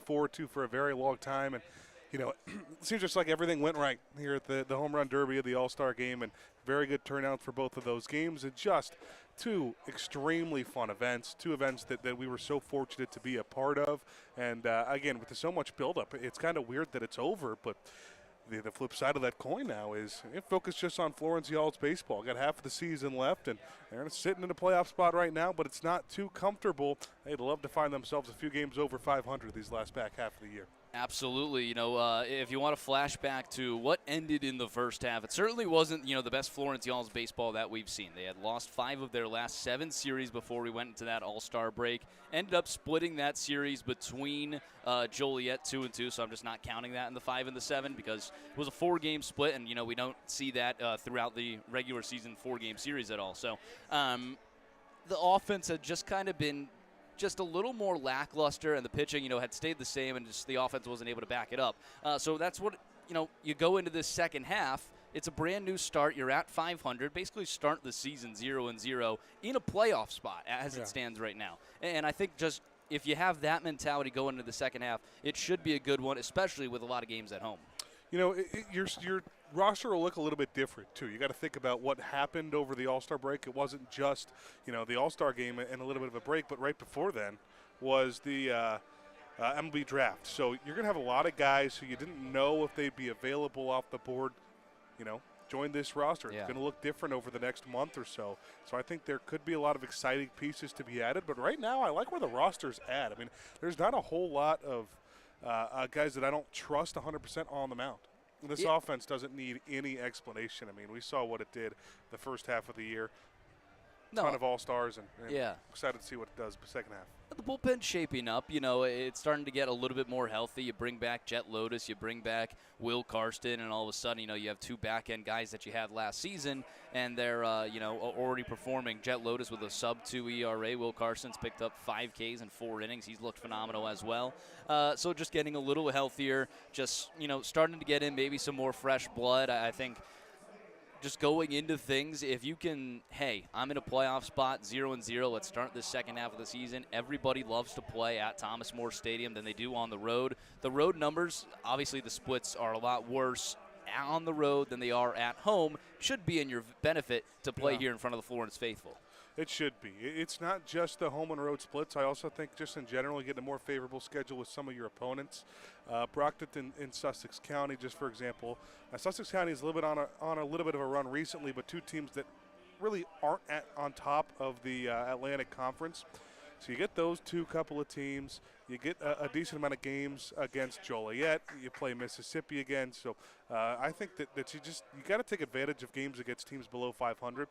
forward to for a very long time. And, it seems just like everything went right here at the Home Run Derby of the All-Star Game, and very good turnout for both of those games. And just two extremely fun events, two events that we were so fortunate to be a part of. And, again, with so much buildup, it's kind of weird that it's over, but the flip side of that coin now is focus just on Florence Y'all's baseball. Got half of the season left, and they're sitting in a playoff spot right now, but it's not too comfortable. They'd love to find themselves a few games over 500 these last back half of the year. Absolutely. If you want to flash back to what ended in the first half, it certainly wasn't, the best Florence Y'all's baseball that we've seen. They had lost 5 of their last 7 series before we went into that All-Star break. Ended up splitting that series between Joliet 2-2, so I'm just not counting that in the 5 and the 7 because it was a 4-game split, and, we don't see that throughout the regular season 4-game series at all. So the offense had just kind of been just a little more lackluster, and the pitching, had stayed the same, and just the offense wasn't able to back it up. So that's what, you go into this second half. It's a brand new start. You're at 500. Basically start the season 0-0 in a playoff spot as it stands right now. And I think just if you have that mentality going into the second half, it should be a good one, especially with a lot of games at home. Your roster will look a little bit different, too. You got to think about what happened over the All-Star break. It wasn't just, the All-Star game and a little bit of a break, but right before then was the MLB draft. So you're going to have a lot of guys who you didn't know if they'd be available off the board, join this roster. Yeah. It's going to look different over the next month or so. So I think there could be a lot of exciting pieces to be added. But right now I like where the roster's at. I mean, there's not a whole lot of guys that I don't trust 100% on the mound. This offense doesn't need any explanation. I mean, we saw what it did the first half of the year. Ton of all-stars, and excited to see what it does the second half. The bullpen's shaping up. It's starting to get a little bit more healthy. You bring back Jet Lotus, you bring back Will Karsten, and all of a sudden, you have 2 back-end guys that you had last season, and they're, already performing. Jet Lotus with a sub-2 ERA. Will Karsten's picked up 5 Ks in 4 innings. He's looked phenomenal as well. So just getting a little healthier, just, starting to get in maybe some more fresh blood. I think just going into things, if you can, hey, I'm in a playoff spot, 0-0, let's start this second half of the season. Everybody loves to play at Thomas More Stadium than they do on the road. The road numbers, obviously the splits are a lot worse on the road than they are at home. Should be in your benefit to play here in front of the Florence faithful. It should be. It's not just the home and road splits. I also think just in general you get a more favorable schedule with some of your opponents. Brockton in Sussex County, just for example. Sussex County is a little bit on a little bit of a run recently, but 2 teams that really aren't on top of the Atlantic Conference. So you get those 2 couple of teams. You get a decent amount of games against Joliet. You play Mississippi again. So I think that you got to take advantage of games against teams below 500.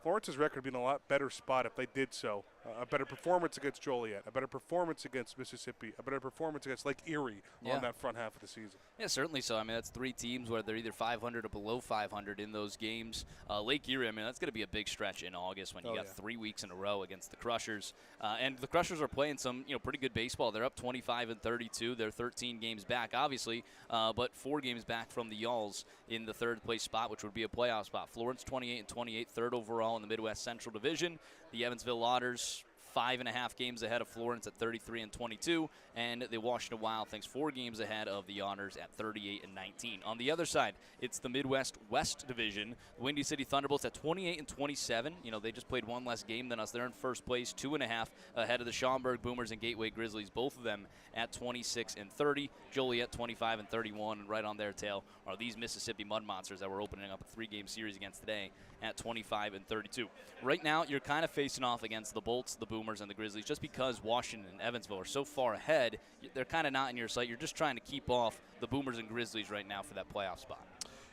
Florence's record would be in a lot better spot if they did so. A better performance against Joliet, a better performance against Mississippi, a better performance against Lake Erie on that front half of the season. Yeah, certainly so. I mean, that's 3 teams where they're either 500 or below 500 in those games. Lake Erie, I mean, that's going to be a big stretch in August when you got 3 weeks in a row against the Crushers. And the Crushers are playing some, pretty good baseball. They're up 25-32. They're 13 games back, obviously, but 4 games back from the Y'alls in the 3rd place spot, which would be a playoff spot. Florence 28-28, 3rd overall in the Midwest Central Division. The Evansville Otters 5.5 games ahead of Florence at 33-22, and the Washington Wild Things 4 games ahead of the Honors at 38-19. On the other side, it's the Midwest West Division. The Windy City Thunderbolts at 28-27. They just played 1 less game than us. They're in first place, 2.5 ahead of the Schaumburg Boomers and Gateway Grizzlies, both of them at 26-30. Joliet 25-31, and right on their tail are these Mississippi Mud Monsters that we're opening up a 3-game series against today at 25-32. Right now, you're kind of facing off against the Bolts, the Boomers, and the Grizzlies. Just because Washington and Evansville are so far ahead, they're kind of not in your sight. You're just trying to keep off the Boomers and Grizzlies right now for that playoff spot.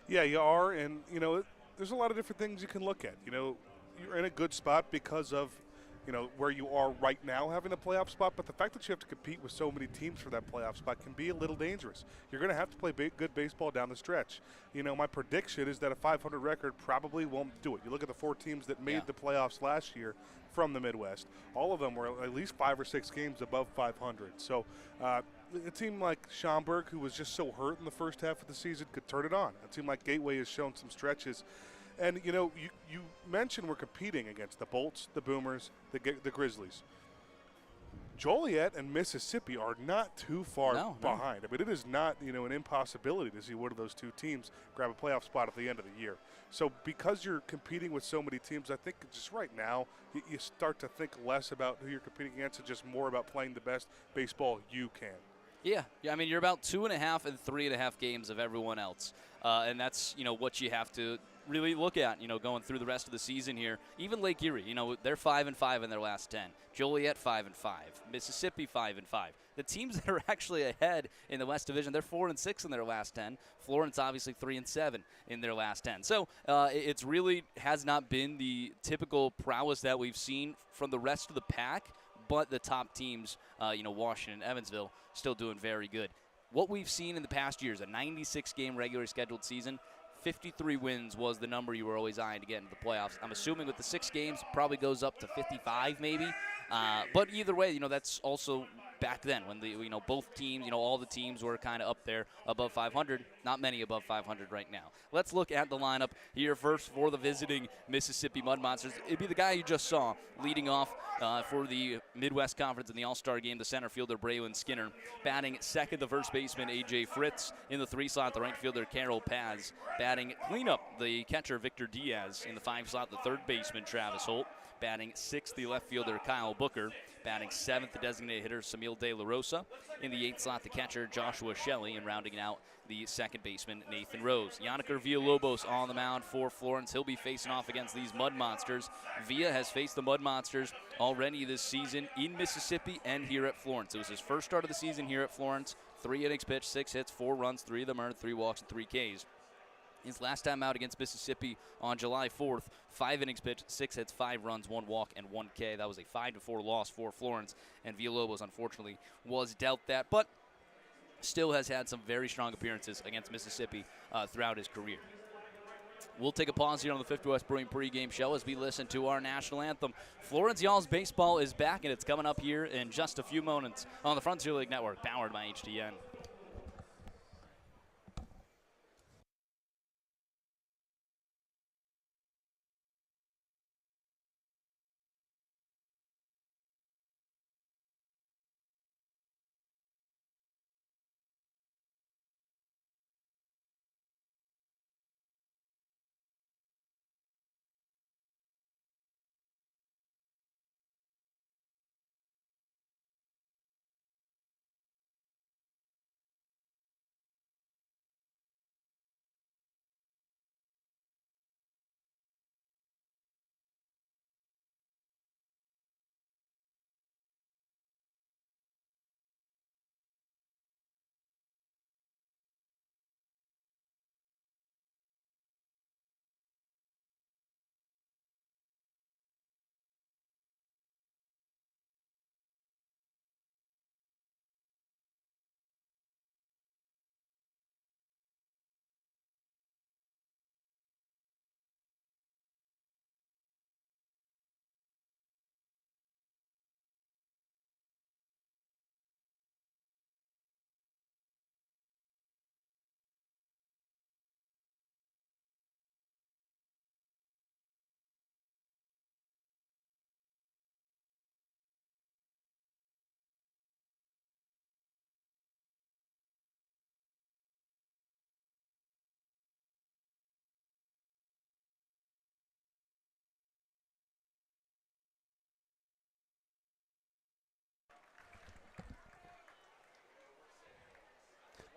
Yeah, you are, and, there's a lot of different things you can look at. You're in a good spot because of, where you are right now having a playoff spot, but the fact that you have to compete with so many teams for that playoff spot can be a little dangerous. You're going to have to play good baseball down the stretch. My prediction is that a 500 record probably won't do it. You look at the 4 teams that made the playoffs last year from the Midwest. All of them were at least 5 or 6 games above 500. So a team like Schaumburg, who was just so hurt in the first half of the season, could turn it on. A team like Gateway has shown some stretches. And, you mentioned we're competing against the Bolts, the Boomers, the Grizzlies. Joliet and Mississippi are not too far behind. I mean, it is not, an impossibility to see one of those two teams grab a playoff spot at the end of the year. So because you're competing with so many teams, I think just right now you start to think less about who you're competing against and just more about playing the best baseball you can. Yeah. I mean, you're about 2.5 and 3.5 games of everyone else, and that's what you have to really look at, going through the rest of the season here. Even Lake Erie, they're 5-5 in their last 10. Joliet 5-5. Mississippi 5-5. The teams that are actually ahead in the West Division, they're 4-6 in their last 10. Florence obviously 3-7 in their last 10. So it's really has not been the typical prowess that we've seen from the rest of the pack, but the top teams, Washington, Evansville, still doing very good. What we've seen in the past years, a 96-game regularly scheduled season, 53 wins was the number you were always eyeing to get into the playoffs. I'm assuming with the 6 games, probably goes up to 55 maybe. But either way, that's also back then when both teams, all the teams were kind of up there above 500. Not many above 500 right now. Let's look at the lineup here first for the visiting Mississippi Mud Monsters. It'd be the guy you just saw leading off for the Midwest Conference in the All-Star game, the center fielder Braylon Skinner. Batting second, the first baseman A.J. Fritz. In the 3 slot, the right fielder Carol Paz. Batting cleanup, the catcher Victor Diaz. In the 5 slot, the third baseman Travis Holt. Batting 6th, the left fielder Kyle Booker. Batting 7th, the designated hitter Samil De La Rosa. In the 8th slot, the catcher Joshua Shelley. And rounding out the second baseman Nathan Rose. Yanniker Villalobos on the mound for Florence. He'll be facing off against these Mud Monsters. Villa has faced the Mud Monsters already this season in Mississippi and here at Florence. It was his first start of the season here at Florence. 3 innings pitched, 6 hits, 4 runs, 3 of them earned, 3 walks, and 3 Ks. His last time out against Mississippi on July 4th, 5 innings pitched, 6 hits, 5 runs, 1 walk, and 1 K. That was a 5-4 loss for Florence, and Villalobos, unfortunately, was dealt that, but still has had some very strong appearances against Mississippi throughout his career. We'll take a pause here on the 50 West Brewing pregame show as we listen to our national anthem. Florence Y'all's baseball is back, and it's coming up here in just a few moments on the Frontier League Network, powered by HDN.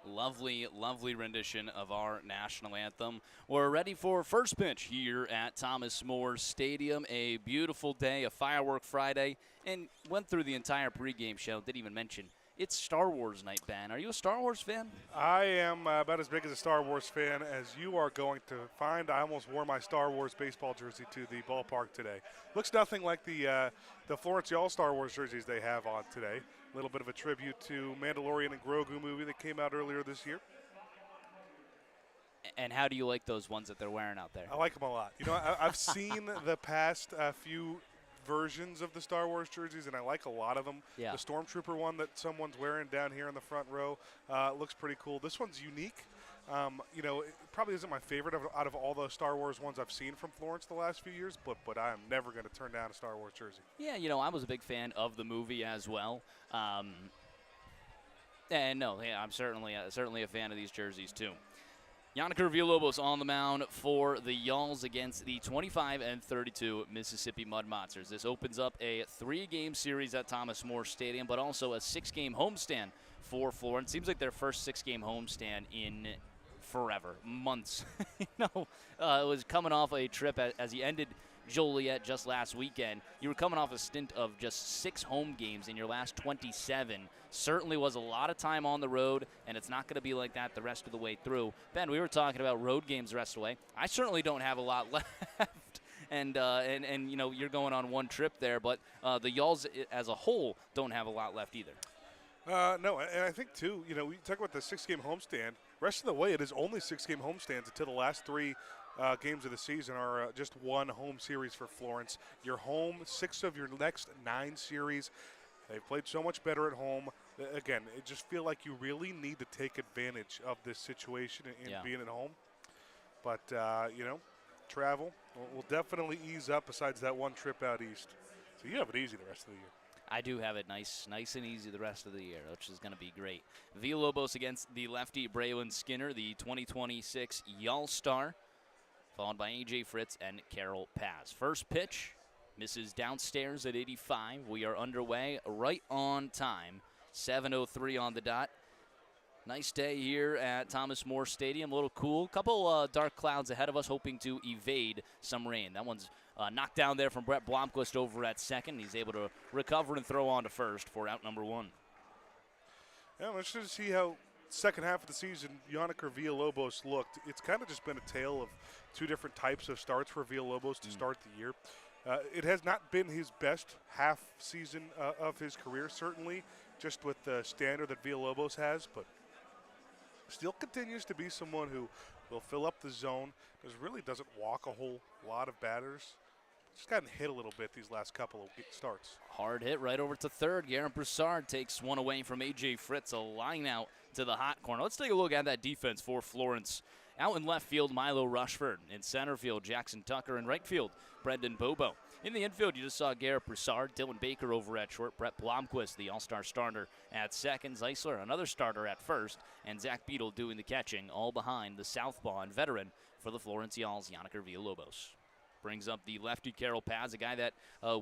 Lovely, lovely rendition of our national anthem. We're ready for first pitch here at Thomas More Stadium. A beautiful day, a firework Friday, and went through the entire pregame show. Didn't even mention it's Star Wars night, Ben. Are you a Star Wars fan? I am about as big as a Star Wars fan as you are going to find. I almost wore my Star Wars baseball jersey to the ballpark today. Looks nothing like the Florence Y'all Star Wars jerseys they have on today. A little bit of a tribute to Mandalorian and Grogu movie that came out earlier this year. And how do you like those ones that they're wearing out there? I like them a lot. I've seen the past few versions of the Star Wars jerseys, and I like a lot of them. Yeah. The Stormtrooper one that someone's wearing down here in the front row looks pretty cool. This one's unique. It probably isn't my favorite out of all the Star Wars ones I've seen from Florence the last few years, but I am never going to turn down a Star Wars jersey. Yeah, I was a big fan of the movie as well. I'm certainly a fan of these jerseys too. Yannicker Villalobos on the mound for the Y'alls against the 25-32 Mississippi Mud Monsters. This opens up a 3-game series at Thomas More Stadium, but also a 6-game homestand for Florence. Seems like their first 6-game homestand in forever, months. It was coming off a trip as he ended Joliet just last weekend. You were coming off a stint of just 6 home games in your last 27. Certainly was a lot of time on the road, and it's not going to be like that the rest of the way through. Ben, we were talking about road games the rest of the way. I certainly don't have a lot left. And you're going on one trip there, but the Y'alls as a whole don't have a lot left either. No, and I think, too, we talk about the 6-game homestand. Rest of the way, it is only 6-game homestands until the last 3 games of the season are just one home series for Florence. You're home 6 of your next 9 series. They've played so much better at home. Again, it just feel like you really need to take advantage of this situation in being at home. But, travel will definitely ease up besides that one trip out east. So you have it easy the rest of the year. I do have it nice and easy the rest of the year, which is going to be great. Villalobos against the lefty Braylon Skinner, the 2026 Y'all Star, followed by A.J. Fritz and Carol Paz. First pitch misses downstairs at 85. We are underway right on time, 7:03 on the dot. Nice day here at Thomas More Stadium. A little cool. Couple dark clouds ahead of us, hoping to evade some rain. That one's knocked down there from Brett Blomquist over at second. He's able to recover and throw on to first for out number 1. Yeah, I'm interested to see how second half of the season Yannicker Villalobos looked. It's kind of just been a tale of 2 different types of starts for Villalobos to start the year. It has not been his best half season of his career, certainly, just with the standard that Villalobos has, but still continues to be someone who will fill up the zone. Really doesn't walk a whole lot of batters. Just gotten hit a little bit these last couple of starts. Hard hit right over to third. Garrett Broussard takes one away from A.J. Fritz. A line out to the hot corner. Let's take a look at that defense for Florence. Out in left field, Milo Rushford. In center field, Jackson Tucker. In right field, Brendan Bobo. In the infield, you just saw Garrett Broussard, Dylan Baker over at short, Brett Blomquist, the all-star starter at second, Zeisler, another starter at first, and Zach Beadle doing the catching, all behind the southpaw and veteran for the Florence Y'alls, Yannicker Villalobos. Brings up the lefty Carol Paz, a guy that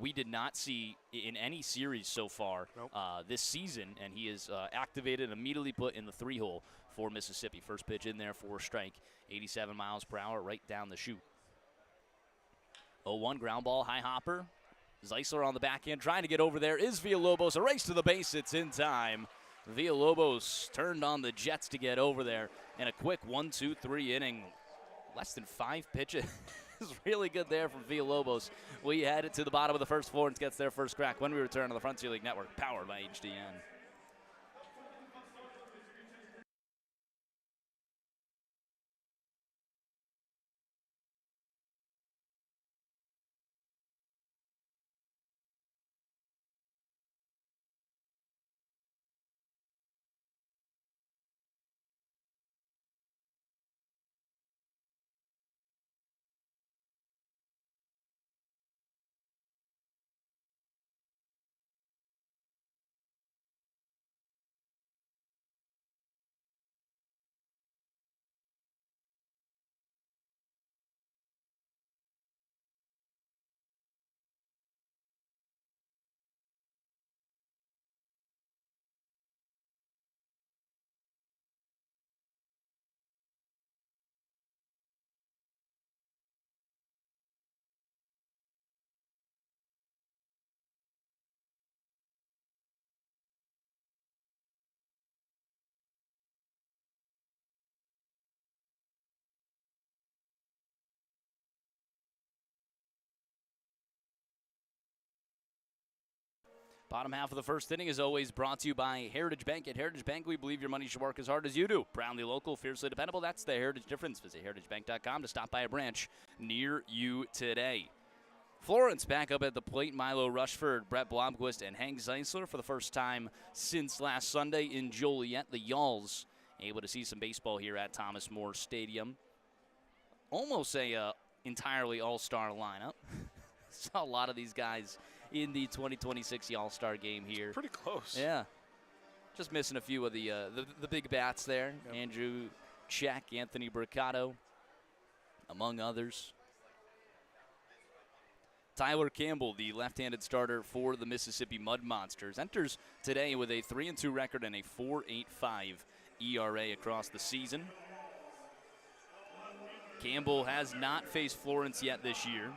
we did not see in any series so far this season, and he is activated and immediately put in the 3-hole for Mississippi. First pitch in there for a strike, 87 miles per hour right down the chute. 0-1 ground ball, high hopper. Zeisler on the backhand, trying to get over there is Villalobos. A race to the base, it's in time. Villalobos turned on the Jets to get over there in a quick 1-2-3 inning. Less than 5 pitches. Is really good there from Villalobos. We head it to the bottom of the first. Florence gets their first crack when we return on the Frontier League Network, powered by HDN. Bottom half of the first inning is always brought to you by Heritage Bank. At Heritage Bank, we believe your money should work as hard as you do. Proudly local, fiercely dependable. That's the Heritage difference. Visit heritagebank.com to stop by a branch near you today. Florence back up at the plate. Milo Rushford, Brett Blomqvist, and Hank Zeisler for the first time since last Sunday in Joliet. The Yalls able to see some baseball here at Thomas More Stadium. Almost a entirely all-star lineup. Saw a lot of these guys in the 2026 All-Star game here. Pretty close. Yeah. Just missing a few of the big bats there. Yep. Andrew Check, Anthony Bricado, among others. Tyler Campbell, the left-handed starter for the Mississippi Mud Monsters, enters today with a 3-2 record and a 4.85 ERA across the season. Campbell has not faced Florence yet this year.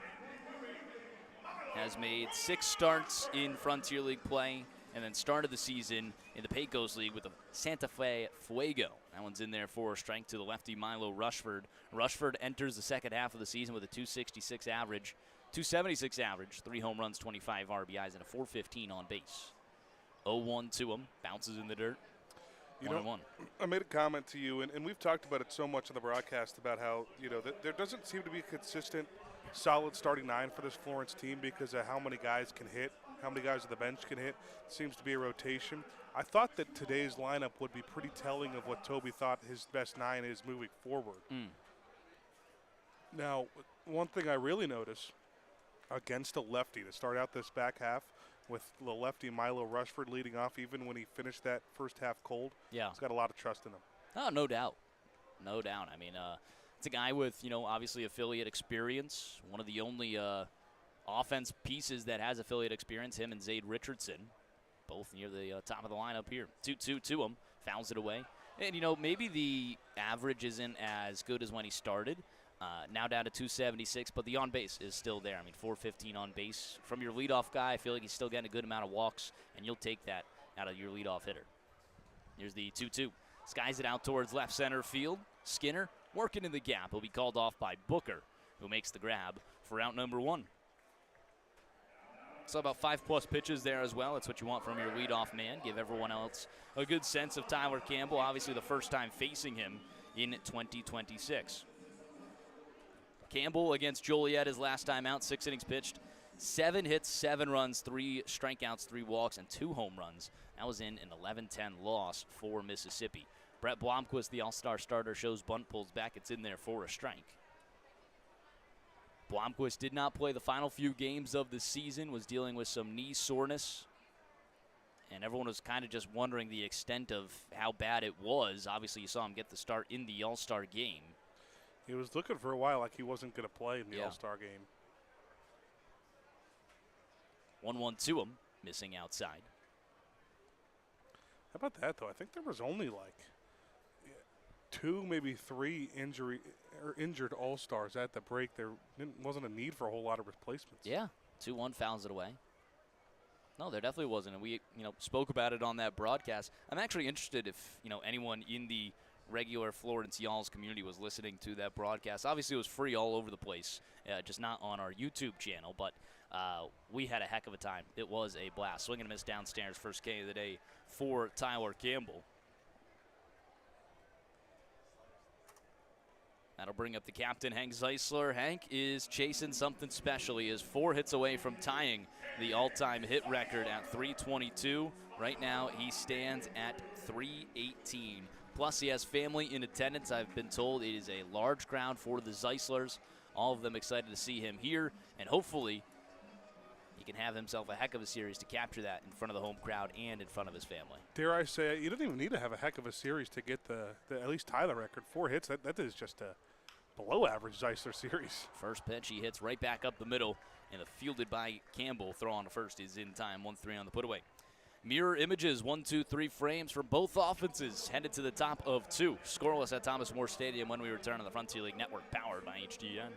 Has made 6 starts in Frontier League play and then started the season in the Pecos League with the Santa Fe Fuego. That one's in there for a strike to the lefty Milo Rushford. Rushford enters the second half of the season with a 276 average, 276 average, 3 home runs, 25 RBIs, and a 415 on base. 0-1 to him, bounces in the dirt. You know, I made a comment to you, and we've talked about it so much on the broadcast about how, there doesn't seem to be a consistent, solid starting 9 for this Florence team because of how many guys can hit, how many guys on the bench can hit. It seems to be a rotation. I thought that today's lineup would be pretty telling of what Toby thought his best 9 is moving forward. Now, one thing I really notice against a lefty to start out this back half with the lefty Milo Rushford leading off, even when he finished that first half cold. Yeah. He's got a lot of trust in him. Oh, no doubt. No doubt. I mean, it's a guy with, obviously affiliate experience. One of the only offense pieces that has affiliate experience, him and Zade Richardson, both near the top of the lineup here. 2-2 to him, fouls it away. And, maybe the average isn't as good as when he started. Now down to 276, but the on base is still there. I mean, 415 on base. From your leadoff guy, I feel like he's still getting a good amount of walks, and you'll take that out of your leadoff hitter. Here's the 2-2. Skies it out towards left center field. Skinner working in the gap. He'll be called off by Booker, who makes the grab for out number 1. So about 5+ pitches there as well. That's what you want from your leadoff man. Give everyone else a good sense of Tyler Campbell. Obviously the first time facing him in 2026. Campbell against Joliet his last time out, 6 innings pitched, 7 hits, 7 runs, 3 strikeouts, 3 walks, and 2 home runs. That was in an 11-10 loss for Mississippi. Brett Blomqvist, the all-star starter, shows bunt, pulls back. It's in there for a strike. Blomqvist did not play the final few games of the season, was dealing with some knee soreness. And everyone was kind of just wondering the extent of how bad it was. Obviously, you saw him get the start in the all-star game. He was looking for a while like he wasn't going to play in the All-Star game. 1-1 to him, missing outside. How about that, though? I think there was only like 2, maybe 3 injured All-Stars at the break. There wasn't a need for a whole lot of replacements. Yeah, 2-1 fouls it away. No, there definitely wasn't, and we spoke about it on that broadcast. I'm actually interested if anyone in the regular Florence Yalls community was listening to that broadcast. Obviously, it was free all over the place, just not on our YouTube channel, but we had a heck of a time. It was a blast. Swing and a miss downstairs, first K of the day for Tyler Campbell. That'll bring up the captain, Hank Zeisler. Hank is chasing something special. He is 4 hits away from tying the all-time hit record at 322. Right now, he stands at 318. Plus, he has family in attendance. I've been told it is a large crowd for the Zeislers. All of them excited to see him here, and hopefully he can have himself a heck of a series to capture that in front of the home crowd and in front of his family. Dare I say, you don't even need to have a heck of a series to get the at least tie the record. 4 hits, that is just a below-average Zeisler series. First pitch, he hits right back up the middle, and the fielded by Campbell throw on to first is in time, 1-3 on the put away. Mirror images, 1, 2, 3 frames from both offenses, headed to the top of 2. Scoreless at Thomas More Stadium when we return on the Frontier League Network, powered by HDN.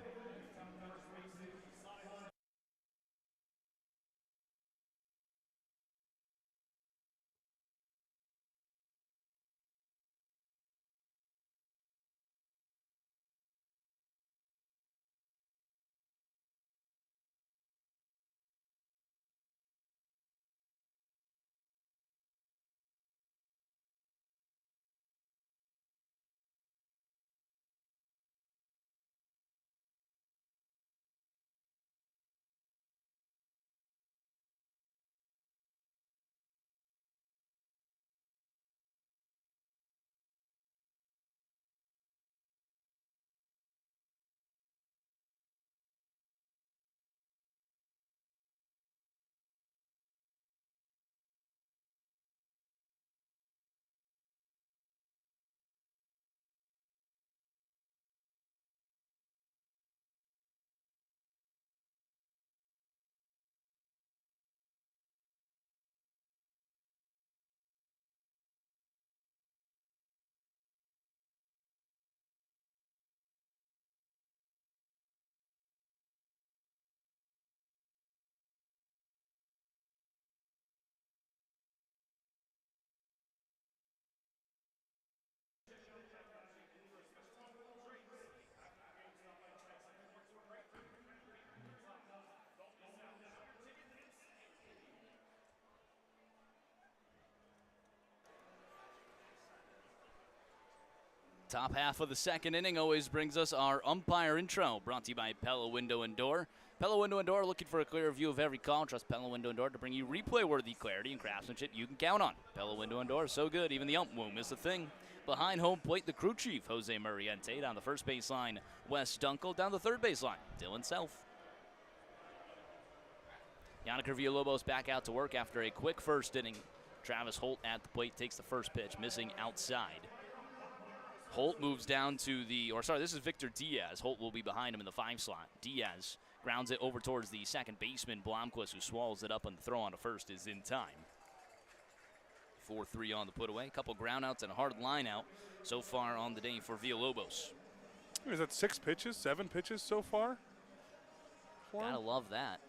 Top half of the second inning always brings us our umpire intro, brought to you by Pella Window and Door. Pella Window and Door, looking for a clear view of every call. Trust Pella Window and Door to bring you replay-worthy clarity and craftsmanship you can count on. Pella Window and Door, so good, even the ump won't miss a thing. Behind home plate, the crew chief, Jose Murriente. Down the first baseline, Wes Dunkel. Down the third baseline, Dylan Self. Yannick Villalobos back out to work after a quick first inning. Travis Holt at the plate takes the first pitch, missing outside. Holt moves down to this is Victor Diaz. Holt will be behind him in the 5 slot. Diaz grounds it over towards the second baseman, Blomquist, who swallows it up, and the throw on to first is in time. 4-3 on the put away. A couple groundouts and a hard line out so far on the day for Villalobos. Is that 6 pitches, 7 pitches so far? Gotta love that.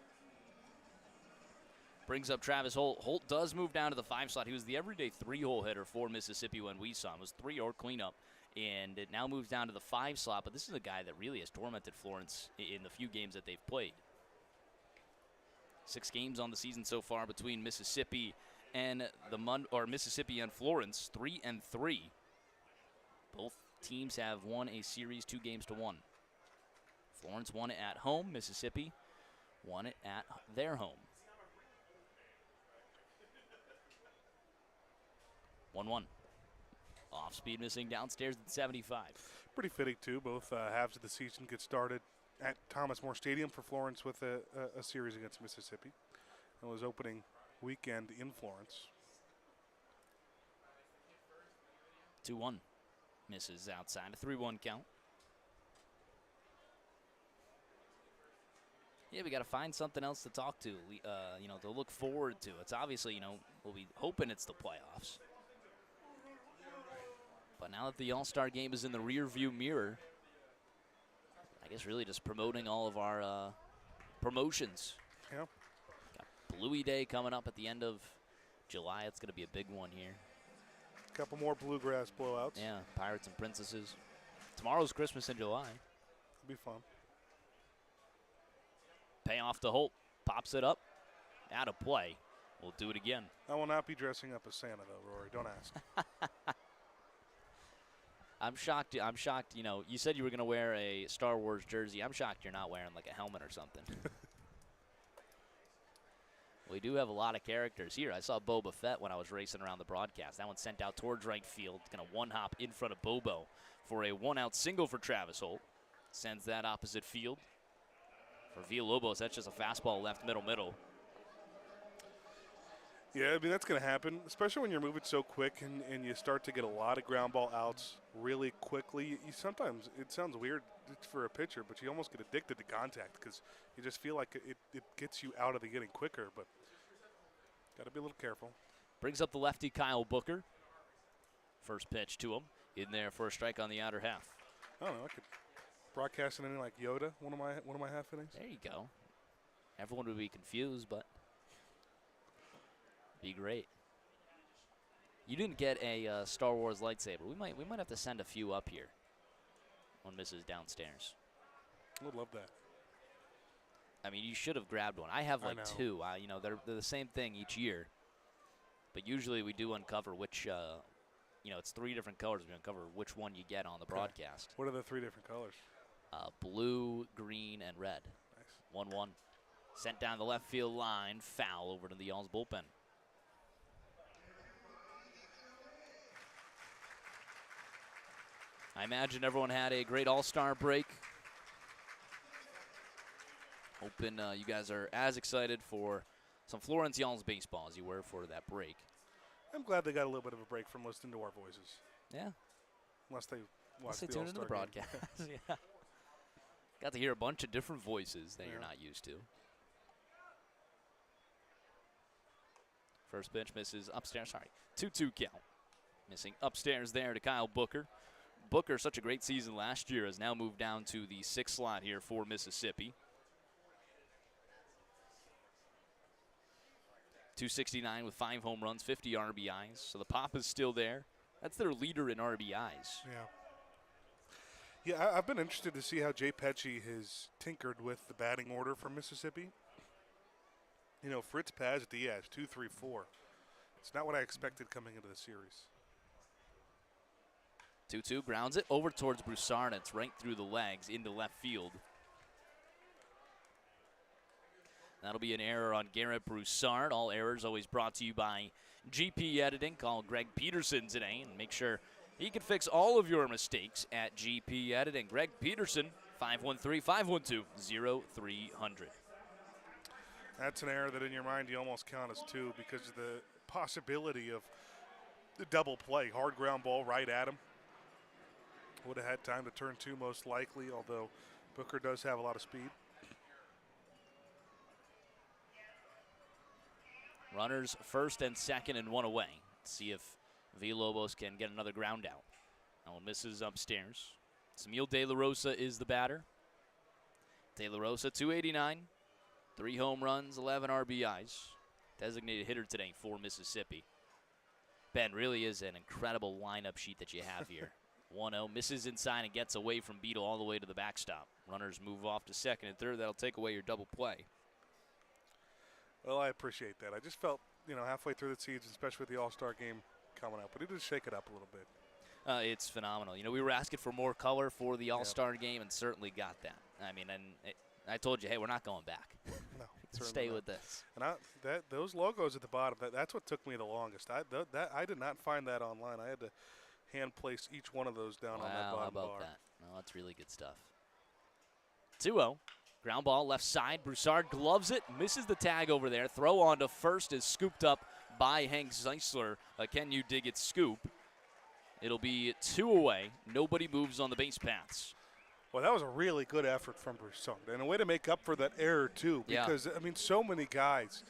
Brings up Travis Holt. Holt does move down to the 5 slot. He was the everyday 3-hole hitter for Mississippi when we saw him. It was 3 or cleanup. And it now moves down to the 5 slot, but this is a guy that really has tormented Florence in the few games that they've played. 6 games on the season so far between Mississippi and Mississippi and Florence, 3-3. Both teams have won a series 2-1. Florence won it at home. Mississippi won it at their home. 1-1. Off speed missing downstairs at 75. Pretty fitting, too. Both halves of the season get started at Thomas More Stadium for Florence with a series against Mississippi. It was opening weekend in Florence. 2-1. Misses outside. A 3-1 count. Yeah, we got to find something else to talk to, to look forward to. It's obviously, we'll be hoping it's the playoffs. But now that the All-Star game is in the rear-view mirror, I guess really just promoting all of our promotions. Yeah. Got Bluey Day coming up at the end of July. It's going to be a big one here. A couple more bluegrass blowouts. Yeah, Pirates and Princesses. Tomorrow's Christmas in July. It'll be fun. Payoff to Holt. Pops it up. Out of play. We'll do it again. I will not be dressing up as Santa, though, Rory. Don't ask. I'm shocked. You said you were going to wear a Star Wars jersey. I'm shocked you're not wearing like a helmet or something. We do have a lot of characters here. I saw Boba Fett when I was racing around the broadcast. That one sent out towards right field. Going to one-hop in front of Bobo for a one-out single for Travis Holt. Sends that opposite field. For Villalobos, that's just a fastball left middle. Yeah, I mean, that's going to happen, especially when you're moving so quick and you start to get a lot of ground ball outs really quickly. You sometimes, it sounds weird for a pitcher, but you almost get addicted to contact because you just feel like it gets you out of the inning quicker, but got to be a little careful. Brings up the lefty Kyle Booker. First pitch to him. In there for a strike on the outer half. I don't know, I could broadcast an inning like Yoda, one of my half innings. There you go. Everyone would be confused, but be great. You didn't get a Star Wars lightsaber. We might have to send a few up here when Mrs. downstairs. I would love that. I mean, you should have grabbed one. I have like 2. They're the same thing each year, but usually we do uncover which. It's 3 different colors. We uncover which one you get on the broadcast. What are the 3 different colors? Blue, green, and red. Nice. 1-1. Sent down the left field line. Foul over to the Y'all's bullpen. I imagine everyone had a great All-Star break. Hoping you guys are as excited for some Florence Y'all's baseball as you were for that break. I'm glad they got a little bit of a break from listening to our voices. Yeah. Unless they watch the tune All-Star into the broadcast. Yeah. Got to hear a bunch of different voices that you're not used to. First pitch misses upstairs. Sorry, 2-2 count. Missing upstairs there to Kyle Booker. Booker, such a great season last year, has now moved down to the 6th slot here for Mississippi. 269 with 5 home runs, 50 RBIs. So the pop is still there. That's their leader in RBIs. Yeah, I've been interested to see how Jay Pecci has tinkered with the batting order for Mississippi. Fritz Paz, Diaz, 2, 3, 4. It's not what I expected coming into the series. 2-2, grounds it over towards Broussard. It's right through the legs into left field. That'll be an error on Garrett Broussard. All errors always brought to you by GP Editing. Call Greg Peterson today and make sure he can fix all of your mistakes at GP Editing. Greg Peterson, 513-512-0300. That's an error that in your mind you almost count as two because of the possibility of the double play. Hard ground ball right at him. Would have had time to turn two most likely, although Booker does have a lot of speed. Runners first and second and one away. Let's see if Villalobos can get another ground out. That one misses upstairs. Samil De La Rosa is the batter. De La Rosa, 289, 3 home runs, 11 RBIs. Designated hitter today for Mississippi. Ben, really is an incredible lineup sheet that you have here. 1-0, misses inside and gets away from Beetle all the way to the backstop. Runners move off to second and third. That'll take away your double play. Well, I appreciate that. I just felt, halfway through the season, especially with the All-Star game coming up, but he did shake it up a little bit. It's phenomenal. We were asking for more color for the All-Star game and certainly got that. I mean, I told you, hey, we're not going back. No, stay with this. And those logos at the bottom, that's what took me the longest. I did not find that online. I had to hand place each one of those down on that bottom bar. How about that? No, that's really good stuff. 2-0. Ground ball left side. Broussard gloves it, misses the tag over there. Throw on to first is scooped up by Hank Zeisler. Can you dig it scoop? It'll be 2 away. Nobody moves on the base paths. Well, that was a really good effort from Broussard, and a way to make up for that error, too, because, so many guys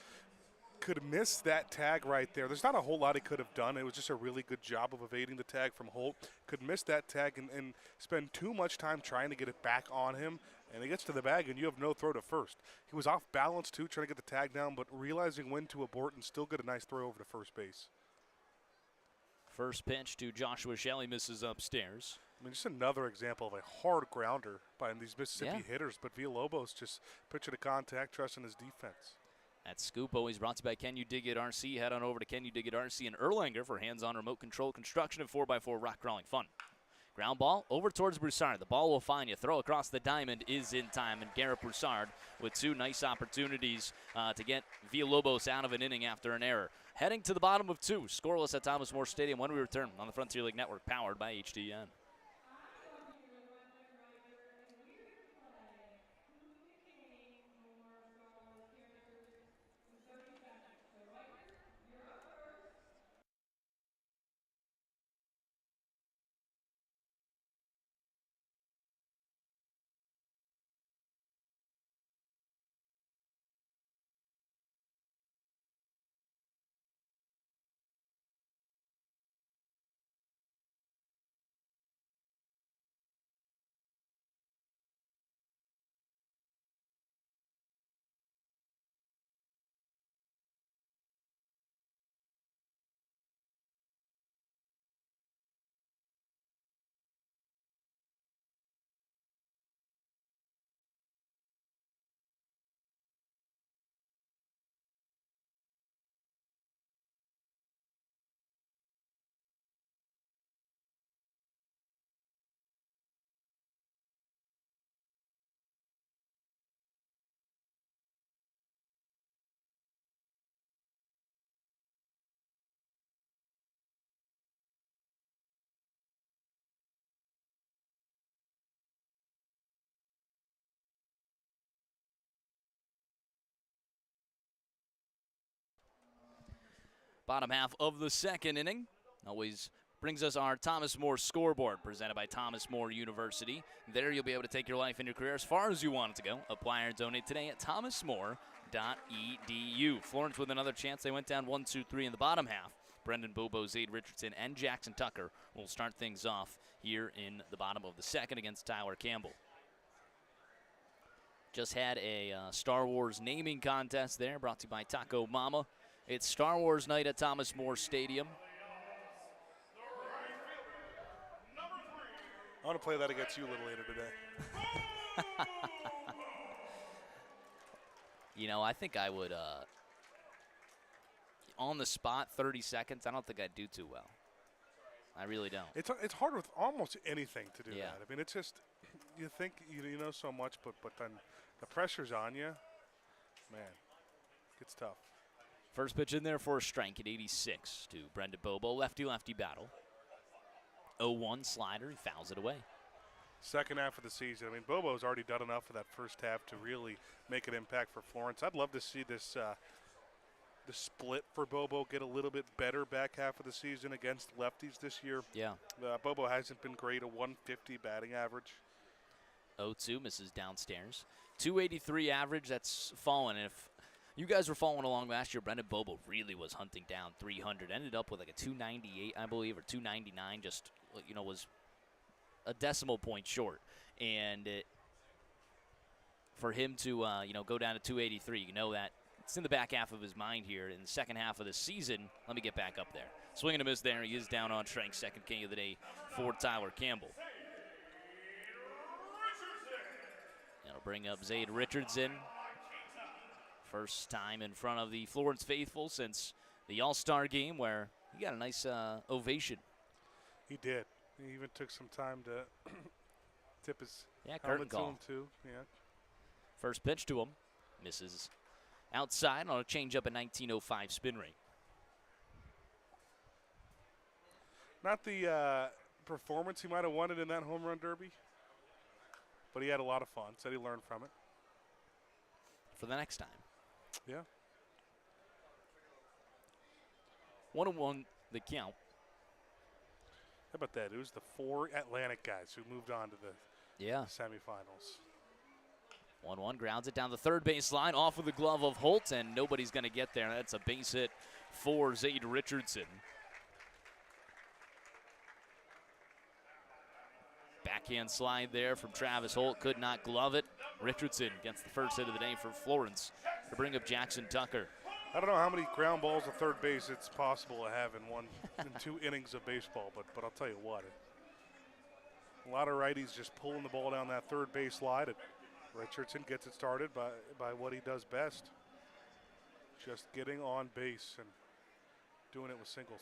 could miss that tag right there. There's not a whole lot he could have done. It was just a really good job of evading the tag from Holt. Could miss that tag and spend too much time trying to get it back on him, and he gets to the bag, and you have no throw to first. He was off balance, too, trying to get the tag down, but realizing when to abort and still get a nice throw over to first base. First pitch to Joshua Shelley, misses upstairs. Just another example of a hard grounder by these Mississippi hitters, but Villalobos just pitching to contact, trusting his defense. That scoop always brought to you by Can You Dig It RC. Head on over to Can You Dig It RC in Erlanger for hands-on remote control construction and 4x4 rock crawling fun. Ground ball over towards Broussard. The ball will find you. Throw across the diamond is in time, and Garrett Broussard with 2 nice opportunities to get Villalobos out of an inning after an error. Heading to the bottom of 2, scoreless at Thomas More Stadium when we return on the Frontier League Network, powered by HDN. Bottom half of the second inning. Always brings us our Thomas More scoreboard, presented by Thomas More University. There you'll be able to take your life and your career as far as you want it to go. Apply or donate today at thomasmore.edu. Florence with another chance. They went down 1-2-3 in the bottom half. Brendan Bobo, Zaid Richardson, and Jackson Tucker will start things off here in the bottom of the second against Tyler Campbell. Just had a Star Wars naming contest there, brought to you by Taco Mama. It's Star Wars night at Thomas More Stadium. I want to play that against you a little later today. I think I would, on the spot, 30 seconds, I don't think I'd do too well. I really don't. It's hard with almost anything to do Yeah. that. I mean, it's just you think you know so much, but then the pressure's on you. Man, it's tough. First pitch in there for a strike at 86 to Brendan Bobo. Lefty-lefty battle. 0-1 slider. He fouls it away. Second half of the season. I mean, Bobo's already done enough of that first half to really make an impact for Florence. I'd love to see this the split for Bobo get a little bit better back half of the season against lefties this year. Yeah. Bobo hasn't been great, a 150 batting average. 0-2 misses downstairs. 283 average, that's fallen. And if you guys were following along last year, Brendan Bobo really was hunting down 300. Ended up with like a 298, I believe, or 299, just, was a decimal point short. And for him to, go down to 283, that it's in the back half of his mind here. In the second half of the season, let me get back up there. Swing and a miss there. He is down on strike. Second K of the day for Tyler Campbell. That'll bring up Zade Richardson. First time in front of the Florence faithful since the All-Star game where he got a nice ovation. He did. He even took some time to tip his curtain helmet to call. him, too. Yeah. First pitch to him. Misses outside on a changeup at 1905 spin rate. Not the performance he might have wanted in that home run derby, but he had a lot of fun. Said he learned from it. For the next time. Yeah. 1-1 the count. How about that? It was the 4 Atlantic guys who moved on to the semifinals. 1-1 grounds it down the third base line off of the glove of Holt, and nobody's going to get there. That's a base hit for Zade Richardson. Backhand slide there from Travis Holt. Could not glove it. Richardson gets the first hit of the day for Florence to bring up Jackson Tucker. I don't know how many ground balls at third base it's possible to have in 2 innings of baseball, but I'll tell you what. A lot of righties just pulling the ball down that third base slide. Richardson gets it started by what he does best. Just getting on base and doing it with singles.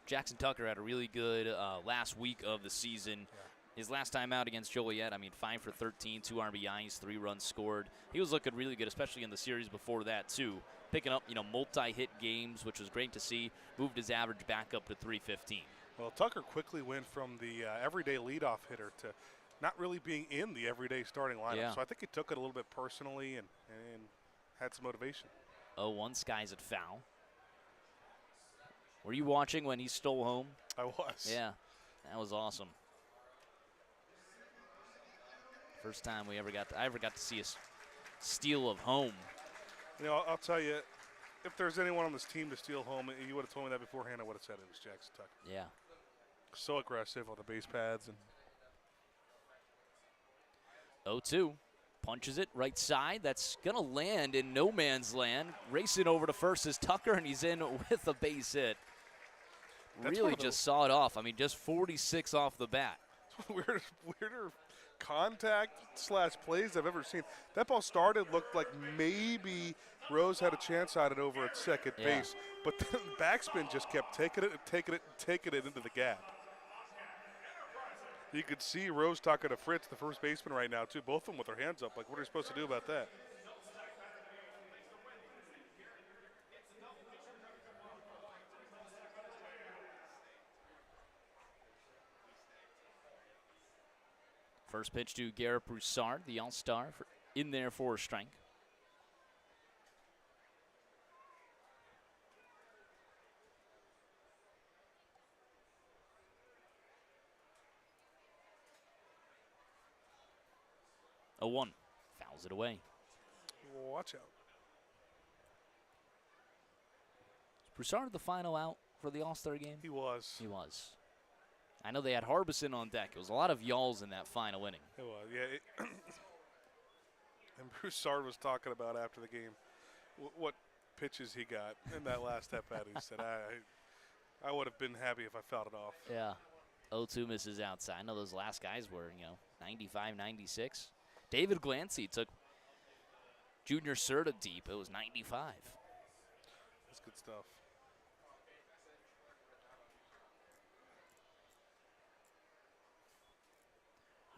Jackson Tucker had a really good last week of the season. Yeah. His last time out against Joliet, 5 for 13, 2 RBIs, 3 runs scored. He was looking really good, especially in the series before that, too. Picking up, multi-hit games, which was great to see. Moved his average back up to 315. Well, Tucker quickly went from the everyday leadoff hitter to not really being in the everyday starting lineup. Yeah. So I think he took it a little bit personally and had some motivation. 0-1 skies at foul. Were you watching when he stole home? I was. Yeah, that was awesome. First time I ever got to see a steal of home. I'll tell you, if there's anyone on this team to steal home, you would have told me that beforehand. I would have said it was Jackson Tucker. Yeah. So aggressive on the base pads. And 0-2. Punches it right side. That's going to land in no man's land. Racing over to first is Tucker, and he's in with a base hit. Really just saw it off. Just 46 off the bat. Weirder contact / plays I've ever seen. That ball looked like maybe Rose had a chance at it over at second base, but then backspin just kept taking it into the gap. You could see Rose talking to Fritz, the first baseman right now, too. Both of them with their hands up. Like, what are you supposed to do about that? First pitch to Garrett Broussard, the All-Star, in there for a strike. A 1. Fouls it away. Watch out. Was Broussard the final out for the All-Star game? He was. He was. I know they had Harbison on deck. It was a lot of yalls in that final inning. It was, yeah. And Broussard was talking about after the game what pitches he got in that last at-bat. He said, I would have been happy if I fouled it off. Yeah. 0-2 misses outside. I know those last guys were, 95, 96. David Glancy took Junior Serta deep. It was 95. That's good stuff.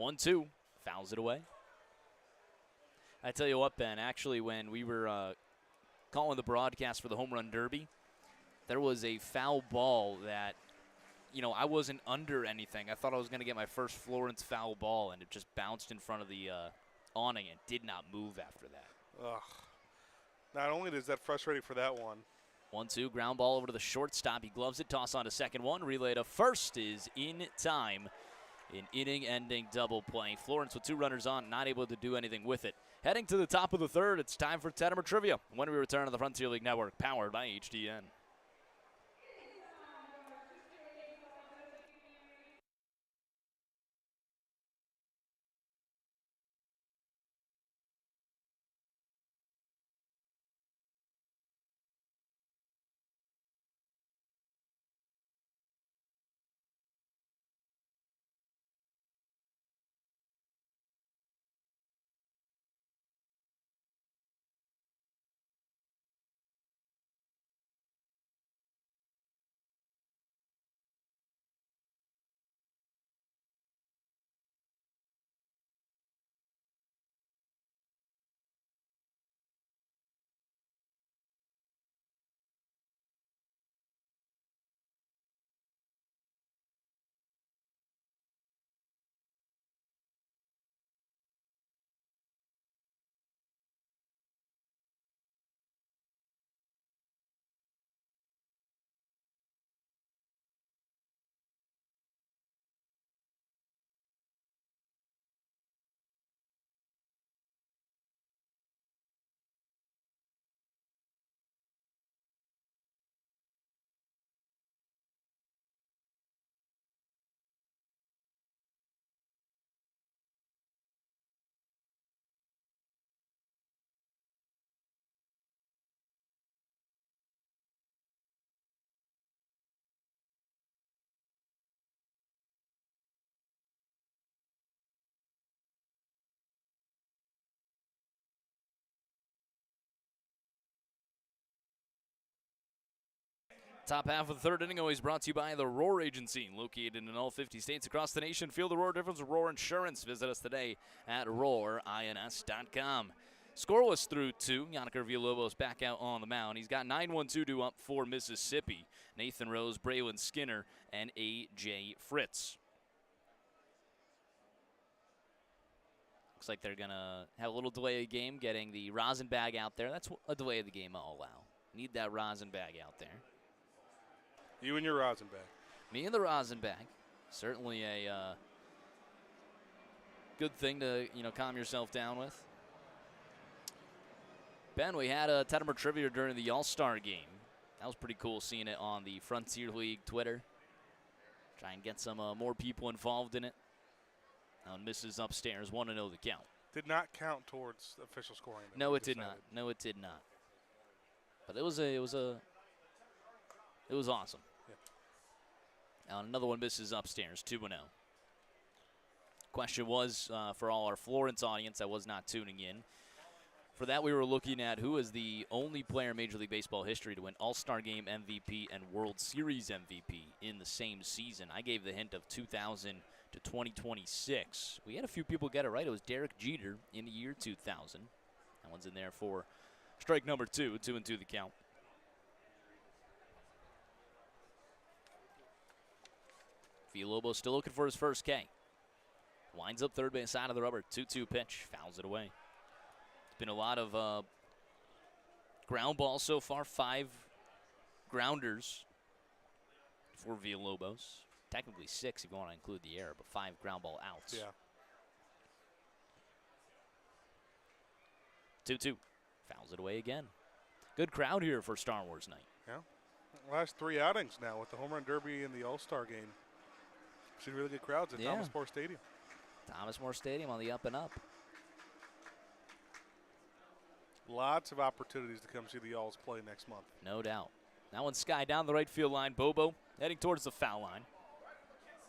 1-2, fouls it away. I tell you what, Ben, actually, when we were calling the broadcast for the home run derby, there was a foul ball that, I wasn't under anything. I thought I was going to get my first Florence foul ball, and it just bounced in front of the awning and did not move after that. Ugh. Not only is that frustrating for that one. 1-2, ground ball over to the shortstop. He gloves it, toss on to second one. Relay to first is in time. An inning-ending double play. Florence with 2 runners on, not able to do anything with it. Heading to the top of the third, it's time for Tettemer Trivia when we return on the Frontier League Network, powered by HDN. Top half of the third inning always brought to you by the Roar Agency, located in all 50 states across the nation. Feel the Roar difference with Roar Insurance. Visit us today at roarins.com. Scoreless through 2. Yannicker Villalobos back out on the mound. He's got 9-1-2 due up for Mississippi. Nathan Rose, Braylon Skinner, and A.J. Fritz. Looks like they're going to have a little delay of the game, getting the rosin bag out there. That's a delay of the game I'll allow. Need that rosin bag out there. You and your rosin bag. Me and the rosin bag. Certainly a good thing to, calm yourself down with. Ben, we had a Tettemer Trivia during the All-Star game. That was pretty cool seeing it on the Frontier League Twitter. Try and get some more people involved in it. And Mrs. Upstairs want to know the count. Did not count towards official scoring. No, it did not. No, it did not. But it was awesome. Yeah. Another one misses upstairs, 2-0. Question was for all our Florence audience that was not tuning in. For that, we were looking at who is the only player in Major League Baseball history to win All-Star Game MVP and World Series MVP in the same season. I gave the hint of 2000 to 2026. We had a few people get it right. It was Derek Jeter in the year 2000. That one's in there for strike number 2, 2-2 the count. Villalobos still looking for his first K. Winds up third base side of the rubber. 2-2 pitch. Fouls it away. It's been a lot of ground balls so far. 5 grounders for Villalobos. Technically 6 if you want to include the error, but 5 ground ball outs. Yeah. 2-2. Fouls it away again. Good crowd here for Star Wars night. Yeah. Last 3 outings now with the Home Run Derby and the All-Star game. Seen really good crowds at Thomas More Stadium. Thomas More Stadium on the up and up. Lots of opportunities to come see the Alls play next month. No doubt. That one's Sky down the right field line. Bobo heading towards the foul line.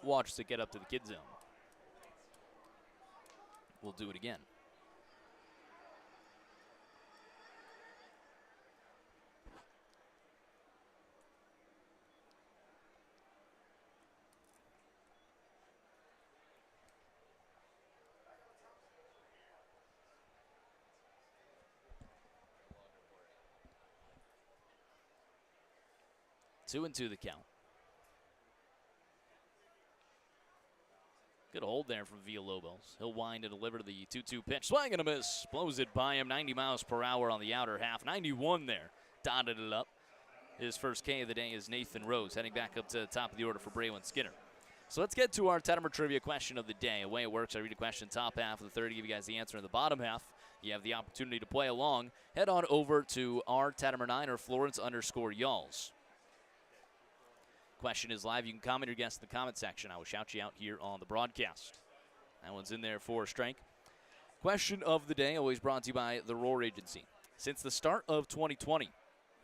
Watch it get up to the kid zone. We'll do it again. 2-2 the count. Good hold there from Villalobos. He'll wind and deliver to the 2-2 pitch. Swing and a miss. Blows it by him. 90 miles per hour on the outer half. 91 there. Dotted it up. His first K of the day is Nathan Rose, heading back up to the top of the order for Braylon Skinner. So let's get to our Tettemer trivia question of the day. The way it works, I read a question top half of the third, give you guys the answer in the bottom half. You have the opportunity to play along. Head on over to our Tettemer9 or Florence_Y'alls. Question is live. You can comment or guess in the comment section. I will shout you out here on the broadcast. That one's in there for a strike. Question of the day, always brought to you by the Roar Agency. Since the start of 2020,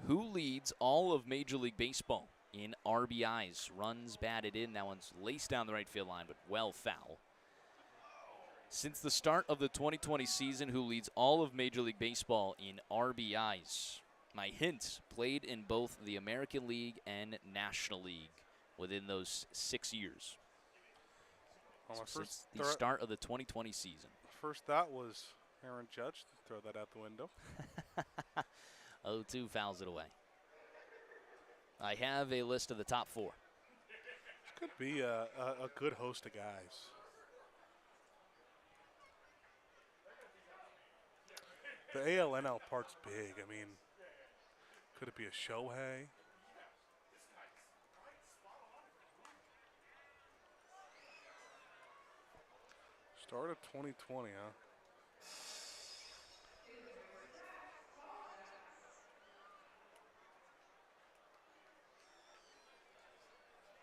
who leads all of Major League Baseball in RBIs? Runs batted in. That one's laced down the right field line, but well foul. Since the start of the 2020 season, who leads all of Major League Baseball in RBIs? My hint, played in both the American League and National League within those 6 years. Well, since the start of the 2020 season. First thought was Aaron Judge. Throw that out the window. 0-2 fouls it away. I have a list of the top 4. This could be a good host of guys. The ALNL part's big. I mean, could it be a Shohei? Start of 2020, huh?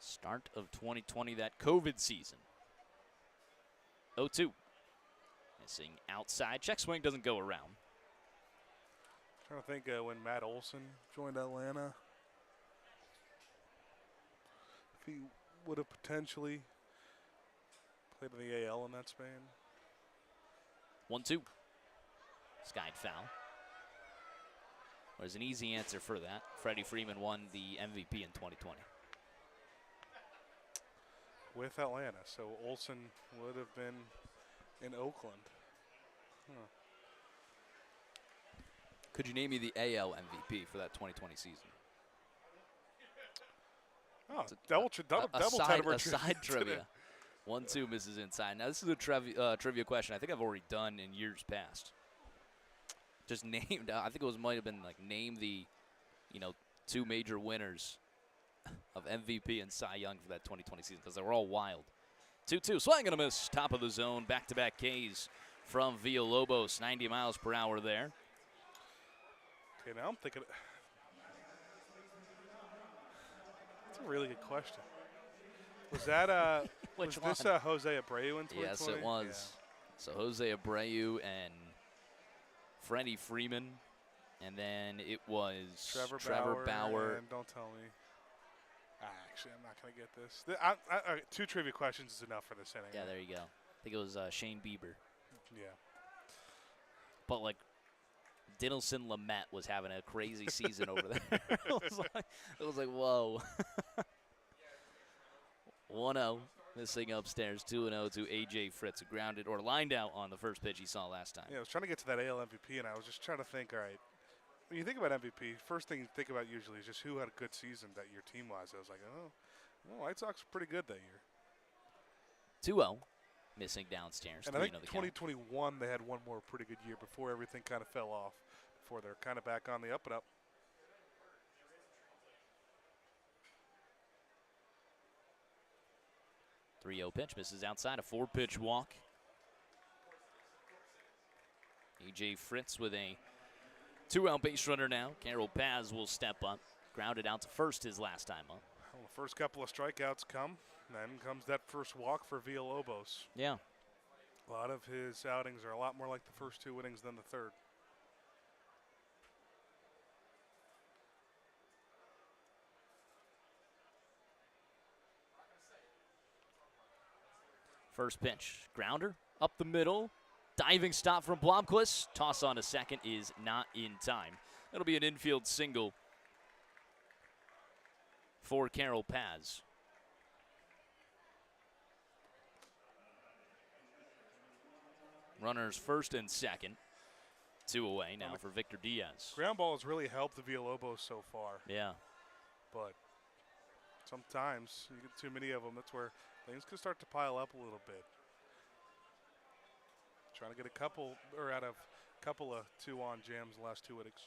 Start of 2020, that COVID season. 0-2. Missing outside. Check swing doesn't go around. Trying to think when Matt Olson joined Atlanta, if he would have potentially played in the AL in that span. 1-2. Skied foul. There's an easy answer for that. Freddie Freeman won the MVP in 2020. With Atlanta, so Olson would have been in Oakland. Huh. Could you name me the AL MVP for that 2020 season? Oh, double side trivia. 1-2 misses inside. Now this is a trivia question I think I've already done in years past. Just named. I think it might have been like name the, 2 major winners of MVP and Cy Young for that 2020 season because they were all wild. 2-2, swing and a miss, top of the zone, back-to-back Ks from Villalobos, 90 miles per hour there. Okay, now I'm thinking. That's a really good question. Was that Which was this Jose Abreu in 2020? Yes, it was. Yeah. So Jose Abreu and Freddie Freeman, and then it was Trevor Bauer. And don't tell me. Actually, I'm not going to get this. 2 trivia questions is enough for this inning. Yeah, there you go. I think it was Shane Bieber. Yeah. But, Dinelson Lamet was having a crazy season over there. it was like, whoa. 1-0, missing upstairs. 2-0 to A.J. Fritz, who grounded or lined out on the first pitch he saw last time. Yeah, I was trying to get to that AL MVP, and I was just trying to think, all right, when you think about MVP, first thing you think about usually is just who had a good season that your team was. I was like, White Sox were pretty good that year. 2-0, missing downstairs. And I think 2021 they had one more pretty good year before everything kind of fell off, before they're kind of back on the up and up. .30 pitch, misses outside, a 4-pitch walk. A.J. Fritz with a 2-out base runner now. Carol Paz will step up. Grounded out to first his last time up. Well, the first couple of strikeouts come. Then comes that first walk for Villalobos. Yeah. A lot of his outings are a lot more like the first 2 innings than the third. First pitch, grounder, up the middle. Diving stop from Blomquist. Toss on to second is not in time. It'll be an infield single for Carol Paz. Runners first and second. 2 away now for Victor Diaz. Ground ball has really helped the Villalobos so far. Yeah. But Sometimes you get too many of them. That's where things can start to pile up a little bit. Trying to get a couple, or out of a couple of 2-on jams the last 2 innings.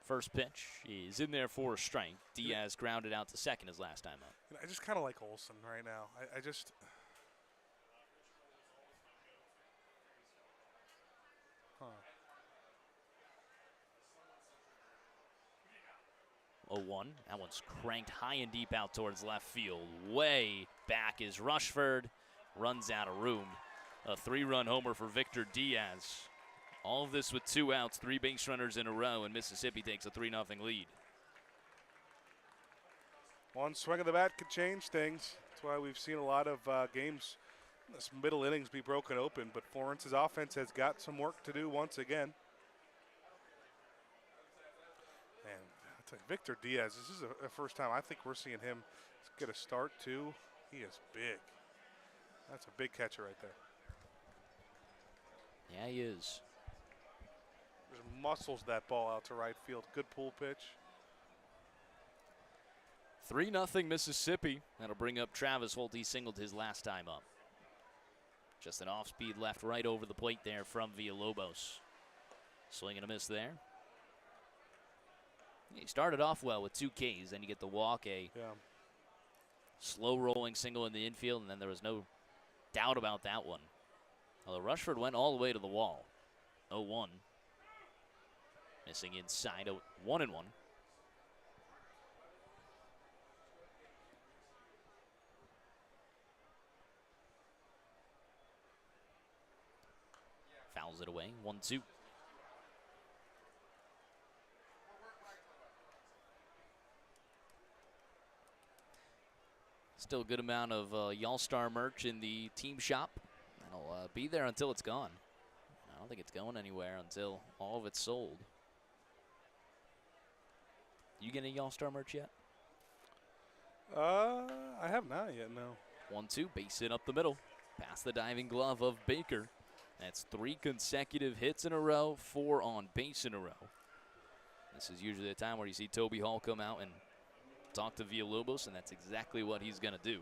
First pitch is in there for a strike. Diaz grounded out to second his last time up. I just kind of like Olsen right now. I just. Huh. 0-1. That one's cranked high and deep out towards left field. Way back is Rushford. Runs out of room. A 3-run homer for Victor Diaz. All of this with 2 outs, 3 base runners in a row, and Mississippi takes a 3-0 lead. One swing of the bat could change things. That's why we've seen a lot of games, this middle innings, be broken open. But Florence's offense has got some work to do once again. And I tell you, Victor Diaz, this is the first time I think we're seeing him get a start too. He is big. That's a big catcher right there. Yeah, he is. Just muscles that ball out to right field. Good pull pitch. 3-0 Mississippi. That'll bring up Travis Holt. He singled his last time up. Just an off-speed left right over the plate there from Villalobos. Swing and a miss there. He started off well with 2 Ks. Then you get the walk, slow rolling single in the infield, and then there was no doubt about that one. Although Rushford went all the way to the wall. 0-1. Missing inside, 1-1. Fouls it away, 1-2. Still a good amount of Y'all-Star merch in the team shop. That'll be there until it's gone. I don't think it's going anywhere until all of it's sold. You get any Y'all-Star merch yet? I have not yet, no. 1-2, base hit up the middle. Past the diving glove of Baker. That's 3 consecutive hits in a row, 4 on base in a row. This is usually the time where you see Toby Hall come out and talk to Villalobos, and that's exactly what he's going to do.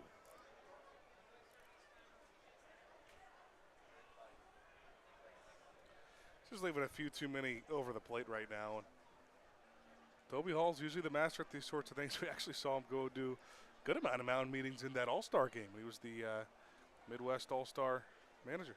Just leaving a few too many over the plate right now. And Toby Hall's usually the master at these sorts of things. We actually saw him go do a good amount of mound meetings in that All-Star game. He was the Midwest All-Star manager.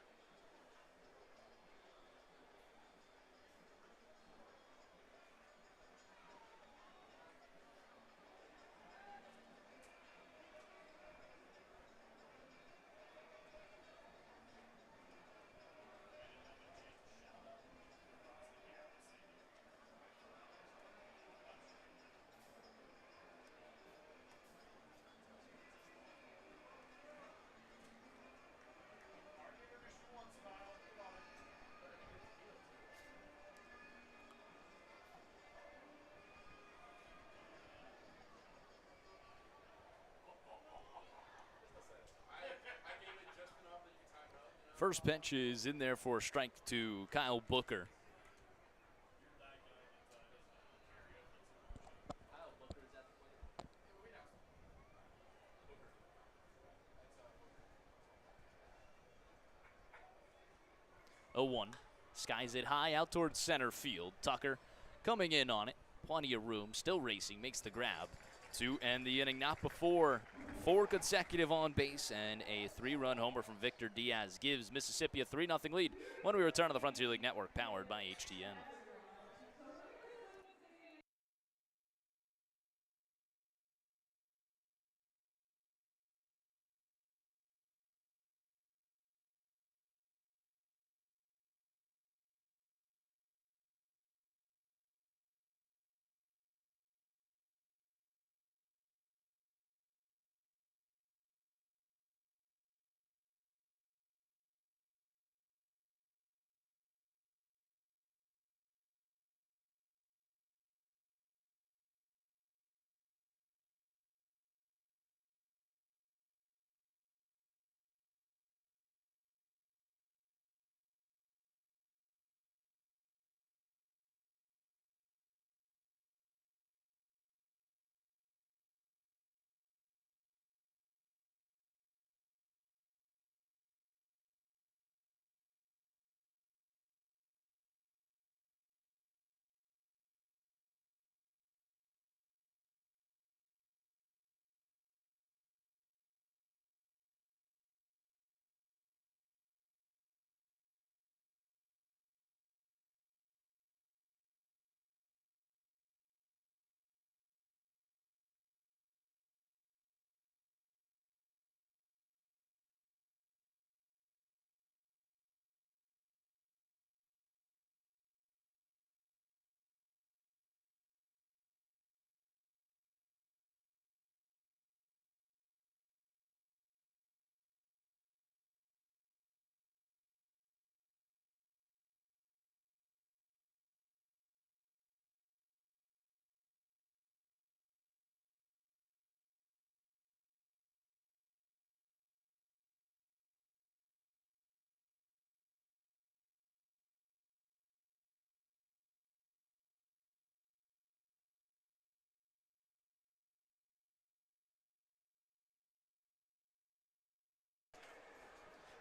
First pitch is in there for a strike to Kyle Booker. Oh, 1. Skies it high out towards center field. Tucker coming in on it. Plenty of room. Still racing. Makes the grab. To end the inning, not before 4 consecutive on base, and a 3-run homer from Victor Diaz gives Mississippi a 3-0 lead when we return to the Frontier League Network, powered by HTN.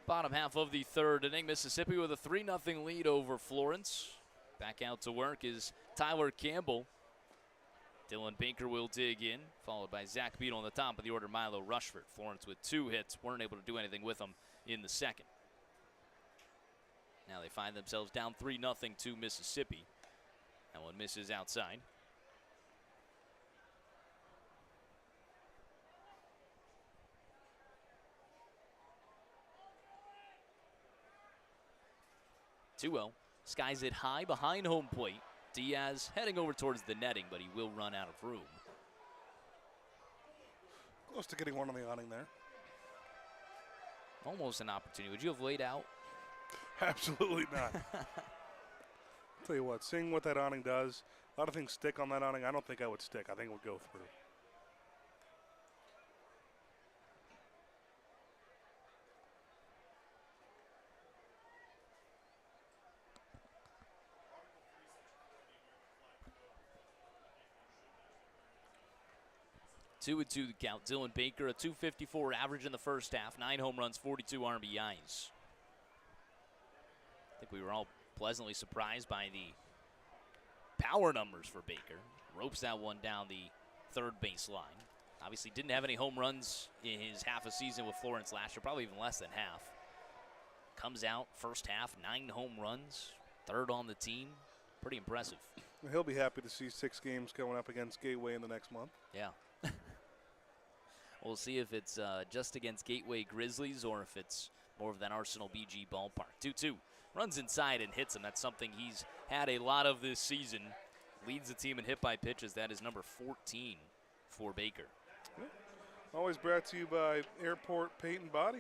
Bottom half of the third inning, Mississippi with a 3-0 lead over Florence. Back out to work is Tyler Campbell. Dylan Baker will dig in, followed by Zach Beadle on the top of the order, Milo Rushford. Florence with 2 hits, weren't able to do anything with them in the second. Now they find themselves down 3-0 to Mississippi. That one misses outside. Two-0. Skies it high behind home plate. Diaz heading over towards the netting, but he will run out of room. Close to getting one on the awning there. Almost an opportunity. Would you have laid out? Absolutely not. Tell you what, seeing what that awning does, a lot of things stick on that awning. I don't think I would stick. I think it would go through. 2-2 the count. Dylan Baker, a .254 average in the first half, 9 home runs, 42 RBIs. I think we were all pleasantly surprised by the power numbers for Baker. Ropes that one down the third base line. Obviously didn't have any home runs in his half a season with Florence last year, probably even less than half. Comes out first half, 9 home runs, third on the team. Pretty impressive. He'll be happy to see 6 games going up against Gateway in the next month. Yeah. We'll see if it's just against Gateway Grizzlies or if it's more of that Arsenal BG ballpark. 2-2. Runs inside and hits him. That's something he's had a lot of this season. Leads the team in hit by pitches. That is number 14 for Baker. Always brought to you by Airport Paint and Body.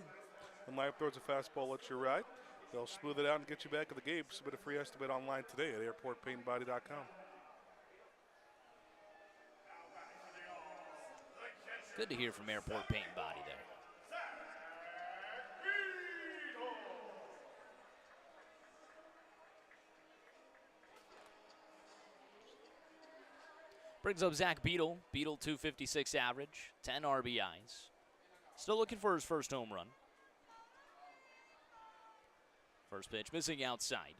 When life throws a fastball at your right, they'll smooth it out and get you back at the game. Submit a free estimate online today at airportpaintandbody.com. Good to hear from Airport Paint and Body there. Brings up Zach Beadle. Beadle, .256 average, 10 RBIs. Still looking for his first home run. First pitch missing outside.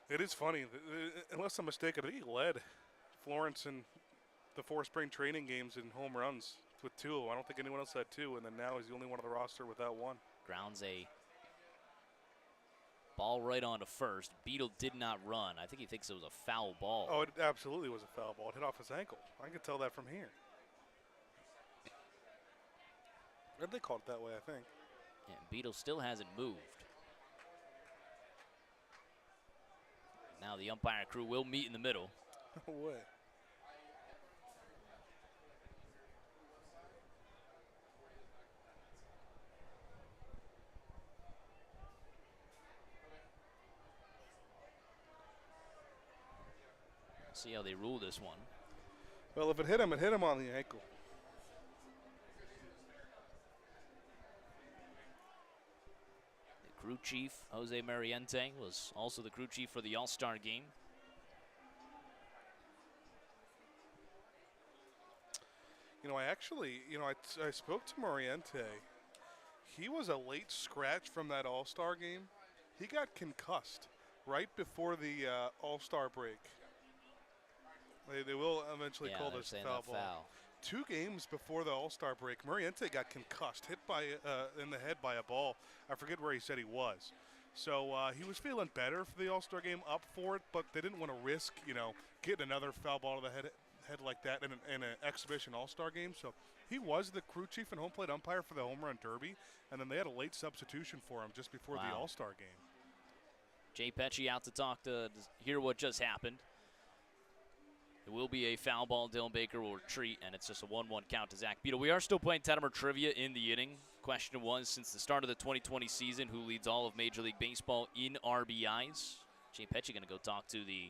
It is funny. Unless I'm mistaken, I think he led Florence in the 4 spring training games in home runs with 2. I don't think anyone else had 2, and then now he's the only one on the roster without 1. Grounds a ball right onto first. Beadle did not run. I think he thinks it was a foul ball. Oh, it absolutely was a foul ball. It hit off his ankle. I could tell that from here. They called it that way, I think. Yeah, Beadle still hasn't moved. Now the umpire crew will meet in the middle. No way. See how they rule this one. Well, if it hit him on the ankle. The crew chief, Jose Mariente, was also the crew chief for the All-Star game. You know, I spoke to Mariente. He was a late scratch from that All-Star game. He got concussed right before the All-Star break. They will eventually call this foul ball. 2 games before the All-Star break, Mariente got concussed, hit in the head by a ball. I forget where he said he was. So he was feeling better for the All-Star game, up for it, but they didn't want to risk, getting another foul ball to the head like that in an exhibition All-Star game. So he was the crew chief and home plate umpire for the home run derby, and then they had a late substitution for him just before the All-Star game. Jay Pecci out to hear what just happened. It will be a foul ball. Dylan Baker will retreat, and it's just a 1-1 count to Zach Beadle. We are still playing Tettemer trivia in the inning. Question was, since the start of the 2020 season, who leads all of Major League Baseball in RBIs? Jay Pecci going to go talk to the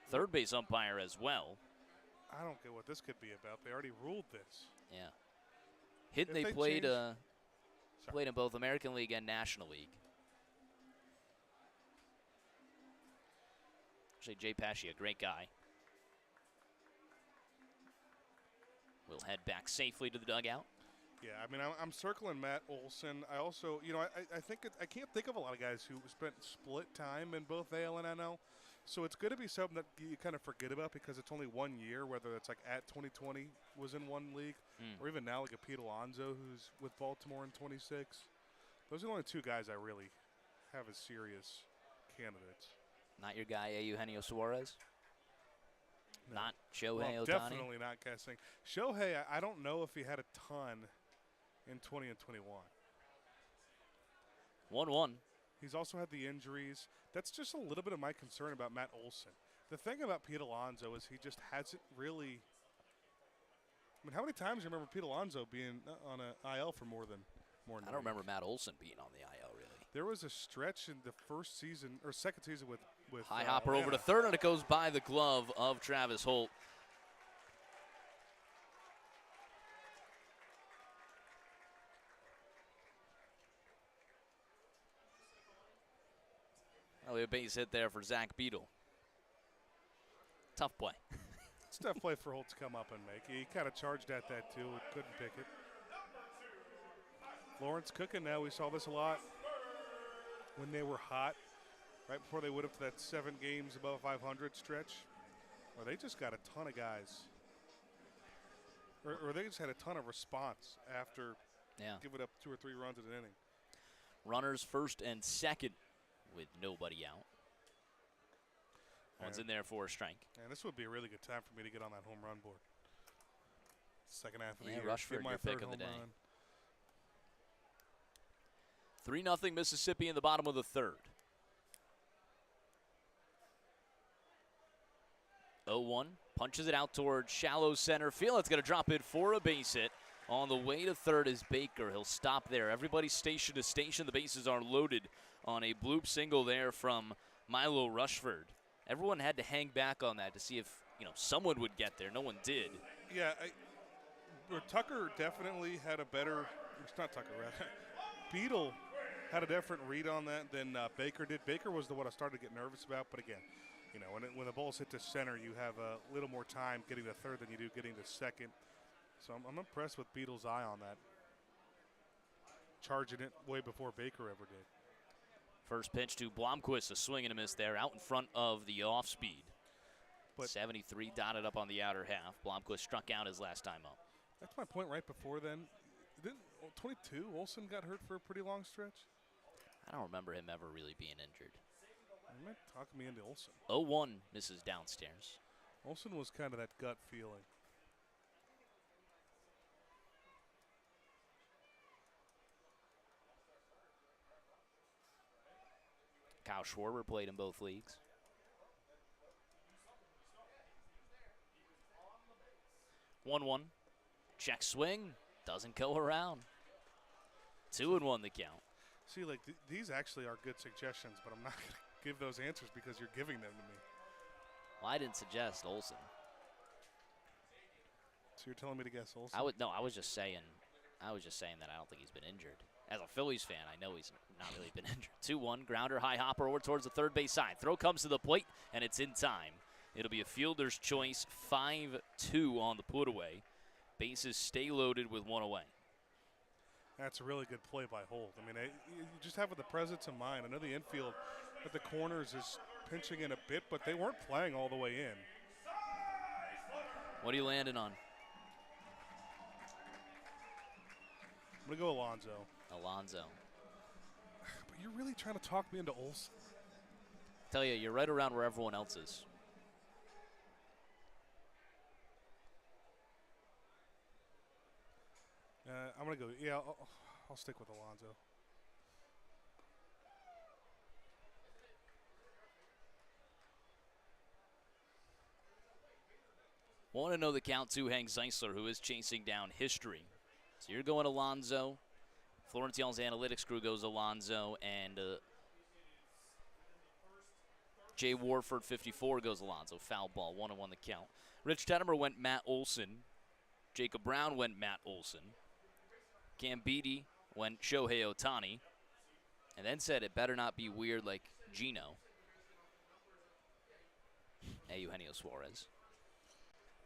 third base umpire as well. I don't get what this could be about. They already ruled this. Yeah. Hit, they played in both American League and National League. Actually, Jay Pecci, a great guy. We'll head back safely to the dugout. Yeah, I mean, I'm circling Matt Olson. I also, I think I can't think of a lot of guys who spent split time in both AL and NL. So it's going to be something that you kind of forget about because it's only 1 year, whether it's like at 2020 was in one league, or even now like a Pete Alonso who's with Baltimore in 26. Those are the only two guys I really have as serious candidates. Not your guy, Eugenio Suarez? No. Not Shohei Well, Ohtani? definitely not guessing. Shohei, I don't know if he had a ton in 20 and 21. 1-1. He's also had the injuries. That's just a little bit of my concern about Matt Olson. The thing about Pete Alonso is he just hasn't really. I mean, how many times do you remember Pete Alonso being on an IL for more than? I don't remember Matt Olson being on the IL, really. There was a stretch in the first season or second season with high hopper Atlanta. over to third, and it goes by the glove of Travis Holt. A base hit there for Zach Beadle. Tough play. It's a tough play for Holt to come up and make. He kind of charged at that too. Couldn't pick it. Florence cooking now. We saw this a lot when they were hot, right before they went up to that 7 games above 500 stretch. Or they just got a ton of guys. Or they just had a ton of response after giving up 2 or 3 runs in an inning. Runners first and second with nobody out. One's in there for a strike. And this would be a really good time for me to get on that home run board. Second half of the year. Rushford, my your third pick of the day. run. 3-0 Mississippi in the bottom of the third. 0-1, punches it out toward shallow center field. It's going to drop in for a base hit. On the way to third is Baker. He'll stop there. Everybody's station to station. The bases are loaded on a bloop single there from Milo Rushford. Everyone had to hang back on that to see if someone would get there. No one did. Yeah, Tucker definitely had a better. It's not Tucker, right? Beadle had a different read on that than Baker did. Baker was the one I started to get nervous about, but again, when the ball's hit to center, you have a little more time getting to third than you do getting to second. So I'm impressed with Beadle's eye on that. Charging it way before Baker ever did. First pitch to Blomquist, a swing and a miss there, out in front of the off speed. But 73 dotted up on the outer half. Blomquist struck out his last time up. That's my point right before then. Didn't 22 Olson got hurt for a pretty long stretch? I don't remember him ever really being injured. You might talk me into Olson. 0-1 misses downstairs. Olson was kind of that gut feeling. Kyle Schwarber played in both leagues. 1-1. Check swing. Doesn't go around. 2-1 the count. See, like these actually are good suggestions, but I'm not going to give those answers because you're giving them to me. Well, I didn't suggest Olson. So you're telling me to guess Olson? I was just saying that I don't think he's been injured. As a Phillies fan, I know he's not really been injured. 2-1, grounder, high hopper over towards the third base side. Throw comes to the plate, and it's in time. It'll be a fielder's choice, 5-2 on the put away. Bases stay loaded with one away. That's a really good play by Holt. I mean, you just have the presence of mind. I know the infield at the corners is pinching in a bit, but they weren't playing all the way in. What are you landing on? I'm going to go Alonso. Alonso. But you're really trying to talk me into Olson. Tell you, you're right around where everyone else is. I'm going to go, yeah, I'll stick with Alonso. Want to know the count to Hank Zeisler, who is chasing down history. So you're going Alonso. Florence Yell's analytics crew goes Alonso, and Jay Warford, 54, goes Alonso. Foul ball, 1-1 the count. Rich Tettemer went Matt Olson. Jacob Brown went Matt Olson. Cam Beatty went Shohei Ohtani. And then said it better not be weird like Gino. Eugenio Suarez.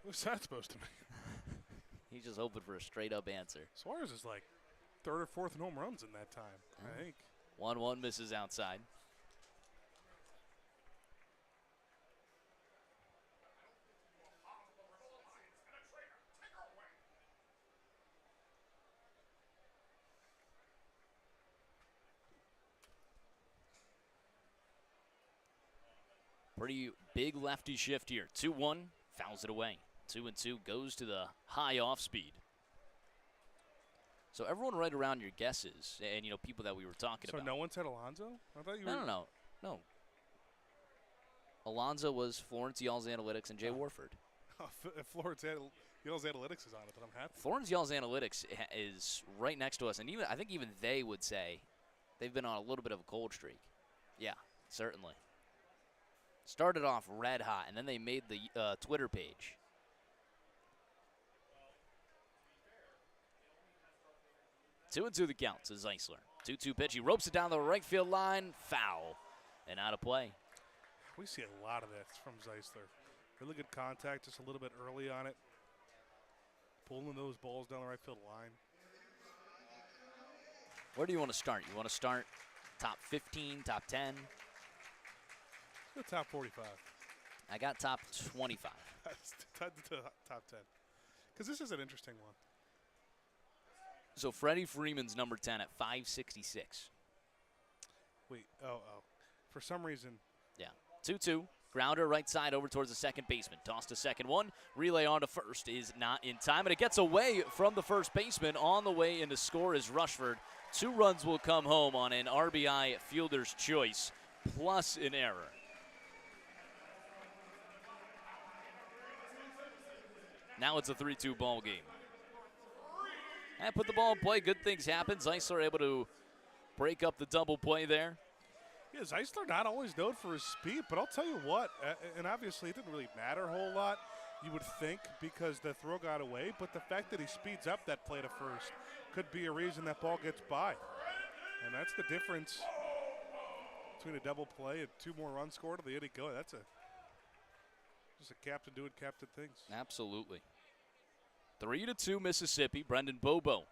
What's that supposed to mean? He's just hoping for a straight-up answer. Suarez is like third or fourth in home runs in that time, I think. 1-1 misses outside. Pretty big lefty shift here. 2-1, fouls it away. 2-2 goes to the high off speed. So everyone right around your guesses, and people that we were talking about. So no one said Alonso? I thought you were. No. Alonso was Florence Y'all's Analytics and Jay Warford. If Florence Y'all's Analytics is on it, then I'm happy. Florence Y'all's Analytics is right next to us, and I think even they would say they've been on a little bit of a cold streak. Yeah, certainly. Started off red hot, and then they made the Twitter page. Two and two the count to Zeisler. 2-2 pitch. He ropes it down the right field line. Foul. And out of play. We see a lot of that from Zeisler. Really good contact, just a little bit early on it. Pulling those balls down the right field line. Where do you want to start? You want to start top 15, top 10? The top 45. I got top 25. Top 10. Because this is an interesting one. So Freddie Freeman's number 10 at 566. Wait, for some reason. Yeah, 2-2. Grounder right side over towards the second baseman. Toss to second one. Relay on to first is not in time. And it gets away from the first baseman. On the way in to score is Rushford. 2 runs will come home on an RBI fielder's choice plus an error. Now it's a 3-2 ball game. And put the ball in play. Good things happen. Zeisler able to break up the double play there. Yeah, Zeisler not always known for his speed, but I'll tell you what, and obviously it didn't really matter a whole lot, you would think, because the throw got away, but the fact that he speeds up that play to first could be a reason that ball gets by. And that's the difference between a double play and 2 more runs scored to the inning go. That's just a captain doing captain things. Absolutely. 3-2 Mississippi. Brendan Bobo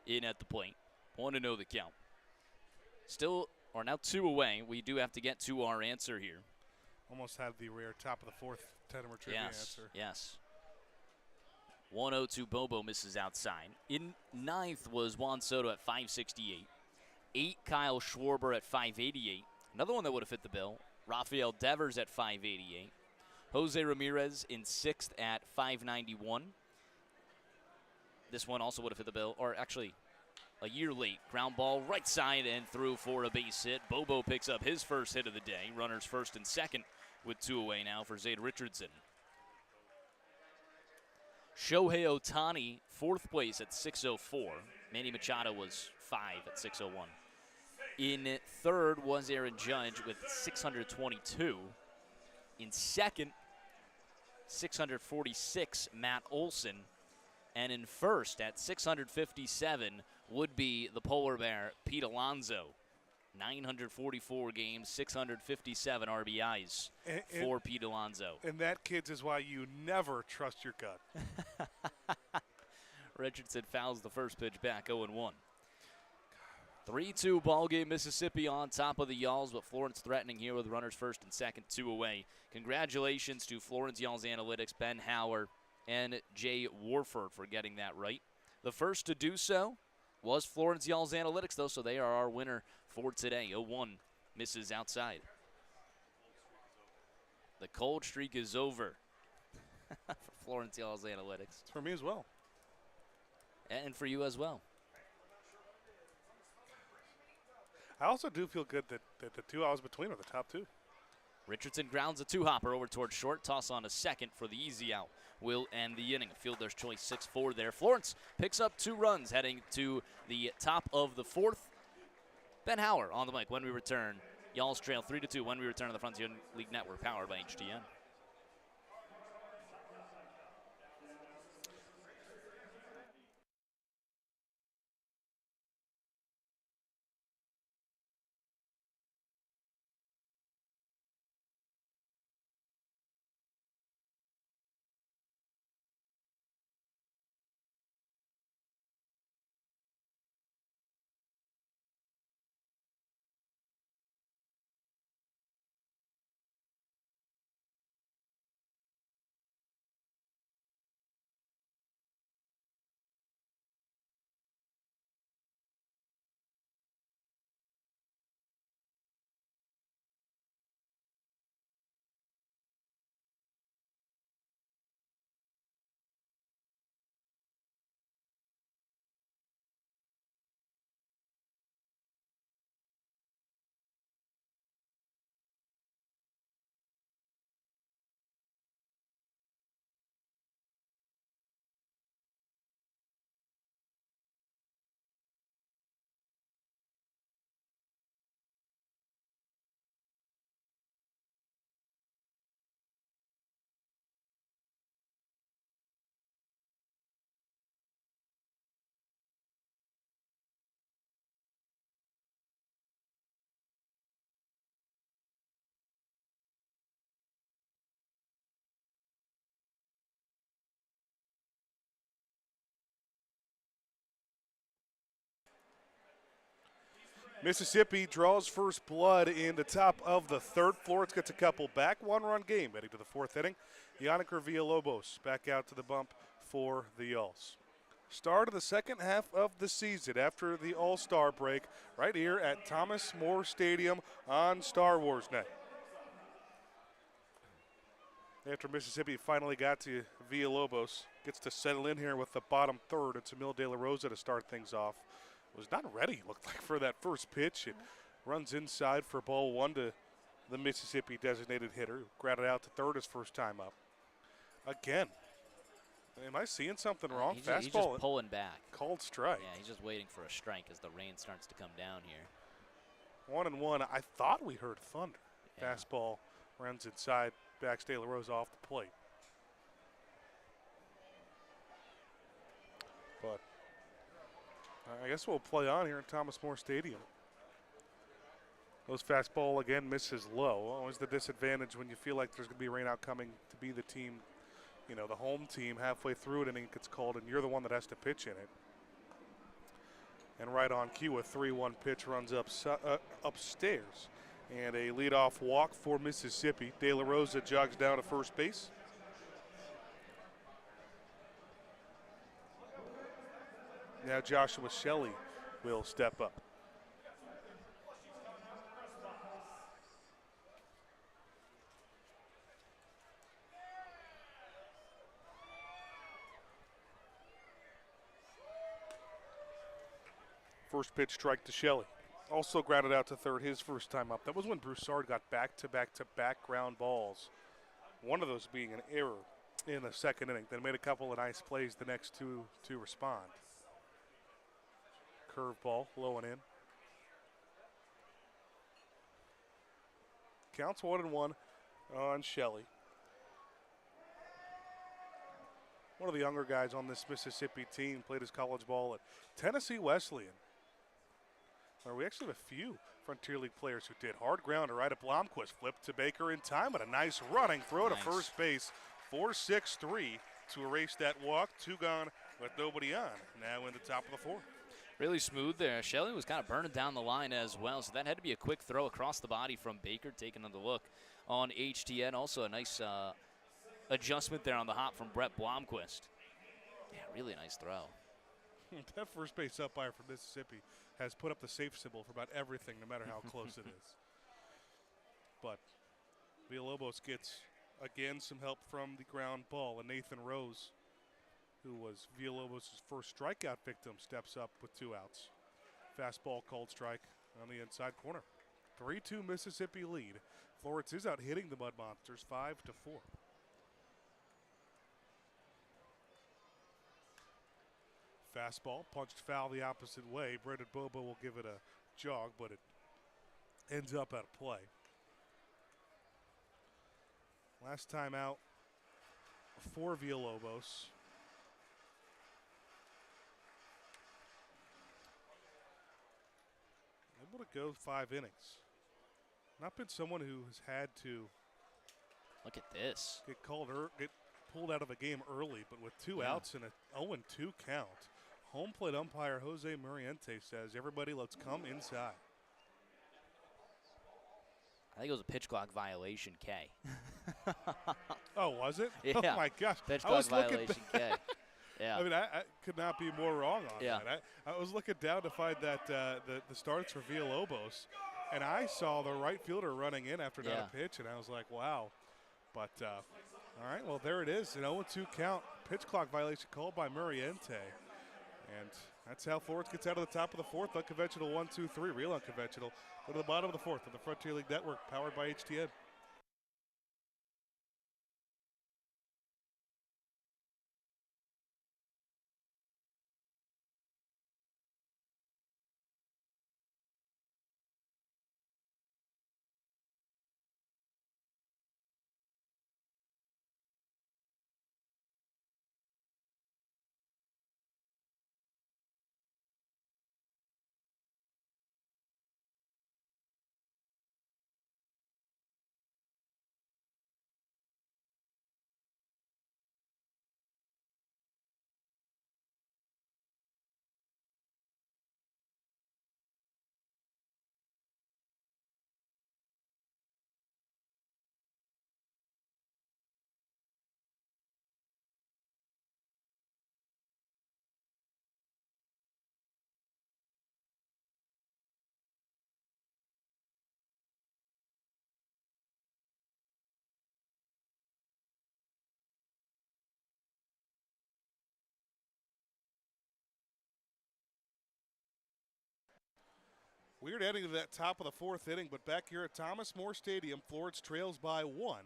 in at the plate. 1-0 the count. Now 2 away. We do have to get to our answer here. Almost had the rare top of the 4th Tettemer trivia answer. Yes. 1-0 Bobo misses outside. In 9th was Juan Soto at 568. 8 Kyle Schwarber at 588. Another one that would have fit the bill. Rafael Devers at 588. Jose Ramirez in 6th at 591. This one also would have hit the bill, or actually a year late. Ground ball right side and through for a base hit. Bobo picks up his first hit of the day. Runners first and second with 2 away now for Zade Richardson. Shohei Ohtani, 4th place at 604. Manny Machado was 5 at 601. In 3rd was Aaron Judge with 622. In 2nd, 646, Matt Olson. And in 1st at 657 would be the polar bear, Pete Alonso. 944 games, 657 RBIs for Pete Alonso. And that, kids, is why you never trust your gut. Richardson fouls the first pitch back, 0-1. 3-2 ball game, Mississippi on top of the Y'alls, but Florence threatening here with runners first and second, 2 away. Congratulations to Florence Y'alls Analytics, Ben Hauer, and Jay Warford for getting that right. The first to do so was Florence Y'alls Analytics, though, so they are our winner for today. 0-1 misses outside. The cold streak is over for Florence Y'alls Analytics. It's for me as well. And for you as well. I also do feel good that the 2 I was between are the top 2. Richardson grounds a 2-hopper over towards short. Toss on a second for the easy out. Will end the inning. Fielder's choice 6-4 there. Florence picks up 2 runs heading to the top of the 4th. Ben Hauer on the mic when we return. Y'alls trail 3-2 when we return to the Frontier League Network powered by HTN. Mississippi draws first blood in the top of the third. Florence gets a couple back. One-run game heading to the fourth inning. Yannick Villalobos back out to the bump for the Ulls. Start of the second half of the season after the All-Star break right here at Thomas More Stadium on Star Wars Night. After Mississippi finally got to Villalobos, gets to settle in here with the bottom third. It's Emil De La Rosa to start things off. Was not ready, looked like, for that first pitch. It runs inside for ball one to the Mississippi designated hitter. Grounded out to third his first time up. Again, am I seeing something wrong? He's Fastball. He's just pulling back. Called strike. Yeah, he's just waiting for a strike as the rain starts to come down here. 1-1. I thought we heard thunder. Yeah. Fastball runs inside. Backs De La Rosa off the plate. But I guess we'll play on here in Thomas More Stadium. Those fastball again misses low. Always the disadvantage when you feel like there's going to be rain out coming to be the team, you know, the home team halfway through it and it gets called and you're the one that has to pitch in it. And right on cue, a 3-1 pitch runs upstairs. And a leadoff walk for Mississippi. De La Rosa jogs down to first base. Now Joshua Shelley will step up. First pitch strike to Shelley. Also grounded out to third his first time up. That was when Broussard got back-to-back ground balls. One of those being an error in the second inning. Then made a couple of nice plays the next two to respond. Curveball, low and in. Counts 1-1 on Shelley. One of the younger guys on this Mississippi team played his college ball at Tennessee Wesleyan. We actually have a few Frontier League players who did. Hard ground to right at Blomquist. Flip to Baker in time, but a nice running throw to first base. 4-6-3 to erase that walk. Two gone with nobody on. Now in the top of the fourth. Really smooth there. Shelley was kind of burning down the line as well, so that had to be a quick throw across the body from Baker, taking another look on HTN. Also a nice adjustment there on the hop from Brett Blomquist. Yeah, really nice throw. That first base umpire from Mississippi has put up the safe symbol for about everything, no matter how close it is. But Villalobos gets, again, some help from the ground ball. And Nathan Rose, who was Villalobos' first strikeout victim, steps up with 2 outs. Fastball called strike on the inside corner. 3-2 Mississippi lead. Florence is out hitting the Mud Monsters 5-4. Fastball punched foul the opposite way. Brendan Bobo will give it a jog, but it ends up out of play. Last time out for Villalobos. Able to go 5 innings. Not been someone who has had to look at this. Get pulled out of a game early, but with 2 outs and a 0-2 count. Home plate umpire Jose Muriente says, everybody, let's come inside. I think it was a pitch clock violation, K. Oh, was it? Yeah. Oh, my gosh. Pitch clock violation, K. Yeah. I mean, I could not be more wrong on that. I was looking down to find that the starts for Villalobos, and I saw the right fielder running in after that pitch, and I was like, wow. But, all right, well, there it is. An 0-2 count. Pitch clock violation called by Muriente. And that's how Florence gets out of the top of the fourth. Unconventional 1-2-3, real unconventional. Go to the bottom of the fourth on the Frontier League Network, powered by HTN. Weird ending to that top of the fourth inning, but back here at Thomas More Stadium, Florence trails by 1.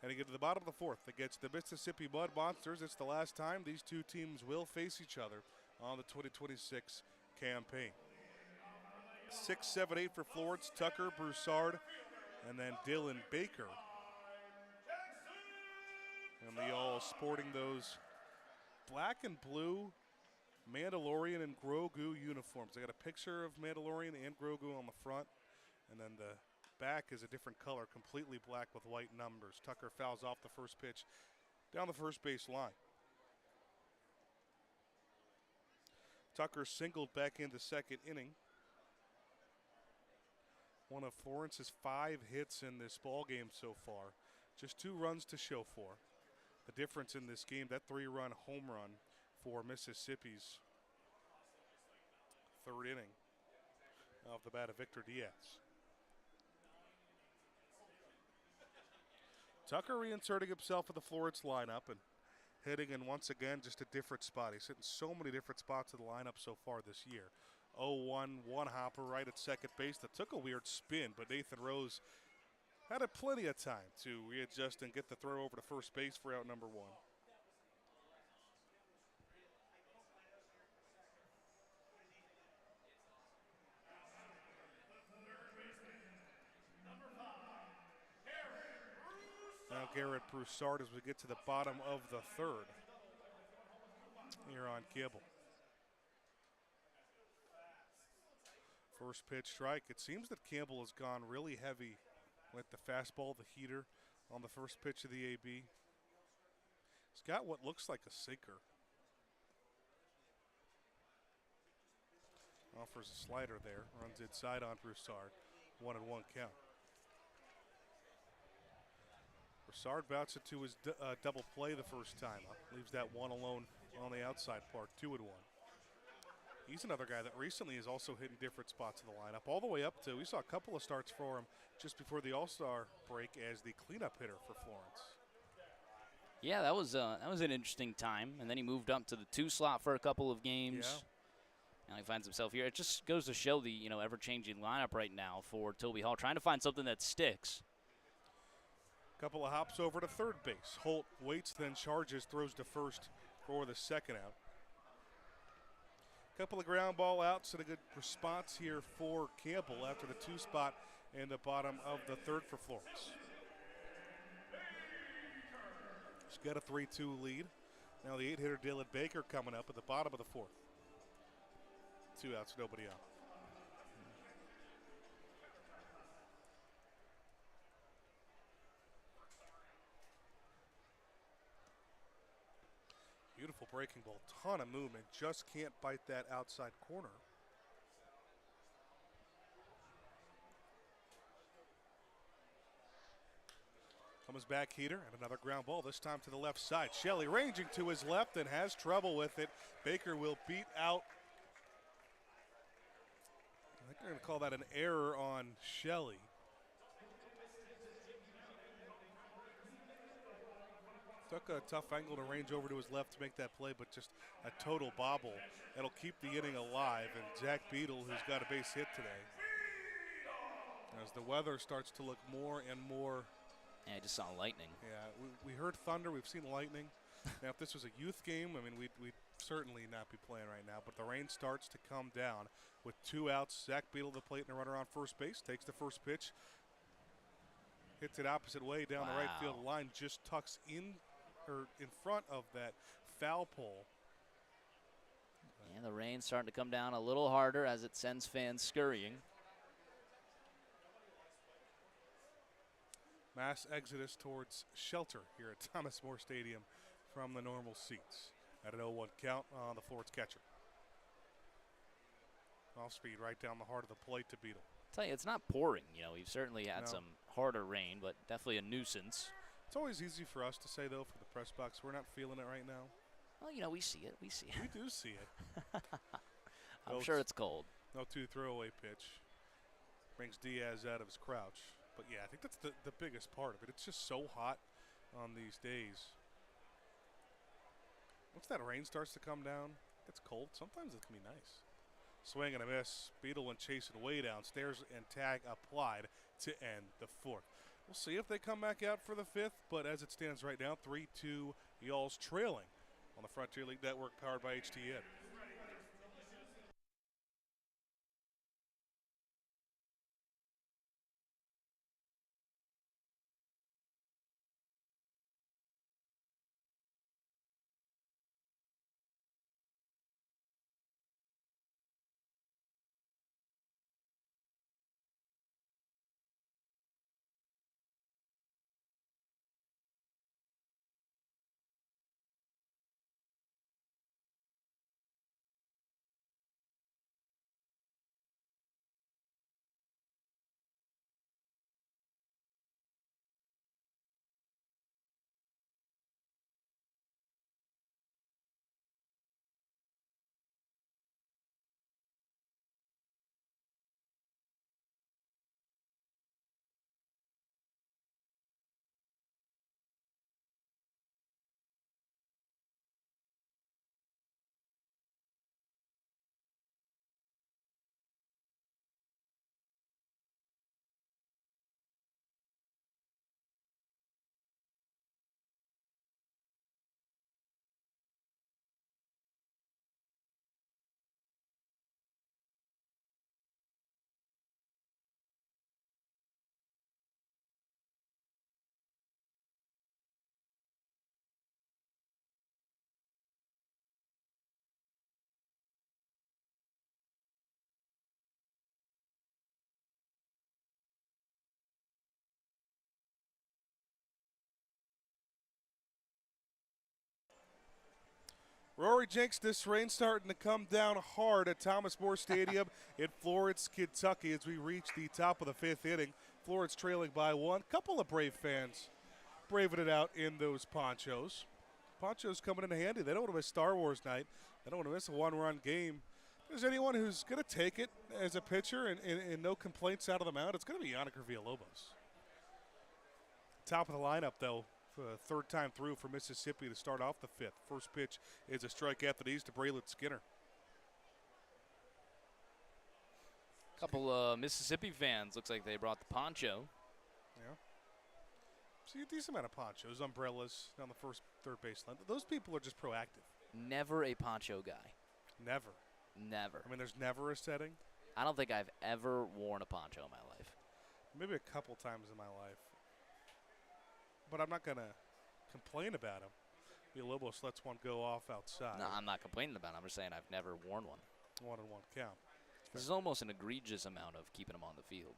Heading into the bottom of the fourth against the Mississippi Mud Monsters. It's the last time these two teams will face each other on the 2026 campaign. 6, 7, 8 for Florence, Tucker, Broussard, and then Dylan Baker. And they all sporting those black and blue Mandalorian and Grogu uniforms. They got a picture of Mandalorian and Grogu on the front, and then the back is a different color, completely black with white numbers. Tucker fouls off the first pitch down the first base line. Tucker singled back in the second inning. One of Florence's 5 hits in this ball game so far. Just 2 runs to show for. The difference in this game, that 3-run home run for Mississippi's third inning of the bat of Victor Diaz. Tucker reinserting himself in the Florence lineup and hitting in once again just a different spot. He's hitting so many different spots in the lineup so far this year. 0-1, one hopper right at second base that took a weird spin, but Nathan Rose had plenty of time to readjust and get the throw over to first base for out number 1. Now Garrett Broussard as we get to the bottom of the third here on Cable. First pitch strike. It seems that Campbell has gone really heavy with the fastball, the heater, on the first pitch of the AB. He's got what looks like a sinker. Offers a slider there. Runs inside on Broussard. 1-1 count. Broussard bounced into his double play the first time. Leaves that one alone on the outside part. 2-1. He's another guy that recently is also hitting different spots in the lineup, all the way up to, we saw a couple of starts for him just before the All-Star break as the cleanup hitter for Florence. Yeah, that was an interesting time, and then he moved up to the 2 slot for a couple of games. Yeah. Now he finds himself here. It just goes to show the ever-changing lineup right now for Toby Hall, trying to find something that sticks. Couple of hops over to third base. Holt waits, then charges, throws to first for the second out. Couple of ground ball outs and a good response here for Campbell after the 2 spot in the bottom of the third for Florence. He's got a 3-2 lead. Now the 8-hitter Dylan Baker coming up at the bottom of the fourth. 2 outs, nobody out. Beautiful breaking ball, ton of movement, just can't bite that outside corner. Comes back heater and another ground ball, this time to the left side. Shelley ranging to his left and has trouble with it. Baker will beat out. I think they're going to call that an error on Shelley. Took a tough angle to range over to his left to make that play, but just a total bobble. That'll keep the inning alive, and Zach Beadle, who's got a base hit today. As the weather starts to look more and more. Yeah, I just saw lightning. Yeah, we heard thunder, we've seen lightning. Now, if this was a youth game, I mean, we'd certainly not be playing right now, but the rain starts to come down with 2 outs. Zach Beadle, the plate, and a runner on first base, takes the first pitch. Hits it opposite way down the right field line, just tucks in front of that foul pole. And the rain's starting to come down a little harder as it sends fans scurrying. Mass exodus towards shelter here at Thomas More Stadium from the normal seats. At an 0-1 count on the Florence catcher. Off speed right down the heart of the plate to Beadle. Tell you, it's not pouring. We've certainly had some harder rain, but definitely a nuisance. It's always easy for us to say, though, for the press box, we're not feeling it right now. Well, we see it. We do see it. I'm sure it's cold. 0-2 throwaway pitch. Brings Diaz out of his crouch. But, yeah, I think that's the biggest part of it. It's just so hot on these days. Once that rain starts to come down, it's cold. Sometimes it can be nice. Swing and a miss. Beetle and chasing way downstairs, and tag applied to end the fourth. We'll see if they come back out for the fifth, but as it stands right now, 3-2 Y'all's trailing on the Frontier League Network powered by HTN. Rory Jenks, this rain starting to come down hard at Thomas More Stadium in Florence, Kentucky as we reach the top of the fifth inning. Florence trailing by one. Couple of Brave fans braving it out in those ponchos. Ponchos coming in handy. They don't want to miss Star Wars night. They don't want to miss a one-run game. If there's anyone who's going to take it as a pitcher and no complaints out of the mound, it's going to be Yannick Villalobos. Top of the lineup, though. Third time through for Mississippi to start off the fifth. First pitch is a strike at the knees to Braylon Skinner. Couple of Mississippi fans. Looks like they brought the poncho. Yeah. See a decent amount of ponchos, umbrellas down the first, third baseline. Those people are just proactive. Never a poncho guy. Never. Never. I mean, there's never a setting. I don't think I've ever worn a poncho in my life. Maybe a couple times in my life. But I'm not going to complain about him. Villalobos lets one go off outside. No, I'm not complaining about it. I'm just saying I've never worn one. 1-1 count. This is almost an egregious amount of keeping him on the field.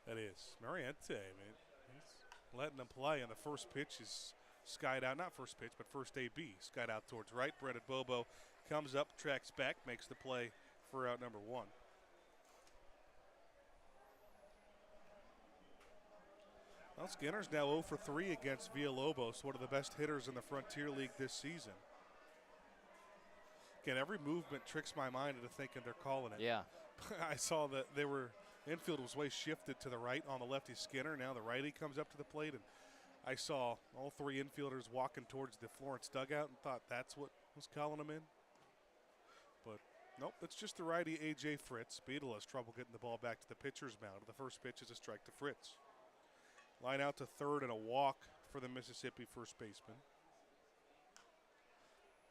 That is. Mariente, man, he's letting him play, and the first pitch is skied out. Not first pitch, but first AB. Skied out towards right. Brennan Bobo comes up, tracks back, makes the play for out number one. Well, Skinner's now 0 for 3 against Villalobos, one of the best hitters in the Frontier League this season. Again, every movement tricks my mind into thinking they're calling it. Yeah. I saw that infield was way shifted to the right on the lefty Skinner. Now the righty comes up to the plate, and I saw all three infielders walking towards the Florence dugout and thought that's what was calling them in. But nope, it's just the righty A.J. Fritz. Beetle has trouble getting the ball back to the pitcher's mound. The first pitch is a strike to Fritz. Line out to third and a walk for the Mississippi first baseman.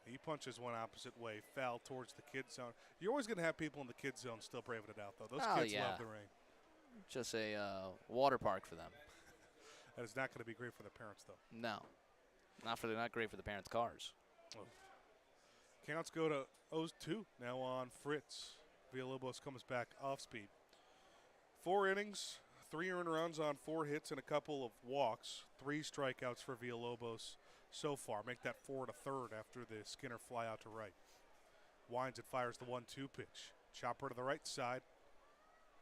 He punches one opposite way, foul towards the kid zone. You're always going to have people in the kid zone still braving it out, though. Those kids love the rain. Just a water park for them. That is not going to be great for the parents, though. No, not great for the parents' cars. Oh. Counts go to 0-2 now on Fritz. Villalobos comes back off speed. 4 innings. 3 earned runs on 4 hits and a couple of walks. 3 strikeouts for Villalobos so far. Make that 4 to third after the Skinner fly out to right. Winds it, fires the 1-2 pitch. Chopper to the right side.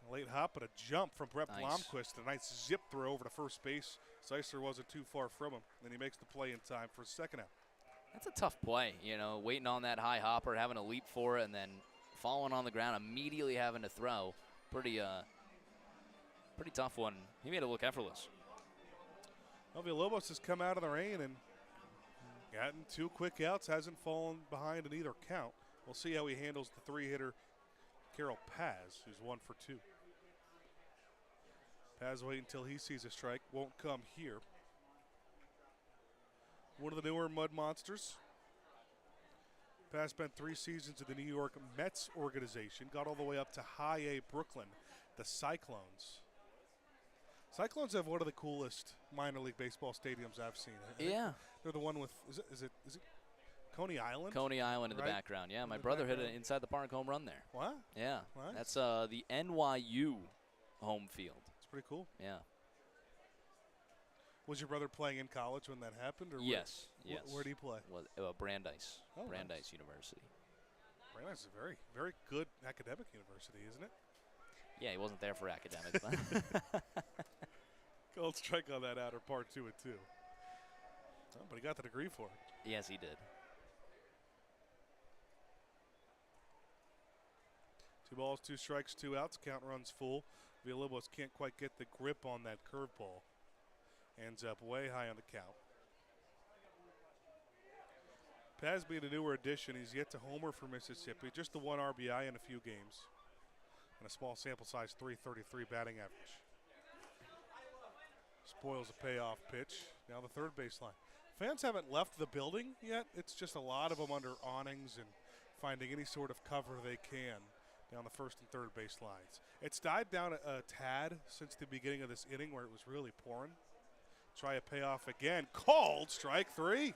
A late hop and a jump from Brett Blomquist. A nice zip throw over to first base. Zeisler wasn't too far from him. Then he makes the play in time for his second out. That's a tough play, waiting on that high hopper, having a leap for it, and then falling on the ground, immediately having to throw. Pretty tough one. He made it look effortless. Well, Villalobos has come out of the rain and gotten 2 quick outs. Hasn't fallen behind in either count. We'll see how he handles the 3-hitter Carroll Paz, who's 1 for 2. Paz wait until he sees a strike. Won't come here. One of the newer Mud Monsters. Paz spent 3 seasons in the New York Mets organization. Got all the way up to High A Brooklyn, the Cyclones. Cyclones have one of the coolest minor league baseball stadiums I've seen. Yeah. They're the one with, is it Coney Island? Coney Island in the Right? background. Yeah, my the brother hit background. an inside the park home run there. Wow. Yeah. Nice. That's the NYU home field. It's pretty cool. Yeah. Was your brother playing in college when that happened? Or Yes. Where, Yes. where did he play? Was Brandeis. Oh, Brandeis nice. University. Brandeis is a very, very good academic university, isn't it? Yeah, he wasn't there for academics. But Gold strike on that outer part 2 and 2. Oh, but he got the degree for it. yes, he did. 2 balls, 2 strikes, 2 outs. Count runs full. Villalobos can't quite get the grip on that curveball. Ends up way high on the count. Paz being a newer addition. He's yet to homer for Mississippi. Just the 1 RBI in a few games. And a small sample size, .333 batting average. Spoils a payoff pitch. Now the third baseline. Fans haven't left the building yet. It's just a lot of them under awnings and finding any sort of cover they can down the first and third base lines. It's died down a tad since the beginning of this inning where it was really pouring. Try a payoff again. Called strike 3.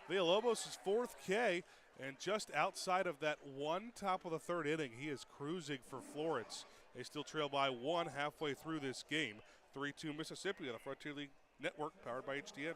Villalobos' 4th K, and just outside of that one top of the third inning, he is cruising for Florence. They still trail by 1 halfway through this game. 3-2 Mississippi on the Frontier League Network, powered by HDN.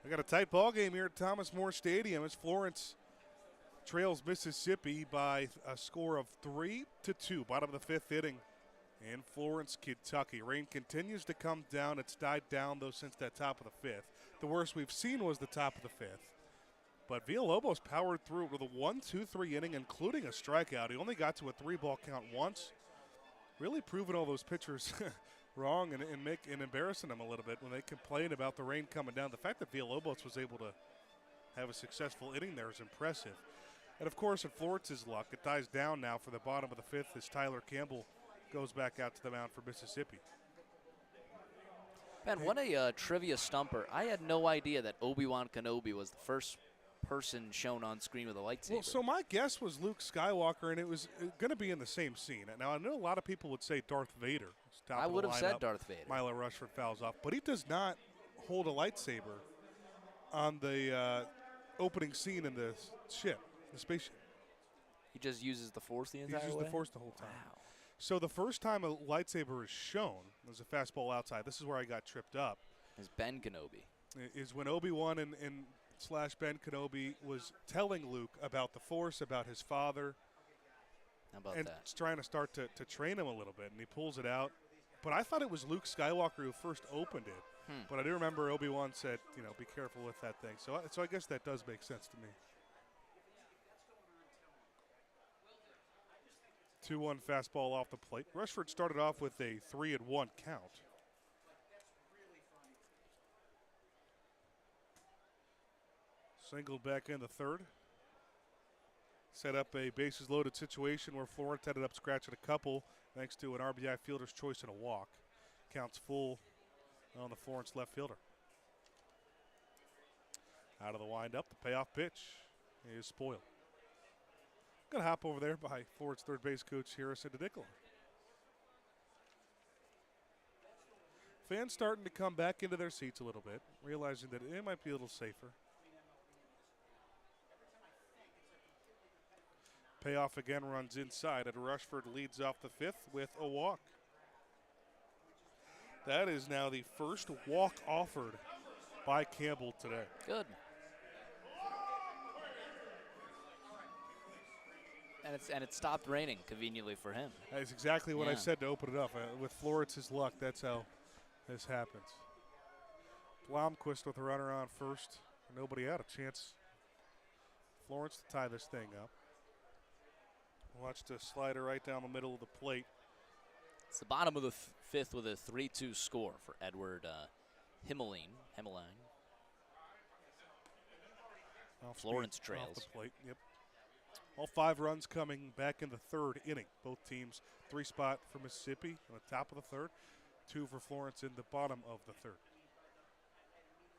We got a tight ball game here at Thomas More Stadium as Florence trails Mississippi by a score of 3-2. Bottom of the 5th inning in Florence, Kentucky. Rain continues to come down. It's died down, though, since that top of the 5th. The worst we've seen was the top of the 5th. But Villalobos powered through with a 1-2-3 inning, including a strikeout. He only got to a 3-ball count once. Really proving all those pitchers wrong and embarrassing them a little bit when they complain about the rain coming down. The fact that Villalobos was able to have a successful inning there is impressive. And, of course, in Florence's luck, it dies down now for the bottom of the 5th as Tyler Campbell goes back out to the mound for Mississippi. Man, what a trivia stumper. I had no idea that Obi-Wan Kenobi was the first person shown on screen with a lightsaber. Well, so my guess was Luke Skywalker, and it was going to be in the same scene. Now, I know a lot of people would say Darth Vader. I would have said Darth Vader. Milo Rushford fouls off, but he does not hold a lightsaber on the opening scene in the ship, the spaceship. He just uses the Force the entire way? He uses the Force the whole time. Wow. So the first time a lightsaber is shown, there's a fastball outside. This is where I got tripped up. Is Ben Kenobi. Is when Obi-Wan and / Ben Kenobi was telling Luke about the Force, about his father. How about and that? trying to start to train him a little bit, and he pulls it out. But I thought it was Luke Skywalker who first opened it. But I do remember Obi-Wan said, be careful with that thing. So I guess that does make sense to me. 2-1 fastball off the plate. Rushford started off with a 3-1 count. Singled back in the third. Set up a bases loaded situation where Florence ended up scratching a couple thanks to an RBI fielder's choice and a walk. Counts full on the Florence left fielder. Out of the windup, the payoff pitch is spoiled. Going to hop over there by Florence third base coach Harrison DeDickler. Fans starting to come back into their seats a little bit, realizing that it might be a little safer. Payoff again runs inside, and Rushford leads off the fifth with a walk. That is now the first walk offered by Campbell today. Good. And it stopped raining conveniently for him. That's exactly what I said to open it up. With Florence's luck, that's how this happens. Blomquist with a runner on first. Nobody out. A chance Florence to tie this thing up. Watch the slider right down the middle of the plate. It's the bottom of the fifth with a 3-2 score for Edward Himmeline. Florence trails. Off the plate. Yep. All 5 runs coming back in the third inning. Both teams 3 spot for Mississippi on the top of the third, 2 for Florence in the bottom of the third.